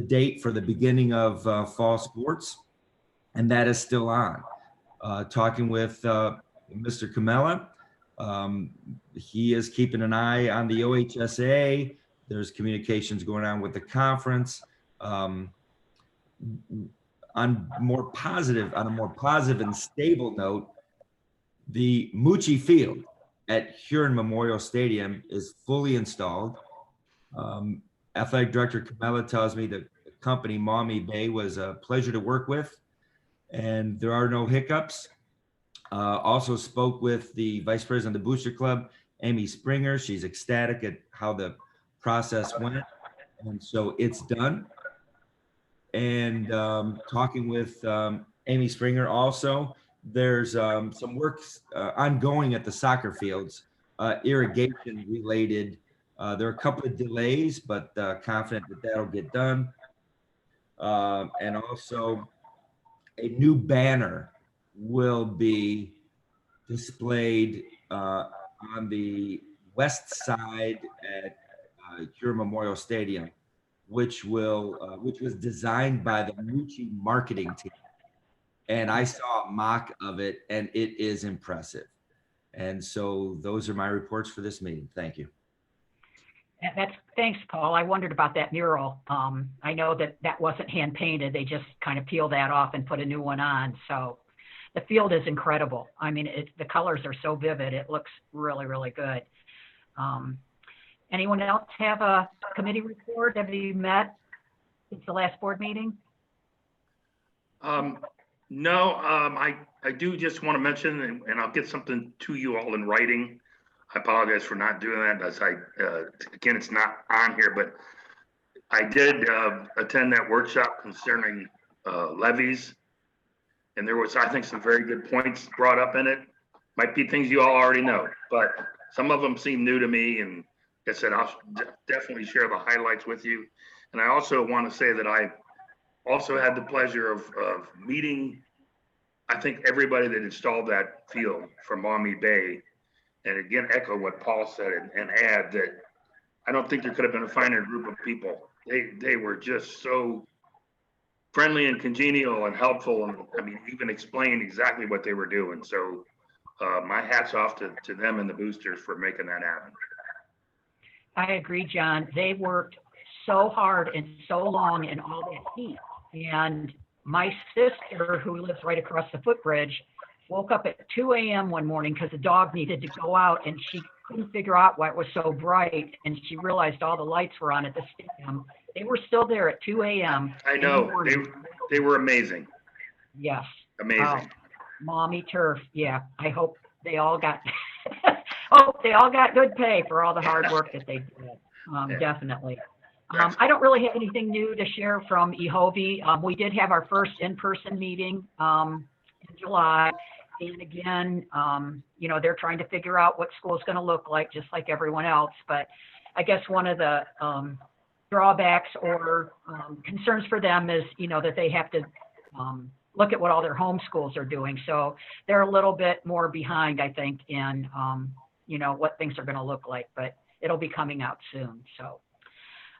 date for the beginning of fall sports, and that is still on. Talking with Mr. Camella, he is keeping an eye on the OHSA. There's communications going on with the conference. On a more positive and stable note, the Mucci Field at Huron Memorial Stadium is fully installed. Athletic Director Camella tells me that the company Maumee Bay was a pleasure to work with, and there are no hiccups. Also spoke with the Vice President of the Booster Club, Amy Springer. She's ecstatic at how the process went, and so it's done. And talking with Amy Springer also, there's some work ongoing at the soccer fields, irrigation related. There are a couple of delays, but confident that that'll get done. And also a new banner will be displayed on the west side at Huron Memorial Stadium, which was designed by the Mucci marketing team. And I saw a mock of it, and it is impressive. And so those are my reports for this meeting. Thank you. Thanks, Paul. I wondered about that mural. I know that wasn't hand painted. They just kind of peeled that off and put a new one on. So the field is incredible. I mean, the colors are so vivid. It looks really, really good. Anyone else have a committee report? Have you met since the last board meeting? No, I do just want to mention, and I'll get something to you all in writing. I apologize for not doing that, as again, it's not on here, but I did attend that workshop concerning levies, and there was, I think, some very good points brought up in it. Might be things you all already know, but some of them seem new to me, and like I said, I'll definitely share the highlights with you. And I also want to say that I also had the pleasure of meeting, I think, everybody that installed that field from Maumee Bay. And again, echo what Paul said and add that I don't think there could have been a finer group of people. They were just so friendly and congenial and helpful. And I mean, even explained exactly what they were doing. So my hat's off to them and the boosters for making that happen. I agree, John. They worked so hard and so long in all that heat, And my sister, who lives right across the footbridge, woke up at 2 a.m. one morning because the dog needed to go out and she couldn't figure out why it was so bright. And she realized all the lights were on at the stadium. They were still there at 2 a.m. I know, they were amazing, Yes. amazing. Mommy turf. Yeah. I hope they all got, hope they all got good pay for all the hard work that they did. Yeah. Definitely. That's I don't really have anything new to share from EHOVI. We did have our first in-person meeting in July. And again, you know, they're trying to figure out what school's going to look like, just like everyone else. But I guess one of the drawbacks or concerns for them is, you know, that they have to look at what all their home schools are doing. So they're a little bit more behind, I think, in, you know, what things are going to look like. But it'll be coming out soon. So,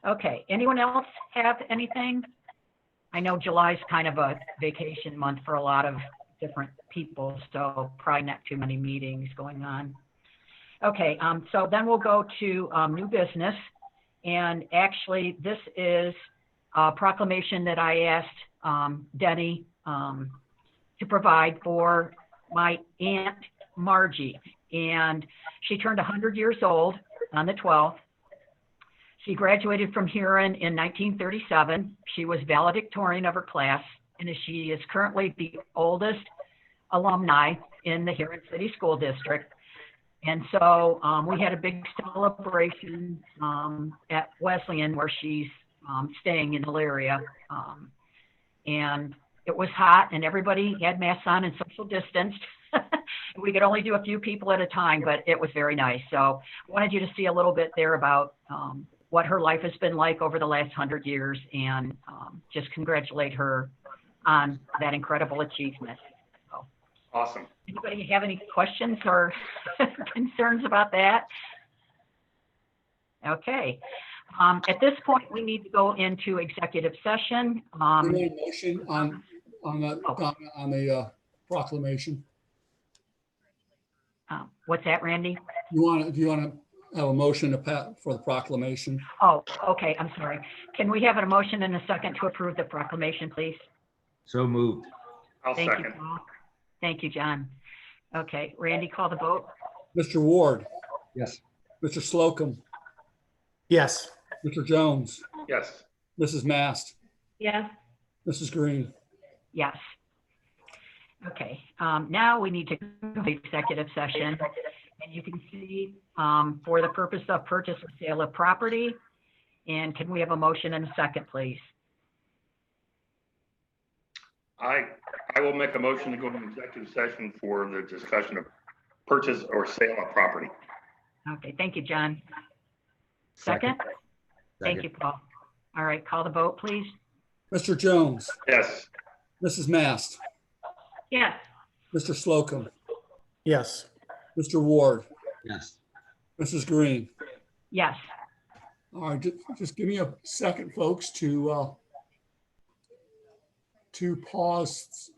okay. Anyone else have anything? I know July's kind of a vacation month for a lot of different people, so probably not too many meetings going on. Okay, so then we'll go to new business. And actually, this is a proclamation that I asked Denny to provide for my Aunt Margie. And she turned 100 years old on the 12th. She graduated from Huron in 1937. She was valedictorian of her class, and she is currently the oldest alumni in the Huron City School District. And so we had a big celebration at Wesleyan where she's staying in Elyria. And it was hot and everybody had masks on and social distanced. We could only do a few people at a time, but it was very nice. So I wanted you to see a little bit there about what her life has been like over the last 100 years and just congratulate her on that incredible achievement. So, Awesome. anybody have any questions or concerns about that? Okay. At this point, we need to go into executive session. You need a motion on the proclamation. What's that, Randy? Do you want to have a motion for the proclamation? Oh, okay. I'm sorry. Can we have a motion and a second to approve the proclamation, please? So moved. I'll Thank you, second. Paul. Thank you, John. Okay, Randy, call the vote. Mr. Ward, Yes. Mr. Slocum, Yes. Mr. Jones, Yes. Mrs. Mast, Yes. Mrs. Green. Yes. Okay, now we need to go to executive session. And you can see for the purpose of purchase or sale of property. And can we have a motion and a second, please? I will make a motion to go into executive session for the discussion of purchase or sale of property. Okay, thank you, John. Second? Thank you, Paul. All right, call the vote, please. Mr. Jones, Yes. Mrs. Mast, Yes. Mr. Slocum, Yes. Mr. Ward, Yes. Mrs. Green. Yes. All right, just give me a second, folks, to pause